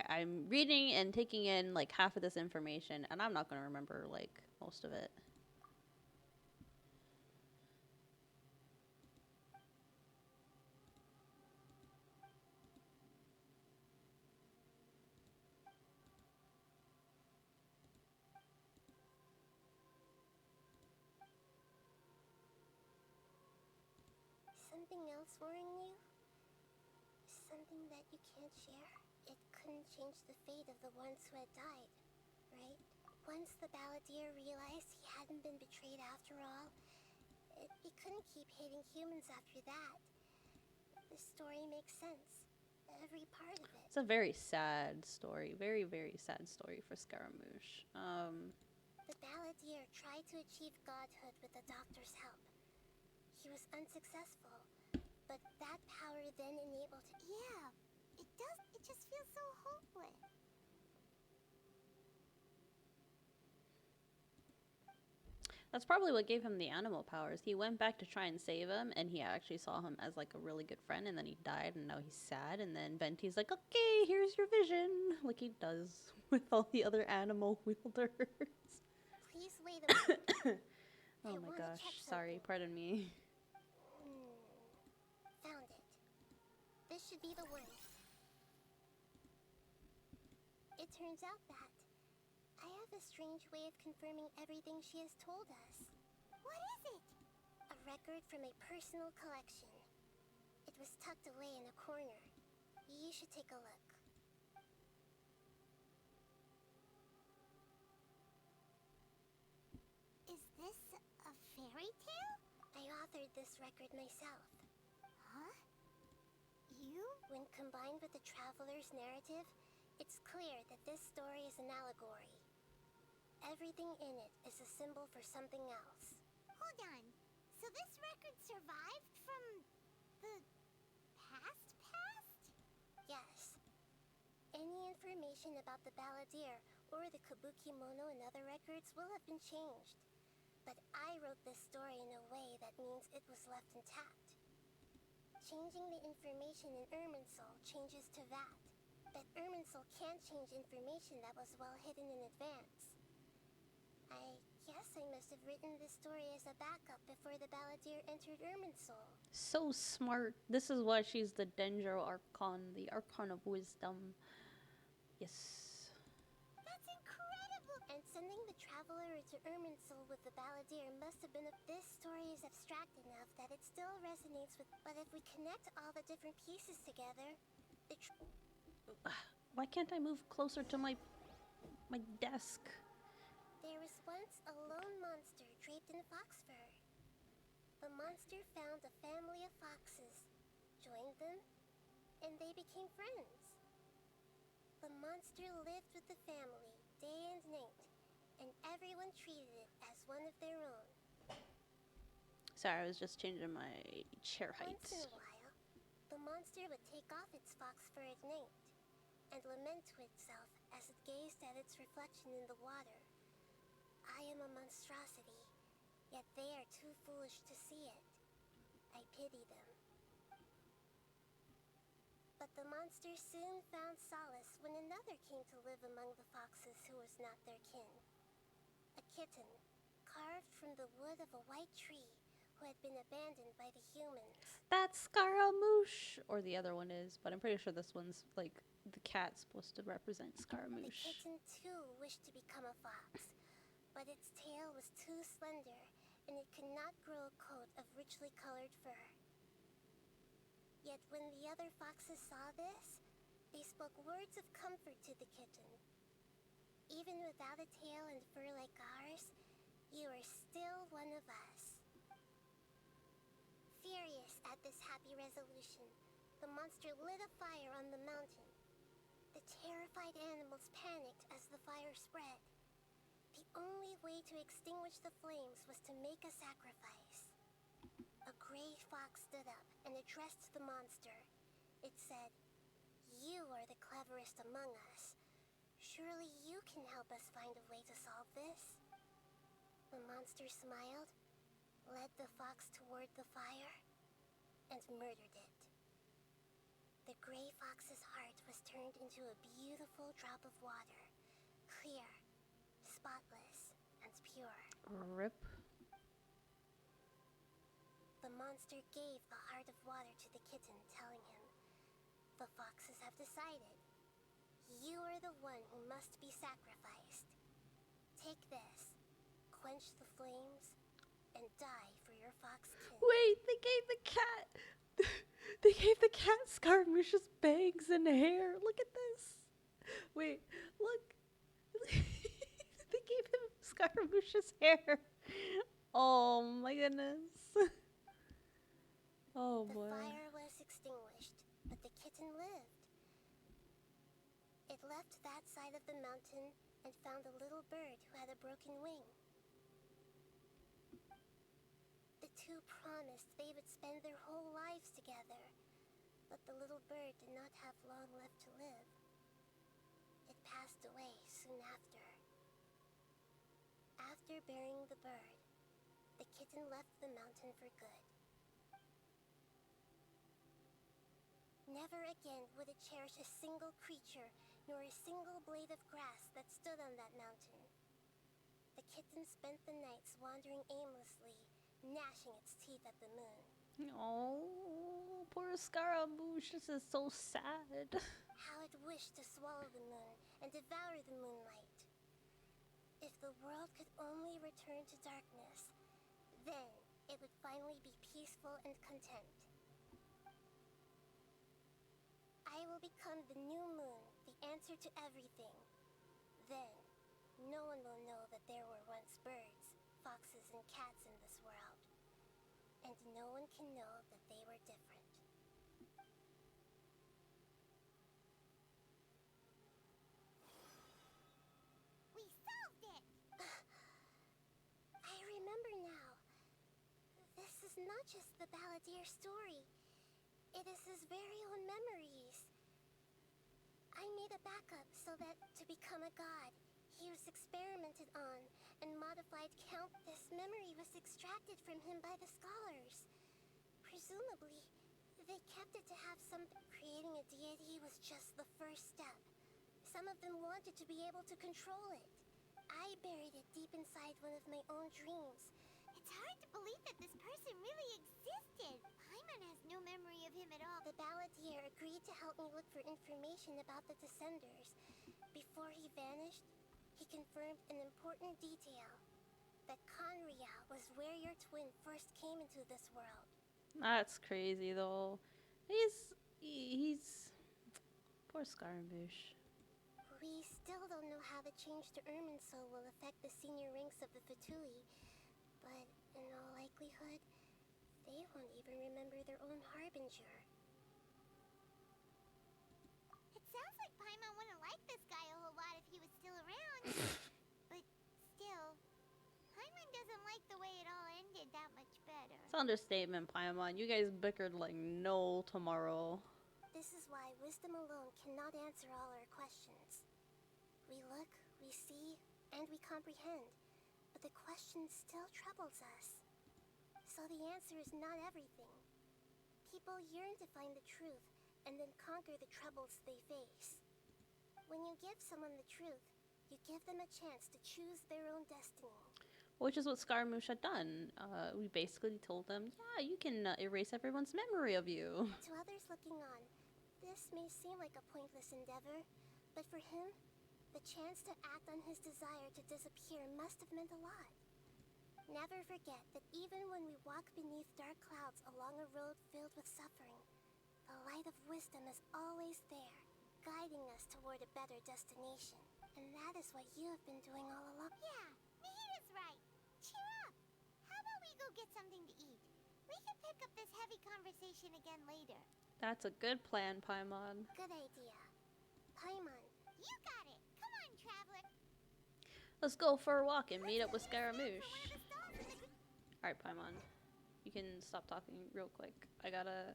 I'm reading and taking in, like, half of this information, and I'm not gonna remember, like, most of it. Something else worrying you? Something that you can't share? It couldn't change the fate of the ones who had died, right? Once the balladeer realized he hadn't been betrayed after all, he couldn't keep hating humans after that. The story makes sense. Every part of it. It's a very sad story. Very, very sad story for Scaramouche. The balladeer tried to achieve godhood with the doctor's help. He was unsuccessful, but that power then enabled him. Yeah, it does. It just feels so hopeless. That's probably what gave him the animal powers. He went back to try and save him, and he actually saw him as, like, a really good friend, and then he died, and now he's sad, and then Venti's like, okay, here's your vision, like he does with all the other animal wielders. Please wait a minute. Oh my gosh, sorry, pardon me. Found it. This should be the one. It turns out that I have a strange way of confirming everything she has told us. What is it? A record from a personal collection. It was tucked away in a corner. You should take a look. Is this a fairy tale? I authored this record myself. Huh? You? When combined with the traveler's narrative, it's clear that this story is an allegory. Everything in it is a symbol for something else. Hold on. So this record survived from the past? Yes. Any information about the balladeer or the kabuki mono in other records will have been changed. But I wrote this story in a way that means it was left intact. Changing the information in Irminsul changes to that. But Irminsul can't change information that was well hidden in advance. I guess I must have written this story as a backup before the balladeer entered Irminsul. So smart. This is why she's the Dendro Archon, the Archon of Wisdom. Yes. That's incredible! And sending the traveler to Irminsul with the balladeer must have been this story is abstract enough that it still resonates with. But if we connect all the different pieces together, Why can't I move closer to my desk? There was once a lone monster draped in fox fur. The monster found a family of foxes, joined them, and they became friends. The monster lived with the family day and night, and everyone treated it as one of their own. Sorry, I was just changing my chair height. Once in a while, the monster would take off its fox fur at night and lament to itself as it gazed at its reflection in the water. I am a monstrosity, yet they are too foolish to see it. I pity them. But the monster soon found solace when another came to live among the foxes who was not their kin. A kitten, carved from the wood of a white tree, who had been abandoned by the humans. That's Scaramouche! Or the other one is, but I'm pretty sure this one's, like, the cat's supposed to represent The Scaramouche. kitten too wished to become a fox, but its tail was too slender, and it could not grow a coat of richly colored fur. Yet when the other foxes saw this, they spoke words of comfort to the kitten. Even without a tail and fur like ours, You are still one of us. Furious at this happy resolution, the monster lit a fire on the mountain. The terrified animals panicked as the fire spread. The only way to extinguish the flames was to make a sacrifice. A gray fox stood up and addressed the monster. It said, "You are the cleverest among us. Surely you can help us find a way to solve this." The monster smiled, led the fox toward the fire, and murdered it. The gray fox's heart was turned into a beautiful drop of water, clear, spotless, and pure. Rip. The monster gave the heart of water to the kitten, telling him, "The foxes have decided. You are the one who must be sacrificed. Take this, quench the flames, and die for your fox kin." Wait, they gave the cat. They gave the cat Scaramouche's bangs and hair. Look at this. Wait, look. They gave him Scaramouche's hair. Oh my goodness. Oh boy. The fire was extinguished, but the kitten lived. It left that side of the mountain and found a little bird who had a broken wing. The two promised they would spend their whole lives together, but the little bird did not have long left to live. It passed away soon after. After burying the bird, the kitten left the mountain for good. Never again would it cherish a single creature, nor a single blade of grass that stood on that mountain. The kitten spent the nights wandering aimlessly, gnashing its teeth at the moon. Oh, poor Scaramouche. This is so sad. How it wished to swallow the moon and devour the moonlight. If the world could only return to darkness, then it would finally be peaceful and content. I will become the new moon, the answer to everything. Then, no one will know that there were once birds, foxes, and cats in this world. And no one can know that they were different. We solved it! I remember now. This is not just the Balladeer story. It is his very own memories. I made a backup so that, to become a god, he was experimented on, and modified countless memory was extracted from him by the scholars. Presumably, they kept it to have some... Creating a deity was just the first step. Some of them wanted to be able to control it. I buried it deep inside one of my own dreams. It's hard to believe that this person really existed. Paimon has no memory of him at all. The Balladeer agreed to help me look for information about the Descenders. Before he vanished, he confirmed an important detail. That Conria was where your twin first came into this world. That's crazy though. He's poor Scaramouche. We still don't know how the change to Irminsul will affect the senior ranks of the Fatui, but in all likelihood, they won't even remember their own Harbinger. It sounds like Paimon wouldn't like this guy a whole lot if he was still around. But still, Paimon doesn't like the way it all ended that much better. It's an understatement, Paimon. You guys bickered like no tomorrow. This is why wisdom alone cannot answer all our questions. We look, we see, and we comprehend, but the question still troubles us. So the answer is not everything. People yearn to find the truth, and then conquer the troubles they face. When you give someone the truth, you give them a chance to choose their own destiny. Which is what Scaramouche had done. We basically told them, yeah, you can erase everyone's memory of you. To others looking on, this may seem like a pointless endeavor, but for him, the chance to act on his desire to disappear must have meant a lot. Never forget that even when we walk beneath dark clouds along a road filled with suffering, the light of wisdom is always there, guiding us toward a better destination. And that is what you have been doing all along. Yeah, Nahita's right. get something to eat. We can pick up this heavy conversation again later. That's a good plan, Paimon. Good idea. Paimon, you got it. Come on, traveler. Let's go for a walk and meet up with Scaramouche. Alright, Paimon. You can stop talking real quick. I gotta.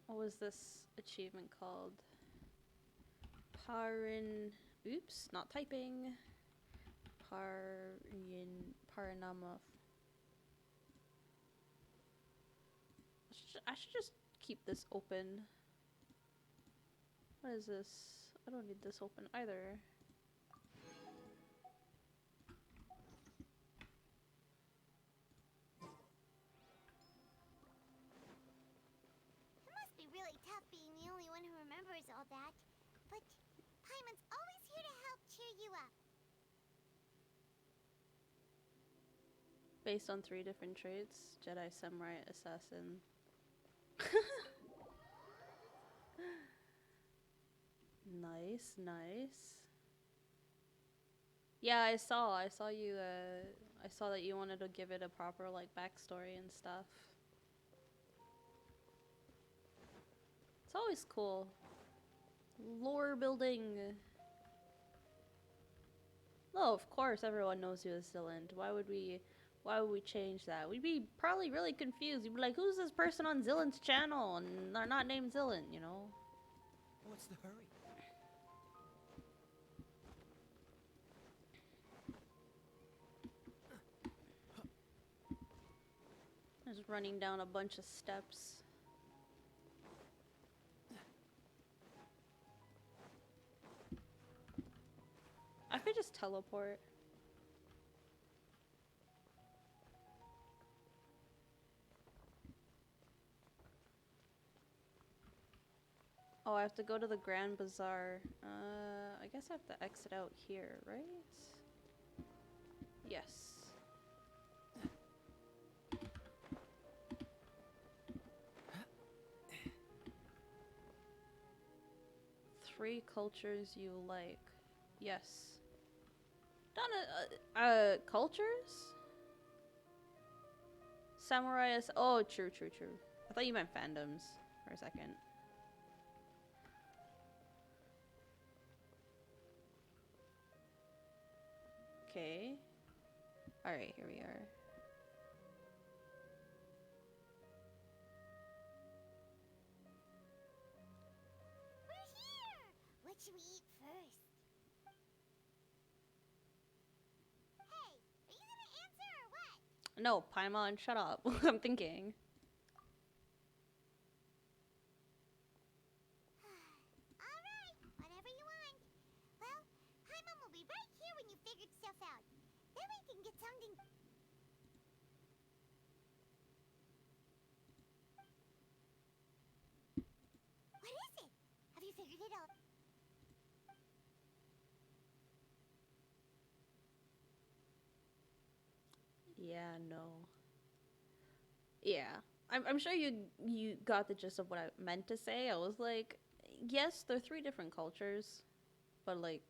What was this achievement called? Oops, not typing. Paranama. I should just keep this open. What is this? I don't need this open either. It must be really tough being the only one who remembers all that. But Paimon's always here to help cheer you up. Based on 3 different traits: Jedi, Samurai, Assassin. Nice, nice. Yeah, I saw you, I saw that you wanted to give it a proper, like, backstory and stuff. It's always cool. Lore building. No, of course everyone knows you as Zillant. Why would we change that? We'd be probably really confused. You'd be like, who's this person on Zillant's channel? And they're not named Zillant, you know? What's the hurry? Just running down a bunch of steps. I could just teleport. Oh, I have to go to the Grand Bazaar. I guess I have to exit out here, right? Yes. Three cultures you like. Yes. Done cultures? Samurai is. Oh, true. I thought you meant fandoms for a second. Okay. Alright, here we are. We're here! What should we eat first? Hey, are you gonna answer or what? No, Paimon, shut up. I'm thinking. Alright, whatever you want. Well, Paimon will be right here when you figured stuff out. Then we can get something. What is it? Have you figured it out? Yeah, no. Yeah. I'm sure you got the gist of what I meant to say. I was like, yes, they're 3 different cultures, but like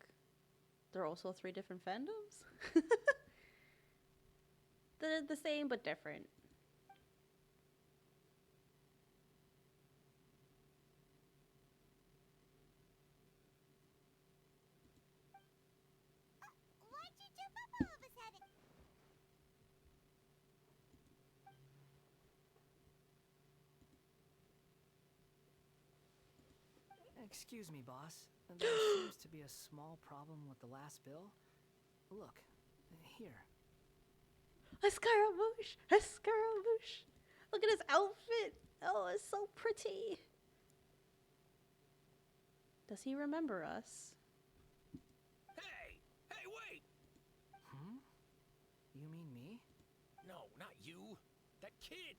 they're also 3 different fandoms. They're the same but different. Why'd you jump up all of a sudden? Excuse me, boss. There seems to be a small problem with the last bill. Look, here. A Scaramouche! A Scaramouche! Look at his outfit! Oh, it's so pretty! Does he remember us? Hey! Hey, wait! Hmm? You mean me? No, not you. That kid!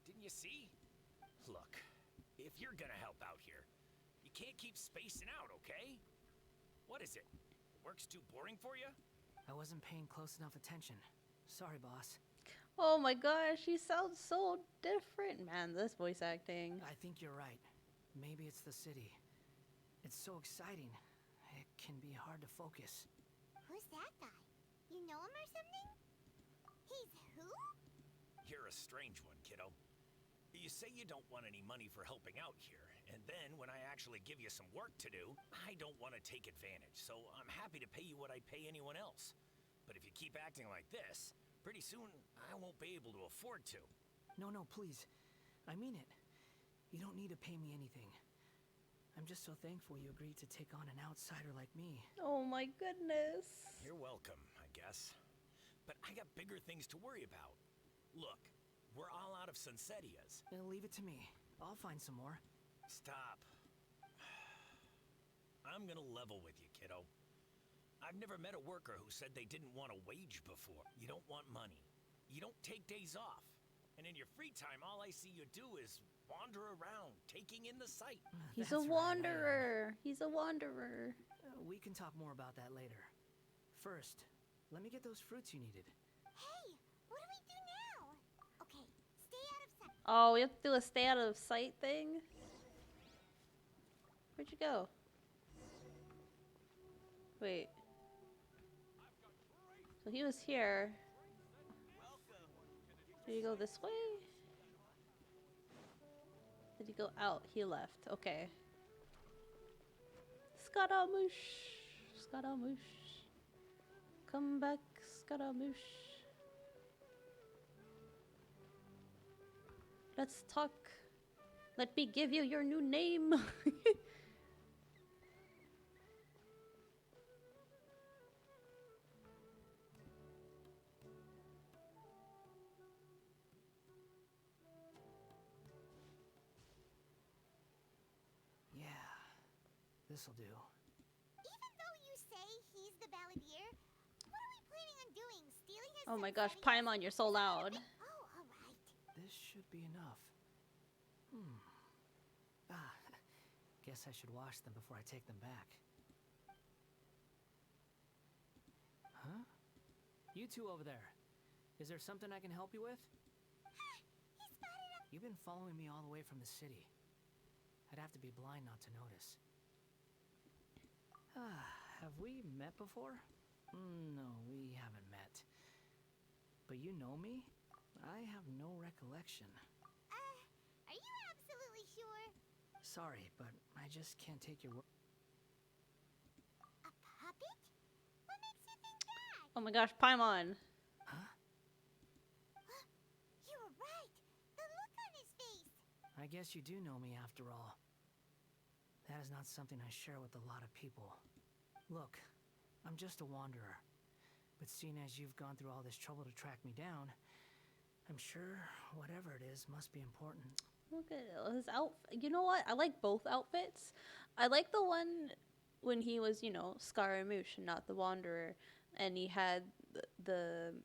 Didn't you see? Look, if you're gonna help out here, you can't keep spacing out, okay? What is it? Work's too boring for you? I wasn't paying close enough attention. Sorry, boss. Oh my gosh, he sounds so different. Man, this voice acting. I think you're right. Maybe it's the city. It's so exciting. It can be hard to focus. Who's that guy? You know him or something? He's who? You're a strange one, kiddo. You say you don't want any money for helping out here, and then when I actually give you some work to do, I don't want to take advantage, so I'm happy to pay you what I'd pay anyone else. But if you keep acting like this, pretty soon I won't be able to afford to. No, please. I mean it. You don't need to pay me anything. I'm just so thankful you agreed to take on an outsider like me. Oh my goodness. You're welcome, I guess. But I got bigger things to worry about. Look, we're all out of Sunsetias. Leave it to me. I'll find some more. Stop. I'm gonna level with you, kiddo. I've never met a worker who said they didn't want a wage before. You don't want money. You don't take days off. And in your free time, all I see you do is wander around, taking in the sight. He's a wanderer. He's a wanderer. We can talk more about that later. First, let me get those fruits you needed. Hey, what do we do now? Okay, stay out of sight. Oh, we have to do a stay out of sight thing? Where'd you go? Wait. So he was here. Did he go this way? Did he go out? He left. Okay. Scaramouche. Scaramouche. Come back, Scaramouche. Let's talk. Let me give you your new name. This'll do. Even though you say he's the balladeer, what are we planning on doing? Stealing his Oh my gosh, Sunsetias? Paimon, you're so loud. Oh, alright. This should be enough. Guess I should wash them before I take them back. Huh? You two over there. Is there something I can help you with? He spotted us. You've been following me all the way from the city. I'd have to be blind not to notice. Have we met before? No, we haven't met. But you know me? I have no recollection. Are you absolutely sure? Sorry, but I just can't take your word. A puppet? What makes you think that? Oh my gosh, Paimon. Huh? You were right. The look on his face. I guess you do know me after all. That is not something I share with a lot of people. Look, I'm just a wanderer. But seeing as you've gone through all this trouble to track me down, I'm sure whatever it is must be important. Look at his outfit. You know what? I like both outfits. I like the one when he was, you know, Scaramouche and not the Wanderer. And he had the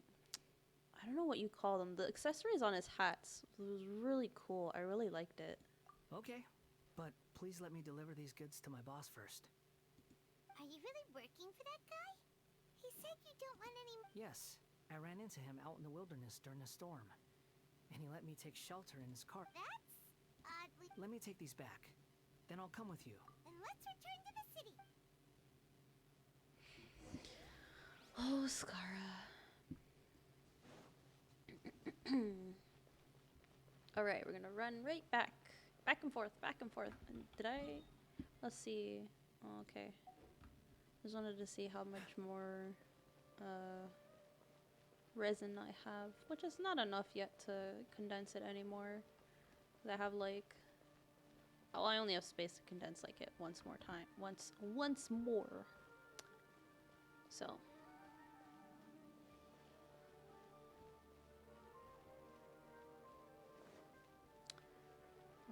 I don't know what you call them. The accessories on his hats. It was really cool. I really liked it. Okay, but please let me deliver these goods to my boss first. Are you really working for that guy? He said you don't want any... Yes, I ran into him out in the wilderness during a storm. And he let me take shelter in his car. That's oddly... Let me take these back. Then I'll come with you. And let's return to the city. Oh, Scara. Alright, we're gonna run right back. Back and forth, back and forth. And did I... Let's see. Oh, okay. Just wanted to see how much more resin I have. Which is not enough yet to condense it anymore. I have like... Oh, I only have space to condense like it once more time. Once more. So...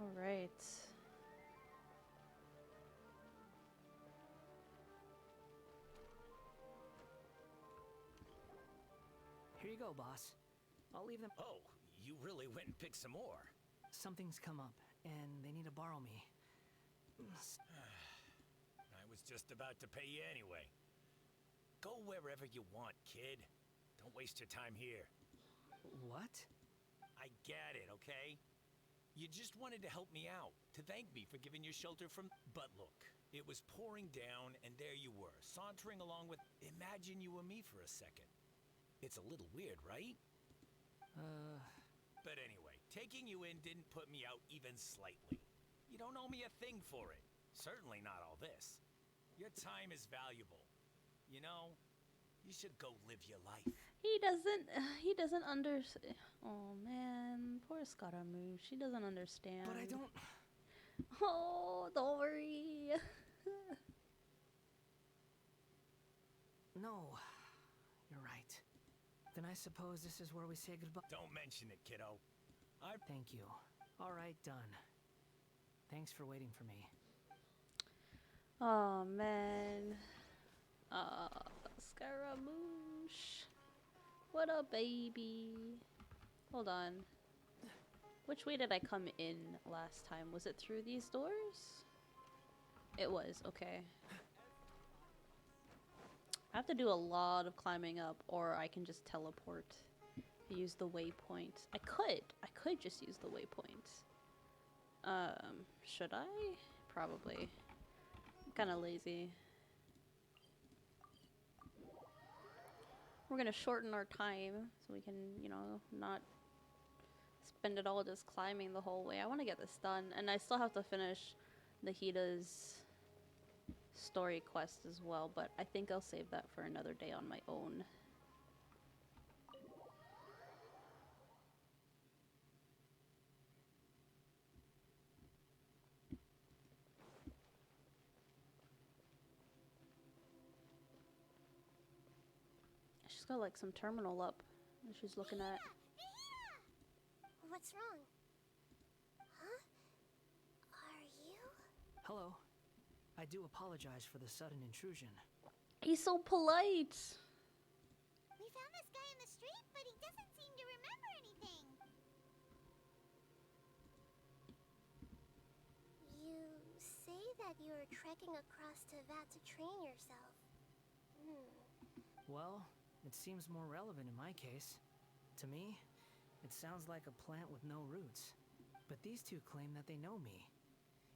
All right. Here you go, boss. I'll leave them. Oh, you really went and picked some more. Something's come up, and they need to borrow me. I was just about to pay you anyway. Go wherever you want, kid. Don't waste your time here. What? I get it, okay? You just wanted to help me out, to thank me for giving you shelter from... But look, It was pouring down, and there you were, sauntering along with... Imagine you were me for a second. It's a little weird, right? But anyway, taking you in didn't put me out even slightly. You don't owe me a thing for it. Certainly not all this. Your time is valuable. You know, you should go live your life. He doesn't understand. Oh man, poor Scaramouche. She doesn't understand. But I don't... Oh, don't worry. No, you're right. Then I suppose this is where we say goodbye. Don't mention it, kiddo. Thank you. All right, done. Thanks for waiting for me. Oh man. Scaramouche. What a baby. Hold on. Which way did I come in last time? Was it through these doors? It was, okay. I have to do a lot of climbing up, or I can just teleport. Use the waypoint. I could just use the waypoint. Should I? Probably. I'm kinda lazy. We're gonna shorten our time so we can, you know, not spend it all just climbing the whole way. I want to get this done, and I still have to finish Nahida's story quest as well, but I think I'll save that for another day on my own. She's got like some terminal up that she's looking at. What's wrong? Huh? Are you? Hello. I do apologize for the sudden intrusion. He's so polite. We found this guy in the street, but he doesn't seem to remember anything. You say that you're trekking across to Vat to train yourself. Well, it seems more relevant in my case. To me, it sounds like a plant with no roots. But these two claim that they know me,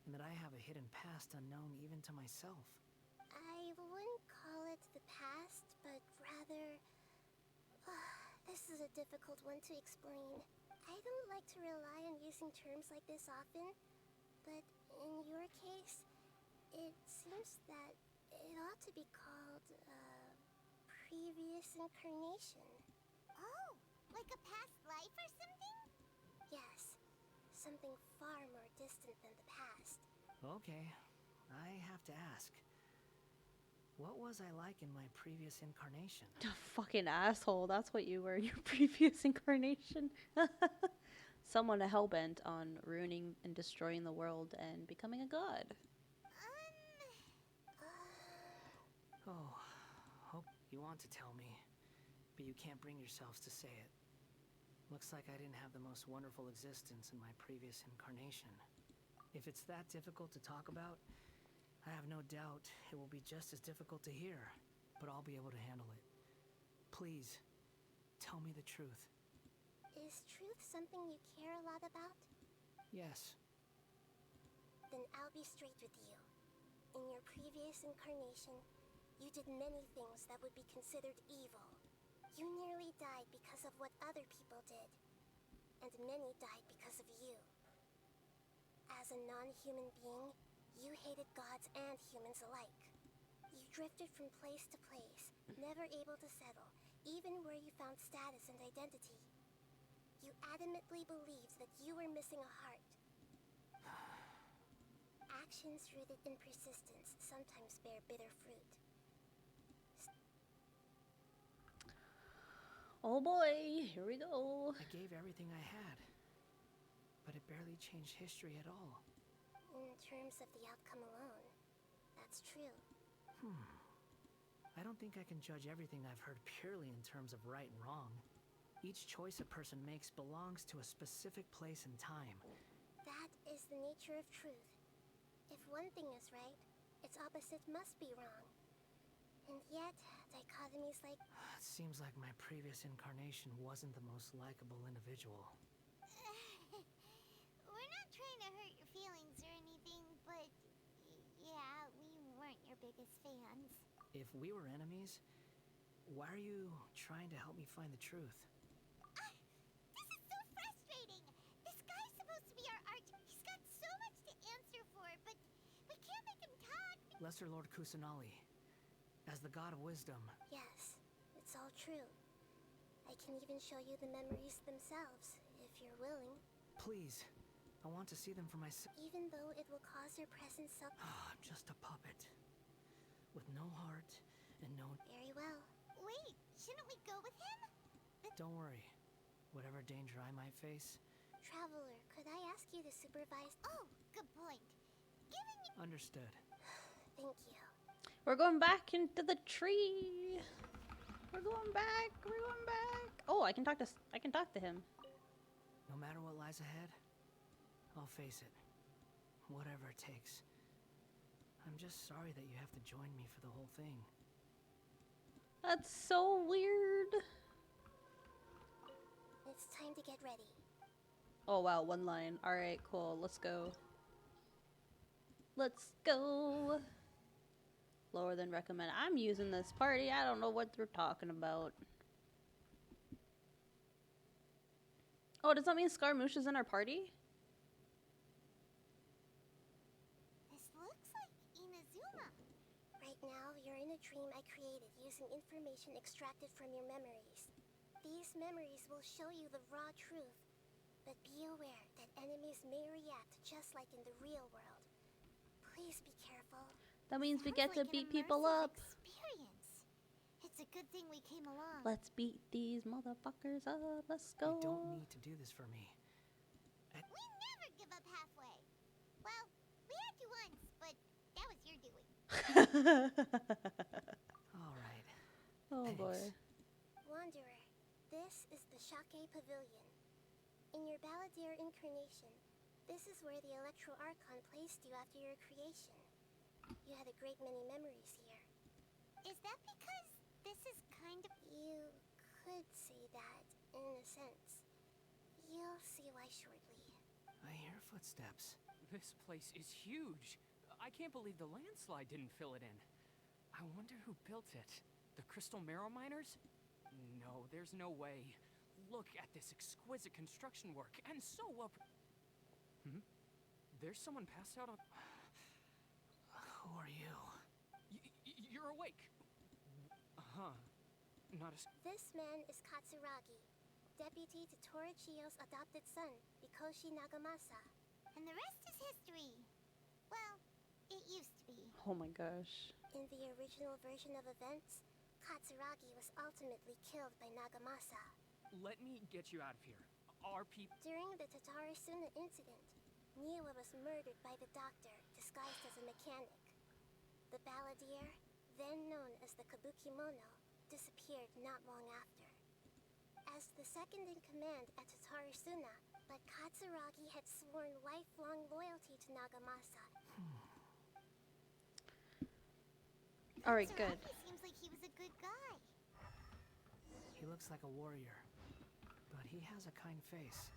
and that I have a hidden past unknown even to myself. I wouldn't call it the past, but rather... this is a difficult one to explain. I don't like to rely on using terms like this often, but in your case, it seems that it ought to be called, previous incarnation. Oh, like a past life or something? Yes, something far more distant than the past. Okay, I have to ask. What was I like in my previous incarnation? A fucking asshole, that's what you were in your previous incarnation. Someone hellbent on ruining and destroying the world and becoming a god. Oh, hope you want to tell me, but you can't bring yourselves to say it. Looks like I didn't have the most wonderful existence in my previous incarnation. If it's that difficult to talk about, I have no doubt it will be just as difficult to hear, but I'll be able to handle it. Please, tell me the truth. Is truth something you care a lot about? Yes. Then I'll be straight with you. In your previous incarnation, you did many things that would be considered evil. You nearly died because of what other people did. And many died because of you. As a non-human being, you hated gods and humans alike. You drifted from place to place, never able to settle, even where you found status and identity. You adamantly believed that you were missing a heart. Actions rooted in persistence sometimes bear bitter fruit. Oh boy, here we go. I gave everything I had, but it barely changed history at all. In terms of the outcome alone, that's true. I don't think I can judge everything I've heard purely in terms of right and wrong. Each choice a person makes belongs to a specific place and time. That is the nature of truth. If one thing is right, its opposite must be wrong. And yet, dichotomies like... It seems like my previous incarnation wasn't the most likable individual. We're not trying to hurt your feelings or anything, but yeah, we biggest fans. If we were enemies, why are you trying to help me find the truth? This is so frustrating! This guy's supposed to be our art. He's got so much to answer for, but we can't make him talk. Lesser Lord Kusanali, as the god of wisdom. Yes, it's all true. I can even show you the memories themselves, if you're willing. Please, I want to see them for myself. Even though it will cause your presence some... I'm just a puppet. With no heart and no... Very well. Wait, shouldn't we go with him? Don't worry. Whatever danger I might face... Traveler, could I ask you to supervise... Oh, good point. Giving me... Understood. Thank you. We're going back into the tree. We're going back. We're going back. Oh, I can talk to him. No matter what lies ahead, I'll face it. Whatever it takes. I'm just sorry that you have to join me for the whole thing. That's so weird. It's time to get ready. Oh wow, one line. Alright, cool. Let's go. Let's go. Lower than recommend. I'm using this party. I don't know what they're talking about. Oh, does that mean Scaramouche is in our party? This looks like Inazuma. Right now, you're in a dream I created using information extracted from your memories. These memories will show you the raw truth. But be aware that enemies may react just like in the real world. Please be careful. That means we get Sounds to like beat an people immersive up. Experience. It's a good thing we came along. Let's beat these motherfuckers up. Let's go. You don't need to do this for me. We never give up halfway. Well, we had to once, but that was your doing. Alright. Oh Thanks. boy. Wanderer, this is the Shake Pavilion. In your Balladeer incarnation, this is where the Electro Archon placed you after your creation. You had a great many memories here. Is that because this is kind of... You could say that, in a sense. You'll see why shortly. I hear footsteps. This place is huge. I can't believe the landslide didn't fill it in. I wonder who built it. The Crystal Marrow Miners? No, there's no way. Look at this exquisite construction work, and so well... There's someone passed out on... Who are you? You're awake. Huh. Not a... This man is Katsuragi, deputy to Torichio's adopted son, Mikoshi Nagamasa. And the rest is history. Well, it used to be. Oh my gosh. In the original version of events, Katsuragi was ultimately killed by Nagamasa. Let me get you out of here. Our people... During the Tatarasuna incident, Niwa was murdered by the doctor, disguised as a mechanic. The Balladeer, then known as the Kabukimono, disappeared not long after. As the second in command at Tatarasuna, but Katsuragi had sworn lifelong loyalty to Nagamasa. Alright, good. He seems like he was a good guy. He looks like a warrior, but he has a kind face.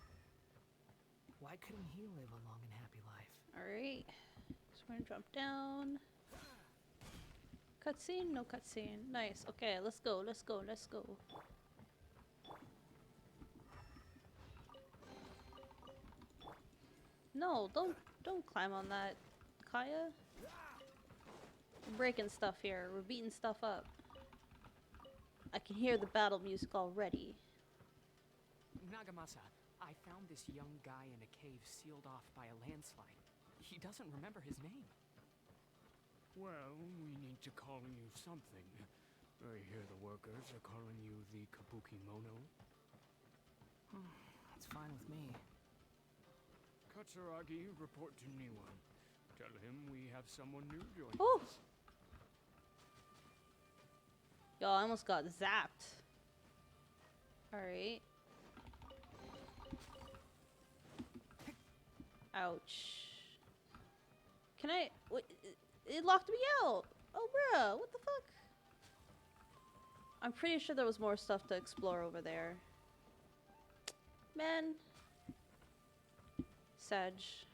Why couldn't he live a long and happy life? Alright. So we're gonna jump down. Cutscene? No cutscene. Nice. Okay, let's go, let's go, let's go. No, don't climb on that, Kaya. We're breaking stuff here. We're beating stuff up. I can hear the battle music already. Nagamasa, I found this young guy in a cave sealed off by a landslide. He doesn't remember his name. Well, we need to call you something. I hear the workers are calling you the Kabukimono. It's fine with me. Katsuragi, report to Niwa. Tell him we have someone new joining Oh! us. Yo, I almost got zapped. Alright. Ouch. Can I... Wait, it locked me out! Oh, bruh, what the fuck? I'm pretty sure there was more stuff to explore over there. Man. Sedge.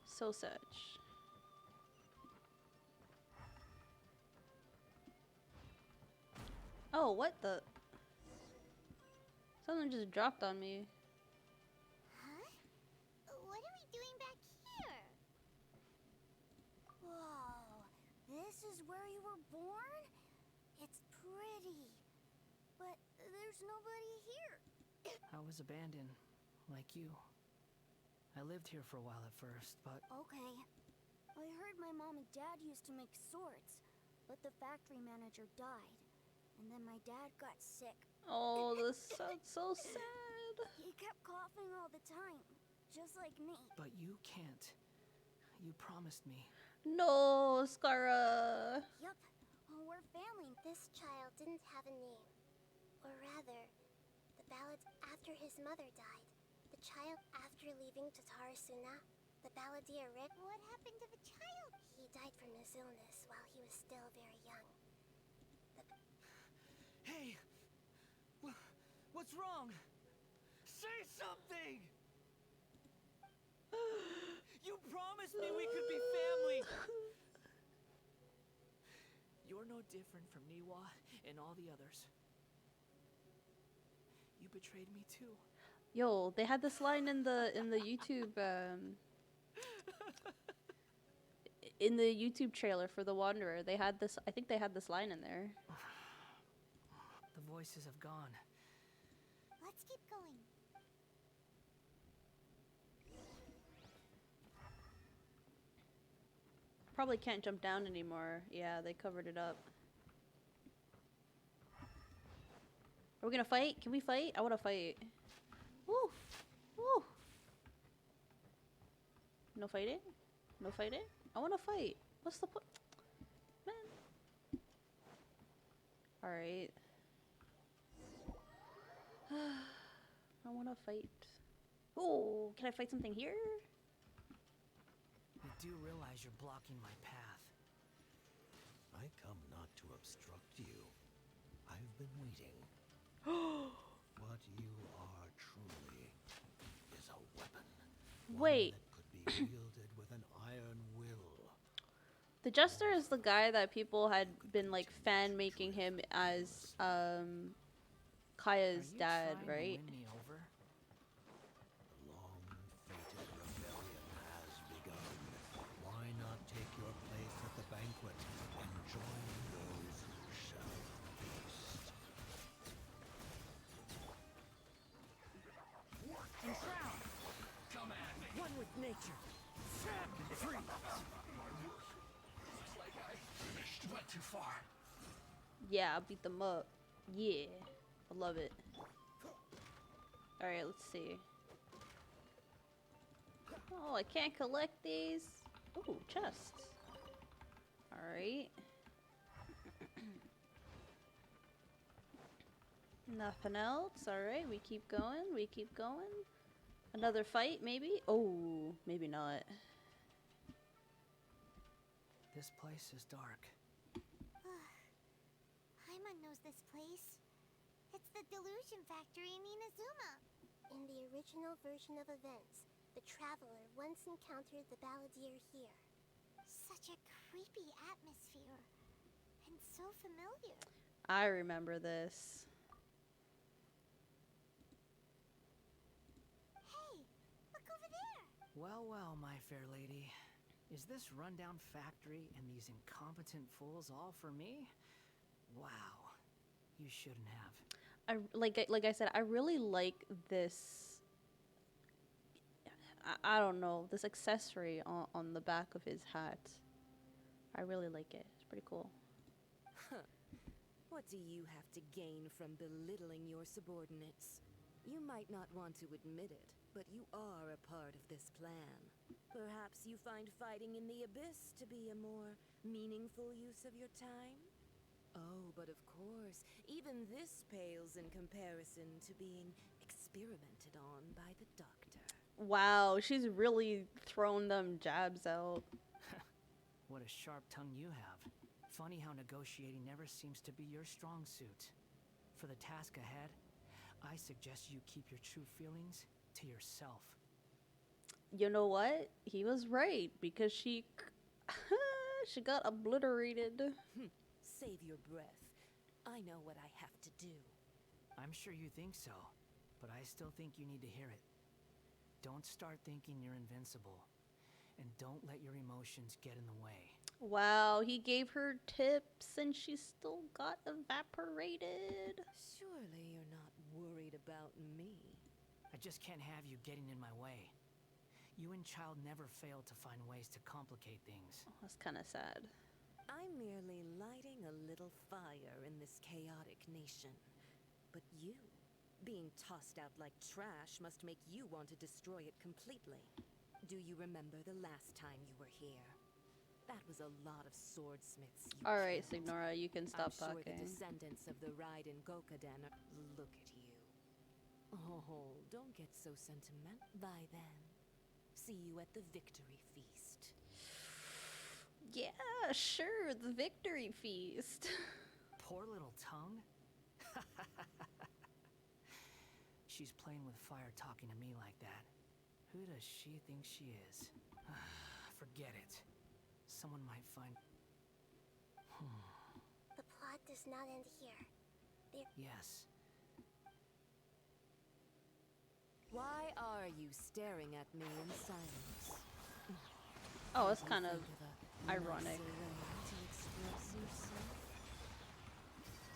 So Sedge. Oh, what the? Something just dropped on me. Huh? What are we doing back here? Whoa, this is where you were born? It's pretty, but there's nobody here. I was abandoned, like you. I lived here for a while at first, but... Okay. I heard my mom and dad used to make swords, but the factory manager died. And then my dad got sick. Oh, this sounds so sad. He kept coughing all the time, just like me. But you can't. You promised me. No, Scara. Yup, we're family. This child didn't have a name. Or rather, the ballad after his mother died. The child after leaving Tatarasuna. The balladeer Rick. What happened to the child? He died from his illness while he was still very young. Hey! What's wrong? Say something! You promised me we could be family! You're no different from Niwa and all the others. You betrayed me too. Yo, they had this line in the YouTube in the YouTube trailer for The Wanderer. They had this. I think they had this line in there. The voices have gone. Let's keep going. Probably can't jump down anymore. Yeah, they covered it up. Are we gonna fight? Can we fight? I wanna fight. Woo! Woo! No fighting? No fighting? I wanna fight. What's the point? Man. Alright. I wanna fight. Oh, can I fight something here? You do realize you're blocking my path. I come not to obstruct you. I've been waiting. What you are truly is a weapon. Wait. One that could be wielded with an iron will. The Jester is the guy that people had been like fan making him as Kaya's dad, right? Win me over? The long-fated rebellion has begun. Why not take your place at the banquet and join those who shall feast? Enshroud! Come at me! One with nature! Set and free! Looks like I went too far. Yeah, I beat them up. Yeah. I love it. Alright, let's see. Oh, I can't collect these. Ooh, chests. Alright. Nothing else. Alright, we keep going. We keep going. Another fight, maybe? Oh, maybe not. This place is dark. Paimon knows this place. It's the Delusion Factory in Inazuma. In the original version of events, the Traveler once encountered the balladeer here. Such a creepy atmosphere. And so familiar. I remember this. Hey, look over there. Well, well, my fair lady. Is this rundown factory and these incompetent fools all for me? Wow. You shouldn't have. Like I said, I really like this. I don't know, this accessory on the back of his hat. I really like it. It's pretty cool. What do you have to gain from belittling your subordinates? You might not want to admit it, but you are a part of this plan. Perhaps you find fighting in the abyss to be a more meaningful use of your time? Oh, but of course, even this pales in comparison to being experimented on by the doctor. Wow, she's really thrown them jabs out. What a sharp tongue you have. Funny how negotiating never seems to be your strong suit. For the task ahead, I suggest you keep your true feelings to yourself. You know what? He was right, because she got obliterated. Save your breath. I know what I have to do. I'm sure you think so, but I still think you need to hear it. Don't start thinking you're invincible, and don't let your emotions get in the way. Wow, he gave her tips and she still got evaporated. Surely you're not worried about me. I just can't have you getting in my way. You and Child never fail to find ways to complicate things. Oh, that's kind of sad. I'm merely lighting a little fire in this chaotic nation. But you, being tossed out like trash, must make you want to destroy it completely. Do you remember the last time you were here? That was a lot of swordsmiths you Alright, killed. Signora, you can stop I'm sure talking. the descendants of the Raiden Gokaden are... Look at you. Oh, don't get so sentimental. Bye then. See you at the victory feast. Yeah, sure, the victory feast. Poor little tongue. She's playing with fire talking to me like that. Who does she think she is? Forget it. Someone might find... The plot does not end here. Yes. Why are you staring at me in silence? Oh, it's Can't kind you of think a ironic. nicer way to express yourself?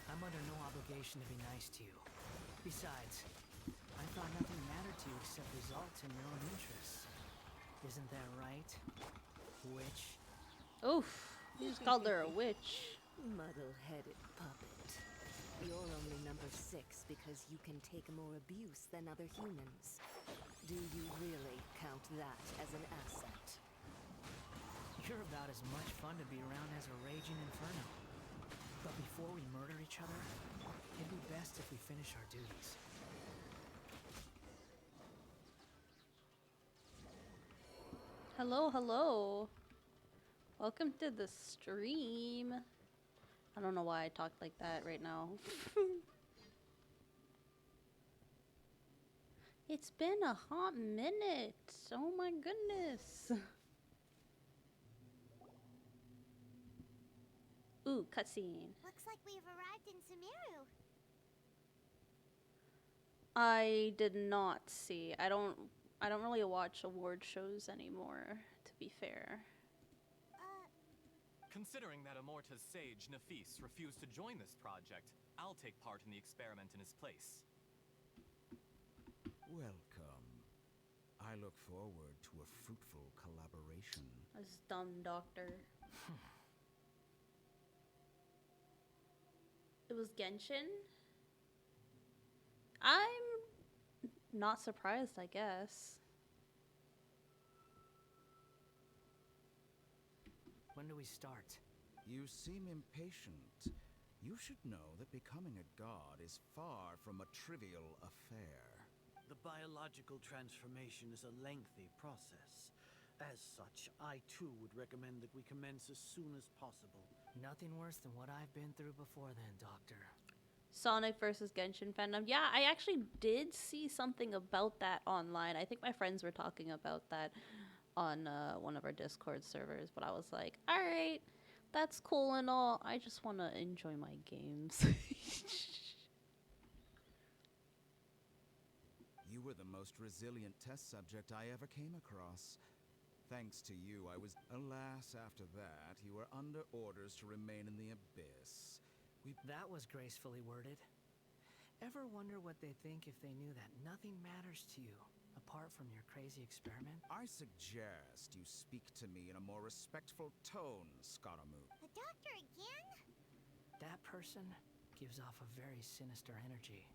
I'm under no obligation to be nice to you. Besides, I thought nothing mattered to you except results in your own interests. Isn't that right, witch? Oof, you just called her a witch. Muddle-headed puppet. You're only number 6 because you can take more abuse than other humans. Do you really count that as an asset? You're about as much fun to be around as a raging inferno. But before we murder each other, it'd be best if we finish our duties. Hello, hello. Welcome to the stream. I don't know why I talked like that right now. It's been a hot minute. Oh my goodness. Ooh, cutscene. Looks like we've arrived in Sumeru. I did not see. I don't really watch award shows anymore, to be fair. Considering that Amorta's sage, Nafis, refused to join this project, I'll take part in the experiment in his place. Welcome. I look forward to a fruitful collaboration. This dumb doctor. It was Genshin? I'm not surprised, I guess. When do we start? You seem impatient. You should know that becoming a god is far from a trivial affair. The biological transformation is a lengthy process. As such, I too would recommend that we commence as soon as possible. Nothing worse than what I've been through before then, Doctor. Sonic versus Genshin fandom. Yeah, I actually did see something about that online. I think my friends were talking about that on one of our Discord servers, but I was like, all right, that's cool and all. I just want to enjoy my games. You were the most resilient test subject I ever came across. Thanks to you, I was... Alas, after that, you were under orders to remain in the abyss. That was gracefully worded. Ever wonder what they'd think if they knew that nothing matters to you, apart from your crazy experiment? I suggest you speak to me in a more respectful tone, Scaramook. The doctor again? That person gives off a very sinister energy.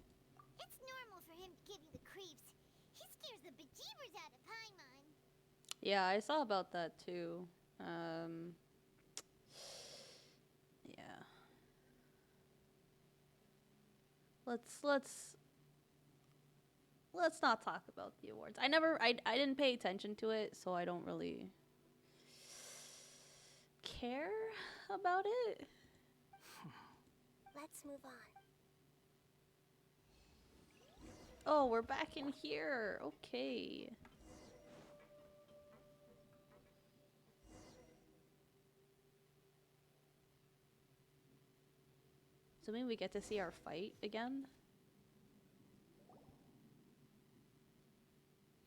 It's normal for him to give you the creeps. He scares the bejeebers out of Paimon. Yeah, I saw about that too. Yeah. Let's not talk about the awards. I didn't pay attention to it, so I don't really care about it. Let's move on. Oh, we're back in here. Okay. So maybe we get to see our fight again.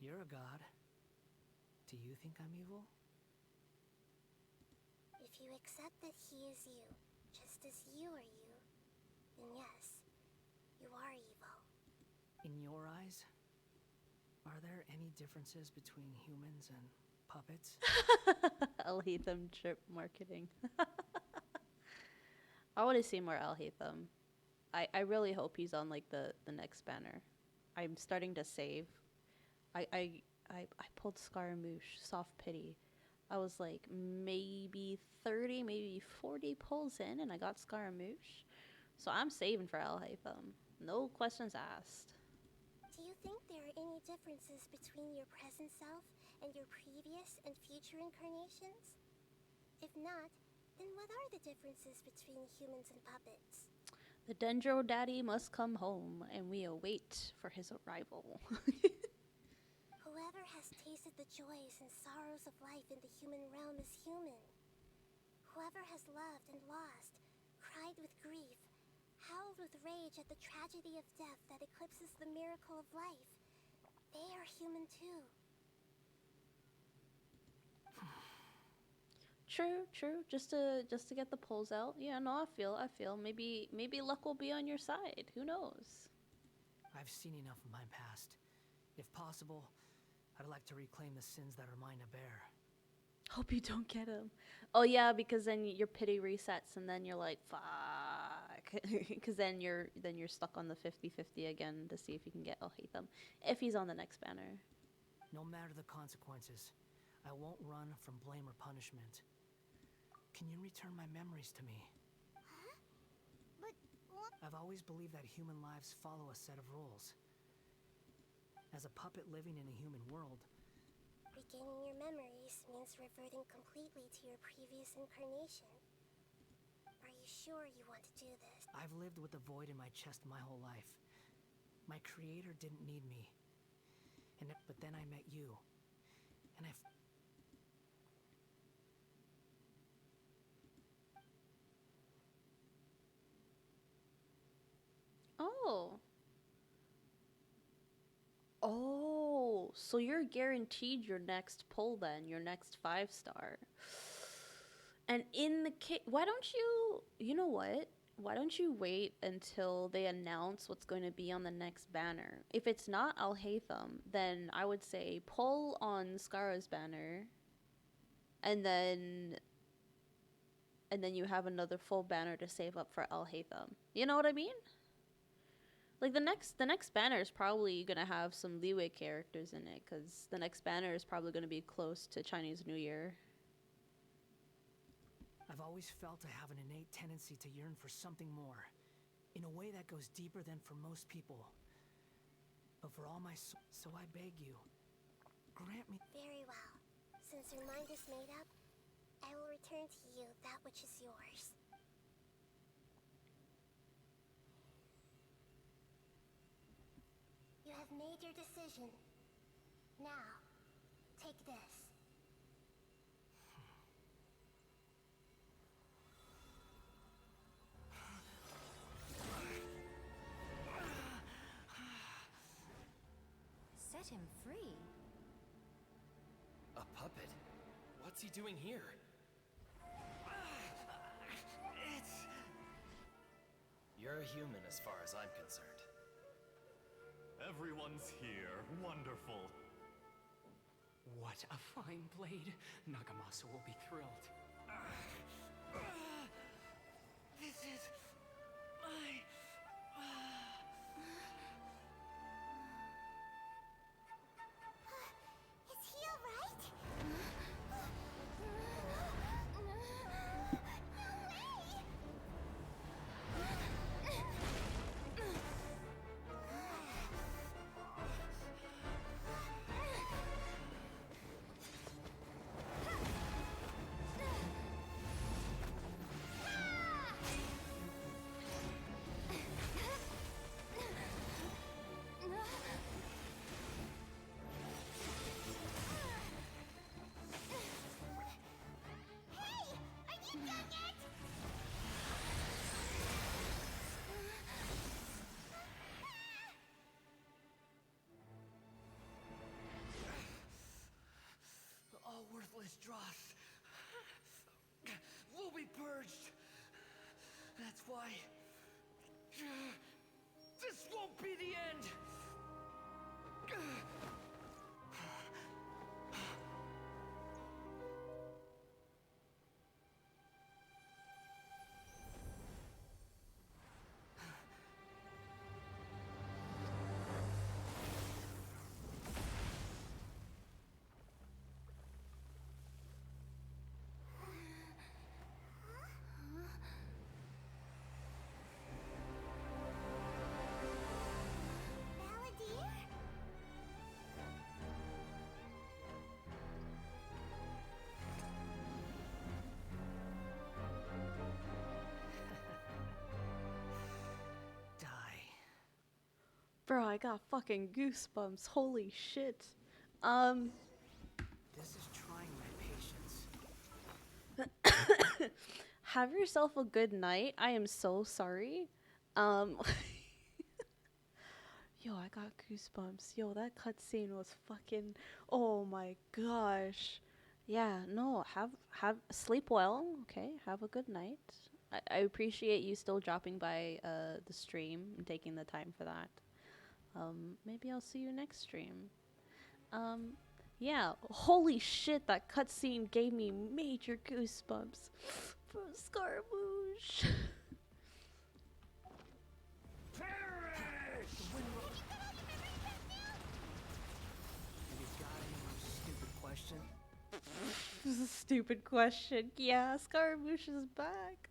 You're a god. Do you think I'm evil? If you accept that he is you, just as you are you, then yes, you are evil. In your eyes, are there any differences between humans and puppets? Alhaitham trip marketing. I want to see more Alhaitham. I really hope he's on like the next banner. I'm starting to save. I pulled Scaramouche, Soft Pity. I was like maybe 30, maybe 40 pulls in, and I got Scaramouche. So I'm saving for Alhaitham. No questions asked. Do you think there are any differences between your present self and your previous and future incarnations? If not, then what are the differences between humans and puppets? The Dendro Daddy must come home, and we await for his arrival. Whoever has tasted the joys and sorrows of life in the human realm is human. Whoever has loved and lost, cried with grief, howled with rage at the tragedy of death that eclipses the miracle of life, they are human too. True. Just to get the polls out. Yeah, no, I feel. Maybe luck will be on your side. Who knows? I've seen enough of my past. If possible, I'd like to reclaim the sins that are mine to bear. Hope you don't get him. Oh yeah, because then your pity resets, and then you're like, fuck. Because then you're stuck on the 50-50 again to see if you can get Alhaitham if he's on the next banner. No matter the consequences, I won't run from blame or punishment. Can you return my memories to me? Huh? But what? I've always believed that human lives follow a set of rules. As a puppet living in a human world, Regaining your memories means reverting completely to your previous incarnation. Are you sure you want to do this? I've lived with the void in my chest my whole life. My creator didn't need me. But then I met you. And Oh, so you're guaranteed your next pull then, your next 5-star. And in the case, why don't you know what? Why don't you wait until they announce what's going to be on the next banner? If it's not Alhaitham, then I would say pull on Skara's banner, and then you have another full banner to save up for Alhaitham. You know what I mean? Like the next banner is probably gonna have some leeway characters in it, because the next banner is probably gonna be close to Chinese New Year. I've always felt I have an innate tendency to yearn for something more, in a way that goes deeper than for most people. But for all my so I beg you, grant me. Very well. Since your mind is made up, I will return to you that which is yours. You have made your decision. Now, take this. Set him free? A puppet? What's he doing here? You're a human as far as I'm concerned. Everyone's here. Wonderful. What a fine blade. Nagamasu will be thrilled. This is my... Is he alright? No way! Endless dross will be purged. That's why this won't be the end. Bro, I got fucking goosebumps. Holy shit. This is trying my patience. Have yourself a good night. I am so sorry. Yo, I got goosebumps. Yo, that cutscene was fucking. Oh my gosh. Yeah, no, have sleep well. Okay, have a good night. I appreciate you still dropping by the stream and taking the time for that. Maybe I'll see you next stream. Yeah, holy shit, that cutscene gave me major goosebumps from Scaramouche. Have you got any more stupid question? This is a stupid question. Yeah, Scaramouche is back.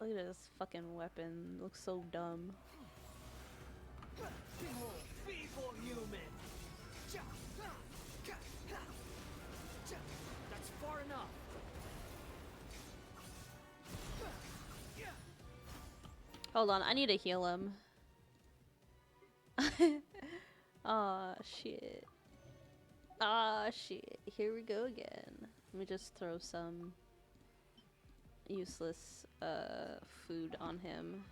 Look at this fucking weapon. It looks so dumb. Behold, feeble human. That's far enough. Hold on, I need to heal him. Aw, shit. Ah, shit. Here we go again. Let me just throw some useless food on him.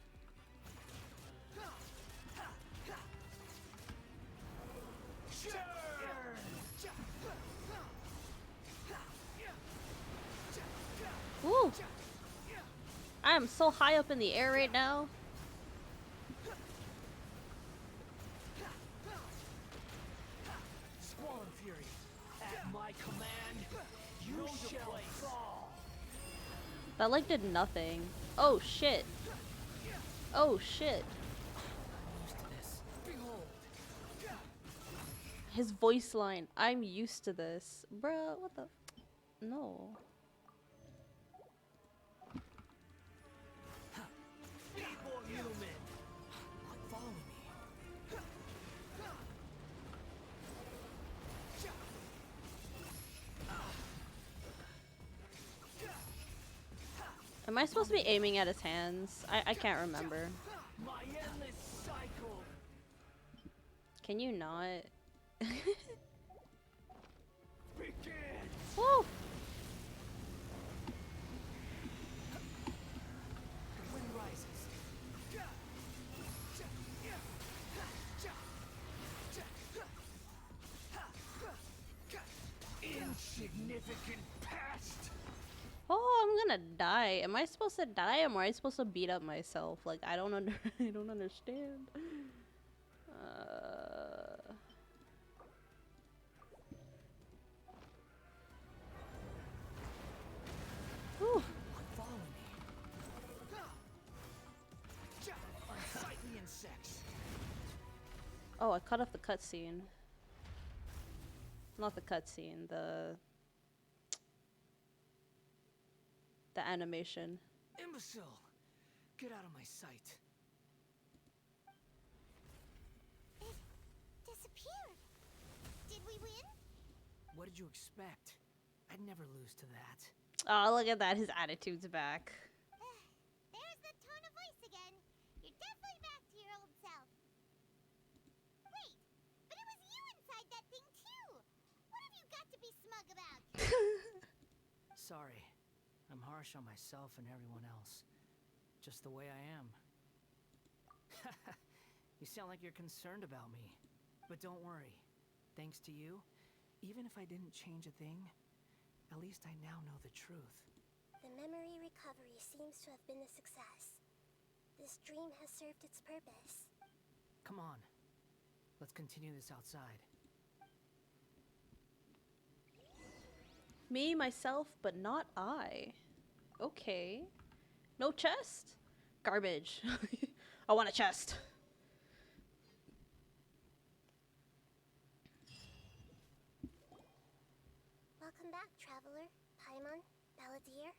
Woo! I am so high up in the air right now. Squall and Fury, at my command, you shall fall. That like did nothing. Oh shit. Oh shit. His voice line. I'm used to this. Bruh, what the no. Feeble human. Follow me. Am I supposed to be aiming at his hands? I can't remember. My endless cycle. Can you not? Begin. Woo! The wind rises. Insignificant pest. Oh, I'm gonna die. Am I supposed to die or am I supposed to beat up myself? Like I don't I don't understand. Whew. Follow me. Unsightly insects. Oh, I cut off the cutscene. Not the cutscene, the animation. Imbecile! Get out of my sight. It disappeared. Did we win? What did you expect? I'd never lose to that. Oh, look at that. His attitude's back. There's the tone of voice again. You're definitely back to your old self. Wait, but it was you inside that thing too. What have you got to be smug about? Sorry. I'm harsh on myself and everyone else. Just the way I am. You sound like you're concerned about me. But don't worry. thanks to you, even if I didn't change a thing, at least I now know the truth. The memory recovery seems to have been a success. This dream has served its purpose. Come on. Let's continue this outside. Me, myself, but not I. Okay. No chest? Garbage. I want a chest. Welcome back, traveler. Paimon, Balladeer.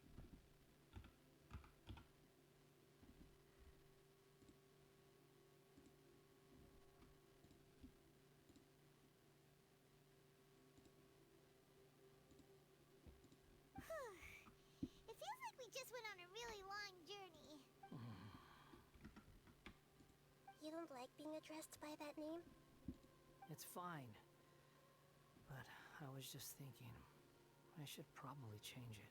It feels like we just went on a really long journey. You don't like being addressed by that name? It's fine. But I was just thinking, I should probably change it.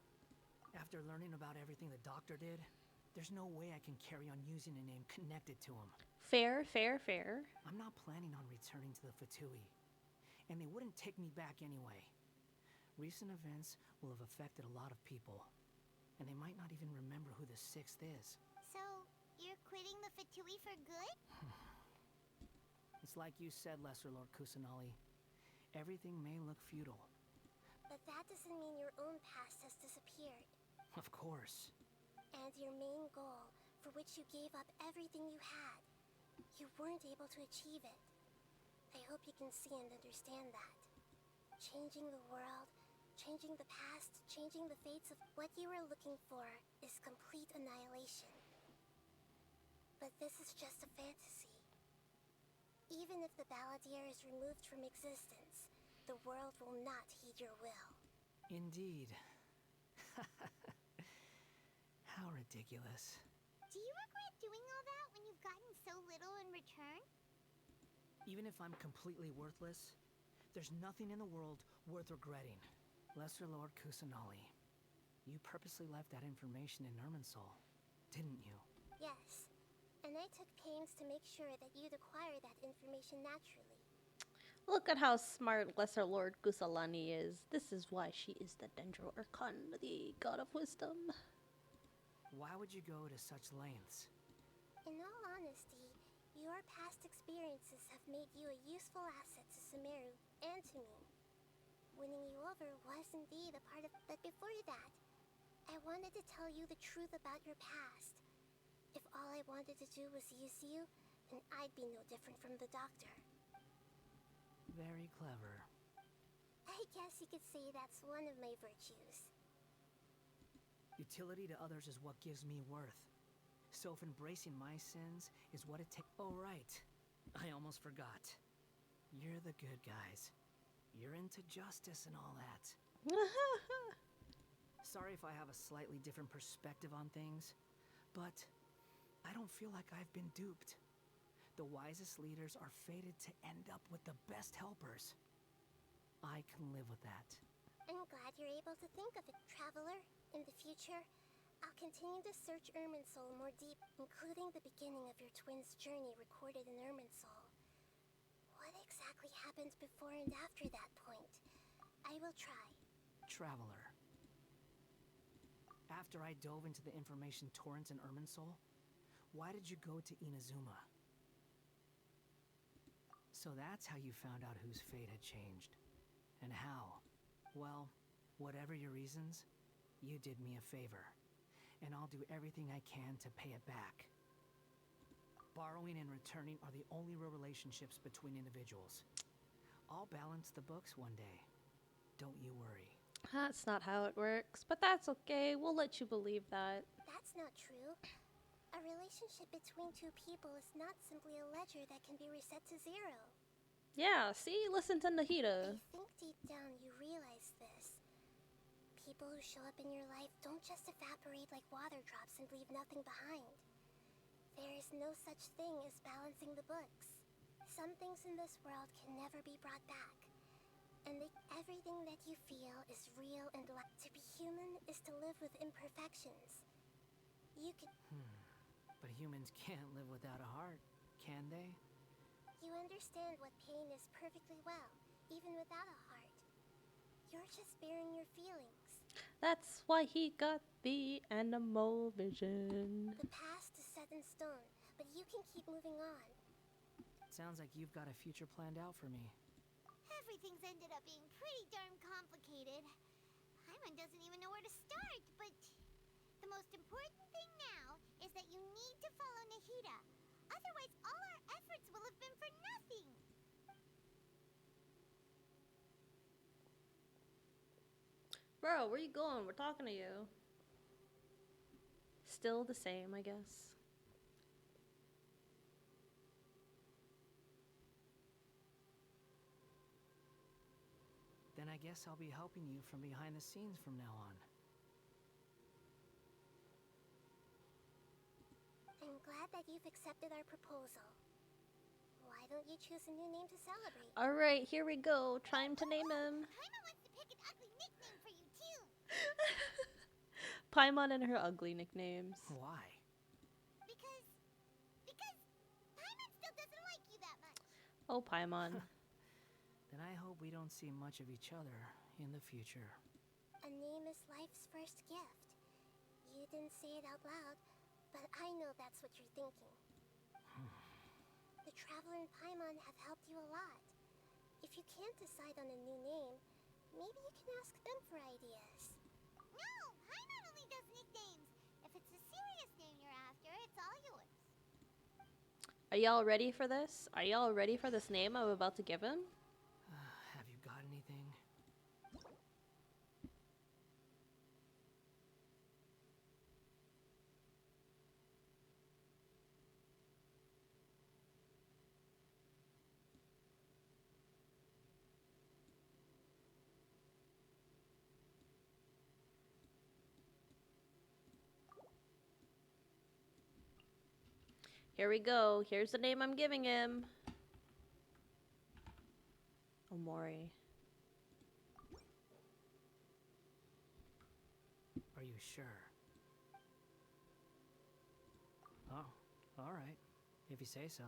After learning about everything the doctor did, there's no way I can carry on using a name connected to him. Fair, fair, fair. I'm not planning on returning to the Fatui, and they wouldn't take me back anyway. Recent events will have affected a lot of people, and they might not even remember who the Sixth is. So, you're quitting the Fatui for good? It's like you said, Lesser Lord Kusanali. Everything may look futile. But that doesn't mean your own past has disappeared. Of course. And your main goal, for which you gave up everything you had, you weren't able to achieve it. I hope you can see and understand that. Changing the world, changing the past, changing the fates of what you were looking for is complete annihilation. But this is just a fantasy. Even if the Balladeer is removed from existence, the world will not heed your will. Indeed. How ridiculous. Do you regret doing all that when you've gotten so little in return? Even if I'm completely worthless, there's nothing in the world worth regretting. Lesser Lord Kusanali, you purposely left that information in Irminsul, didn't you? Yes, and I took pains to make sure that you'd acquire that information naturally. Look at how smart Lesser Lord Gusalani is. This is why she is the Dendro Urkhan, the god of wisdom. Why would you go to such lengths? In all honesty, your past experiences have made you a useful asset to Sumeru and to me. Winning you over was indeed a part of... But before that, I wanted to tell you the truth about your past. If all I wanted to do was use you, then I'd be no different from the doctor. Very clever. I guess you could say that's one of my virtues. Utility to others is what gives me worth. So if embracing my sins is what it takes... Oh, right. I almost forgot. You're the good guys. You're into justice and all that. Sorry if I have a slightly different perspective on things, but I don't feel like I've been duped. The wisest leaders are fated to end up with the best helpers. I can live with that. I'm glad you're able to think of it, traveler. In the future, I'll continue to search Irminsul more deep, including the beginning of your twins' journey recorded in Irminsul. What exactly happened before and after that point? I will try. Traveler. After I dove into the information torrents in Irminsul, why did you go to Inazuma? So that's how you found out whose fate had changed. And how? Well, whatever your reasons, you did me a favor. And I'll do everything I can to pay it back. Borrowing and returning are the only real relationships between individuals. I'll balance the books one day. Don't you worry. That's not how it works, but that's okay. We'll let you believe that. That's not true. A relationship between two people is not simply a ledger that can be reset to zero. Yeah, see? Listen to Nahida. I think deep down you realize this. People who show up in your life don't just evaporate like water drops and leave nothing behind. There is no such thing as balancing the books. Some things in this world can never be brought back. And everything that you feel is real and to be human is to live with imperfections. You could... But humans can't live without a heart, can they? You understand what pain is perfectly well, even without a heart. You're just bearing your feelings. That's why he got the animal vision. The past is set in stone, but you can keep moving on. Sounds like you've got a future planned out for me. Everything's ended up being pretty darn complicated. Paimon doesn't even know where to start, but the most important thing now is that you need to follow Nahida. Otherwise, all our efforts will have been for nothing. Bro, where you going? We're talking to you. Still the same, I guess. Then I guess I'll be helping you from behind the scenes from now on. I'm glad that you've accepted our proposal. Why don't you choose a new name to celebrate? Alright, here we go. Time to name him. Paimon wants to pick an ugly nickname for you, too. Paimon and her ugly nicknames. Why? Because Paimon still doesn't like you that much. Oh, Paimon. Then I hope we don't see much of each other in the future. A name is life's first gift. You didn't say it out loud, but I know that's what you're thinking. The Traveler and Paimon have helped you a lot. If you can't decide on a new name, maybe you can ask them for ideas. No, Paimon only does nicknames. If it's a serious name you're after, it's all yours. Are y'all ready for this? Are y'all ready for this name I'm about to give him? Have you got anything? Here we go. Here's the name I'm giving him. Omori. Are you sure? Oh, alright. If you say so.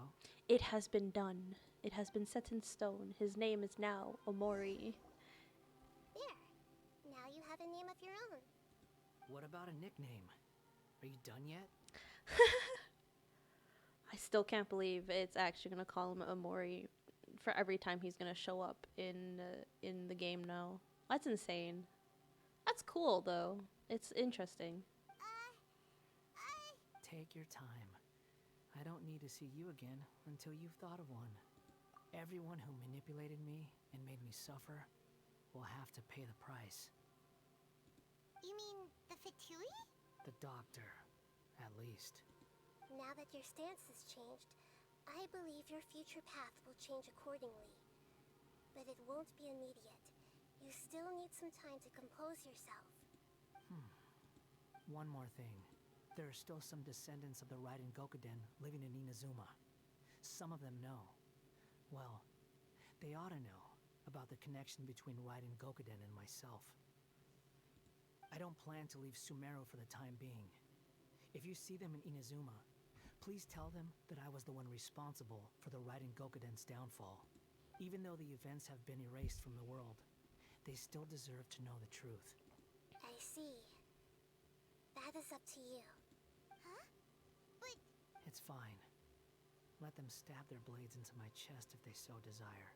It has been done. It has been set in stone. His name is now Omori. There. Now you have a name of your own. What about a nickname? Are you done yet? I still can't believe it's actually gonna call him Omori for every time he's gonna show up in the game now. That's insane. That's cool though. It's interesting. Take your time. I don't need to see you again until you've thought of one. Everyone who manipulated me and made me suffer will have to pay the price. You mean the Fatui? The doctor, at least. Now that your stance has changed, I believe your future path will change accordingly. But it won't be immediate. You still need some time to compose yourself. One more thing. There are still some descendants of the Raiden Gokuden living in Inazuma. Some of them know. Well, they ought to know about the connection between Raiden Gokuden and myself. I don't plan to leave Sumeru for the time being. If you see them in Inazuma, please tell them that I was the one responsible for the Raiden Gokuden's downfall. Even though the events have been erased from the world, they still deserve to know the truth. I see. That is up to you. Huh? But... It's fine. Let them stab their blades into my chest if they so desire.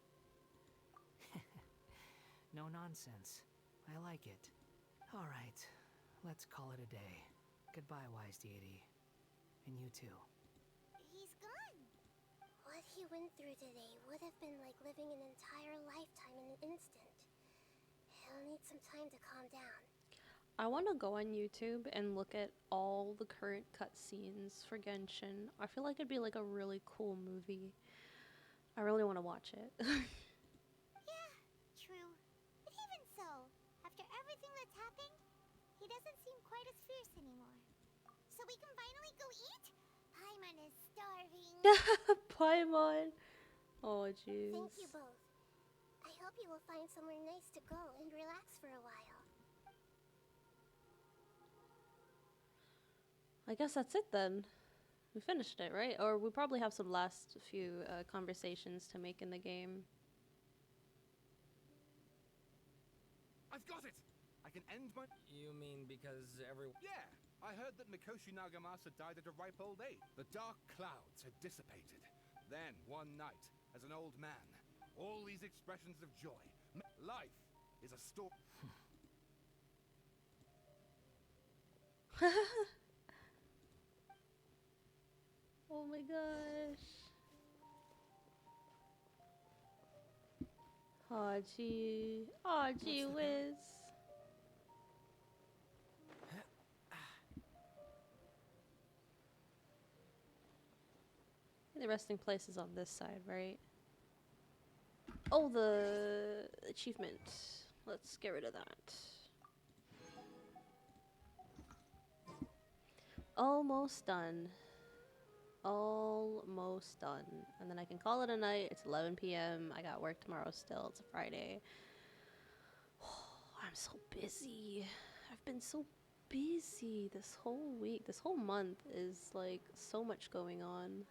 No nonsense. I like it. Alright, let's call it a day. Goodbye, wise deity. And you too. He's gone. What he went through today would have been like living an entire lifetime in an instant. He'll need some time to calm down. I want to go on YouTube and look at all the current cutscenes for Genshin. I feel like it'd be like a really cool movie. I really want to watch it. Yeah, true. But even so, after everything that's happened, he doesn't seem quite as fierce anymore. So we can finally go eat? Paimon is starving. Paimon. Oh, jeez. Thank you both. I hope you will find somewhere nice to go and relax for a while. I guess that's it then. We finished it, right? Or we probably have some last few conversations to make in the game. I've got it! I can end my... You mean because everyone... Yeah! I heard that Mikoshi Nagamasa died at a ripe old age. The dark clouds had dissipated. Then, one night, as an old man, all these expressions of joy. Life is a story. Oh my gosh. Aw, gee. Aw, gee whiz. The resting place is on this side, right? Oh, the achievement. Let's get rid of that. Almost done. Almost done. And then I can call it a night. It's 11 p.m. I got work tomorrow still. It's a Friday. I'm so busy. I've been so busy this whole week. This whole month is like so much going on.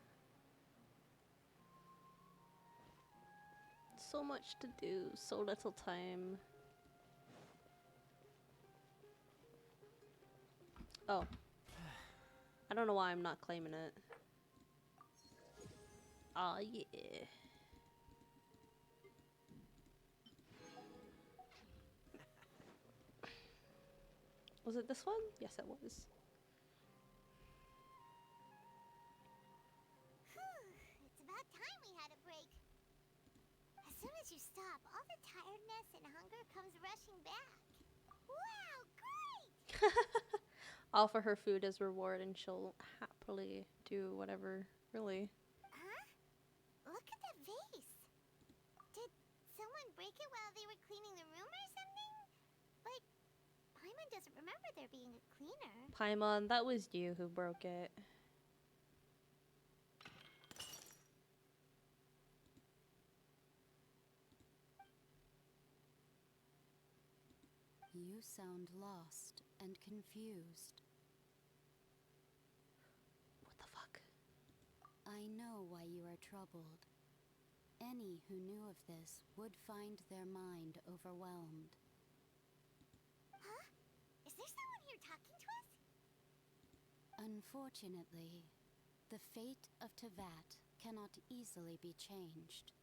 So much to do. So little time. Oh. I don't know why I'm not claiming it. Aw, yeah. Was it this one? Yes, it was. It's about time we had a break. As soon as you stop, all the tiredness and hunger comes rushing back. Wow, great! Offer her food as reward and she'll happily do whatever, really. Huh? Look at that vase. Did someone break it while they were cleaning the room or something? But Paimon doesn't remember there being a cleaner. Paimon, that was you who broke it. You sound lost and confused. What the fuck? I know why you are troubled. Any who knew of this would find their mind overwhelmed. Huh? Is there someone here talking to us? Unfortunately, the fate of Tevat cannot easily be changed.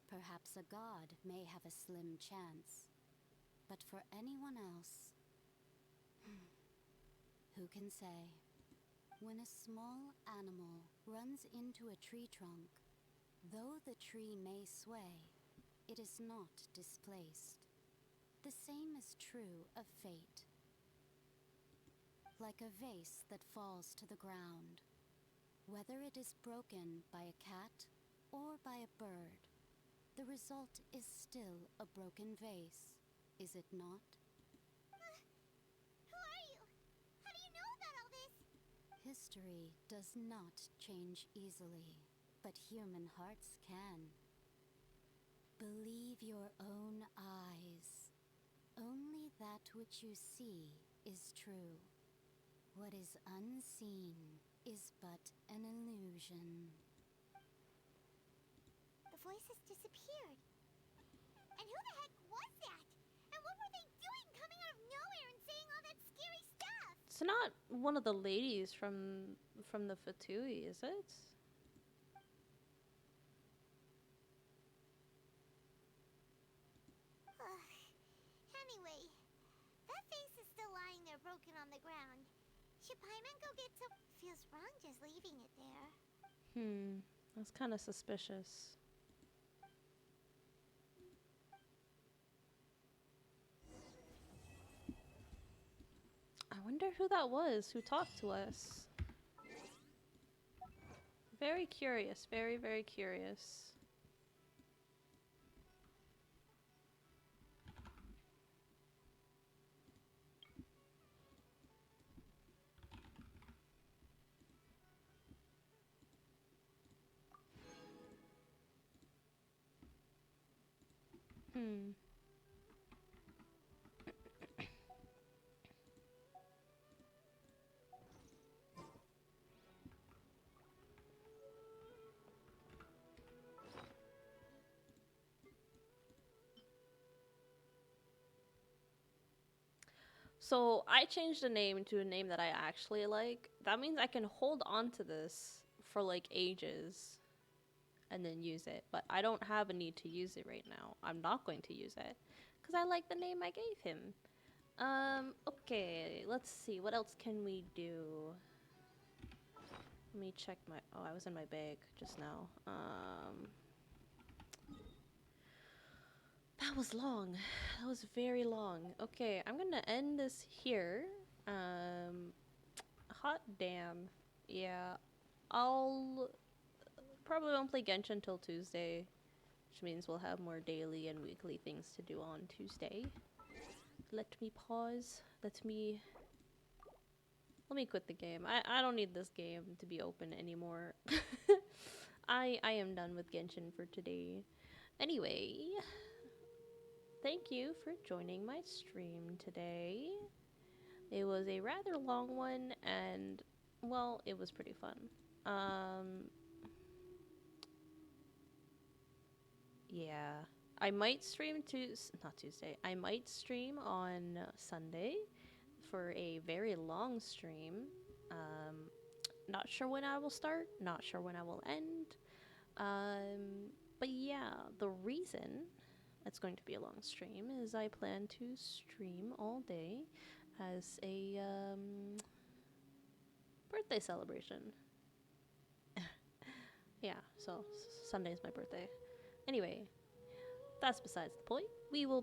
Perhaps a god may have a slim chance, but for anyone else, who can say? When a small animal runs into a tree trunk, though the tree may sway, it is not displaced. The same is true of fate. Like a vase that falls to the ground, whether it is broken by a cat or by a bird, the result is still a broken vase, is it not? Who are you? How do you know about all this? History does not change easily, but human hearts can. Believe your own eyes. Only that which you see is true. What is unseen is but an illusion. The voice has disappeared. And who the heck was that? And what were they doing coming out of nowhere and saying all that scary stuff? It's not one of the ladies from the Fatui, is it? Anyway, that vase is still lying there broken on the ground. Should Paimon go get some? Feels wrong just leaving it there. That's kind of suspicious. I wonder who that was who talked to us. Very curious, very, very curious. So I changed the name to a name that I actually like. That means I can hold on to this for like ages and then use it. But I don't have a need to use it right now. I'm not going to use it because I like the name I gave him. Okay, let's see. What else can we do? Let me check my... Oh, I was in my bag just now. That was long. That was very long. Okay, I'm gonna end this here. Hot damn. Yeah. I'll probably won't play Genshin until Tuesday, which means we'll have more daily and weekly things to do on Tuesday. Let me pause. Let me quit the game. I don't need this game to be open anymore. I am done with Genshin for today. Anyway, thank you for joining my stream today. It was a rather long one, and, well, it was pretty fun. Yeah. I might stream not Tuesday. I might stream on Sunday for a very long stream. Not sure when I will start, not sure when I will end. But yeah, the reason it's going to be a long stream is I plan to stream all day as a birthday celebration. Yeah, so Sunday's my birthday. Anyway, that's besides the point. I will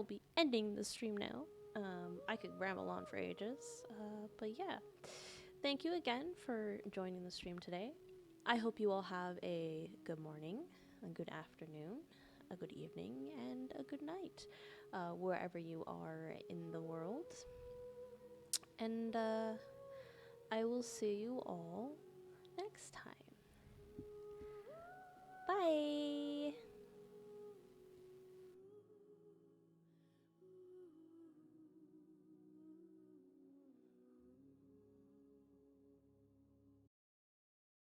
be ending the stream now. I could ramble on for ages, but yeah. Thank you again for joining the stream today. I hope you all have a good morning, a good afternoon, a good evening, and a good night, wherever you are in the world. And I will see you all next time.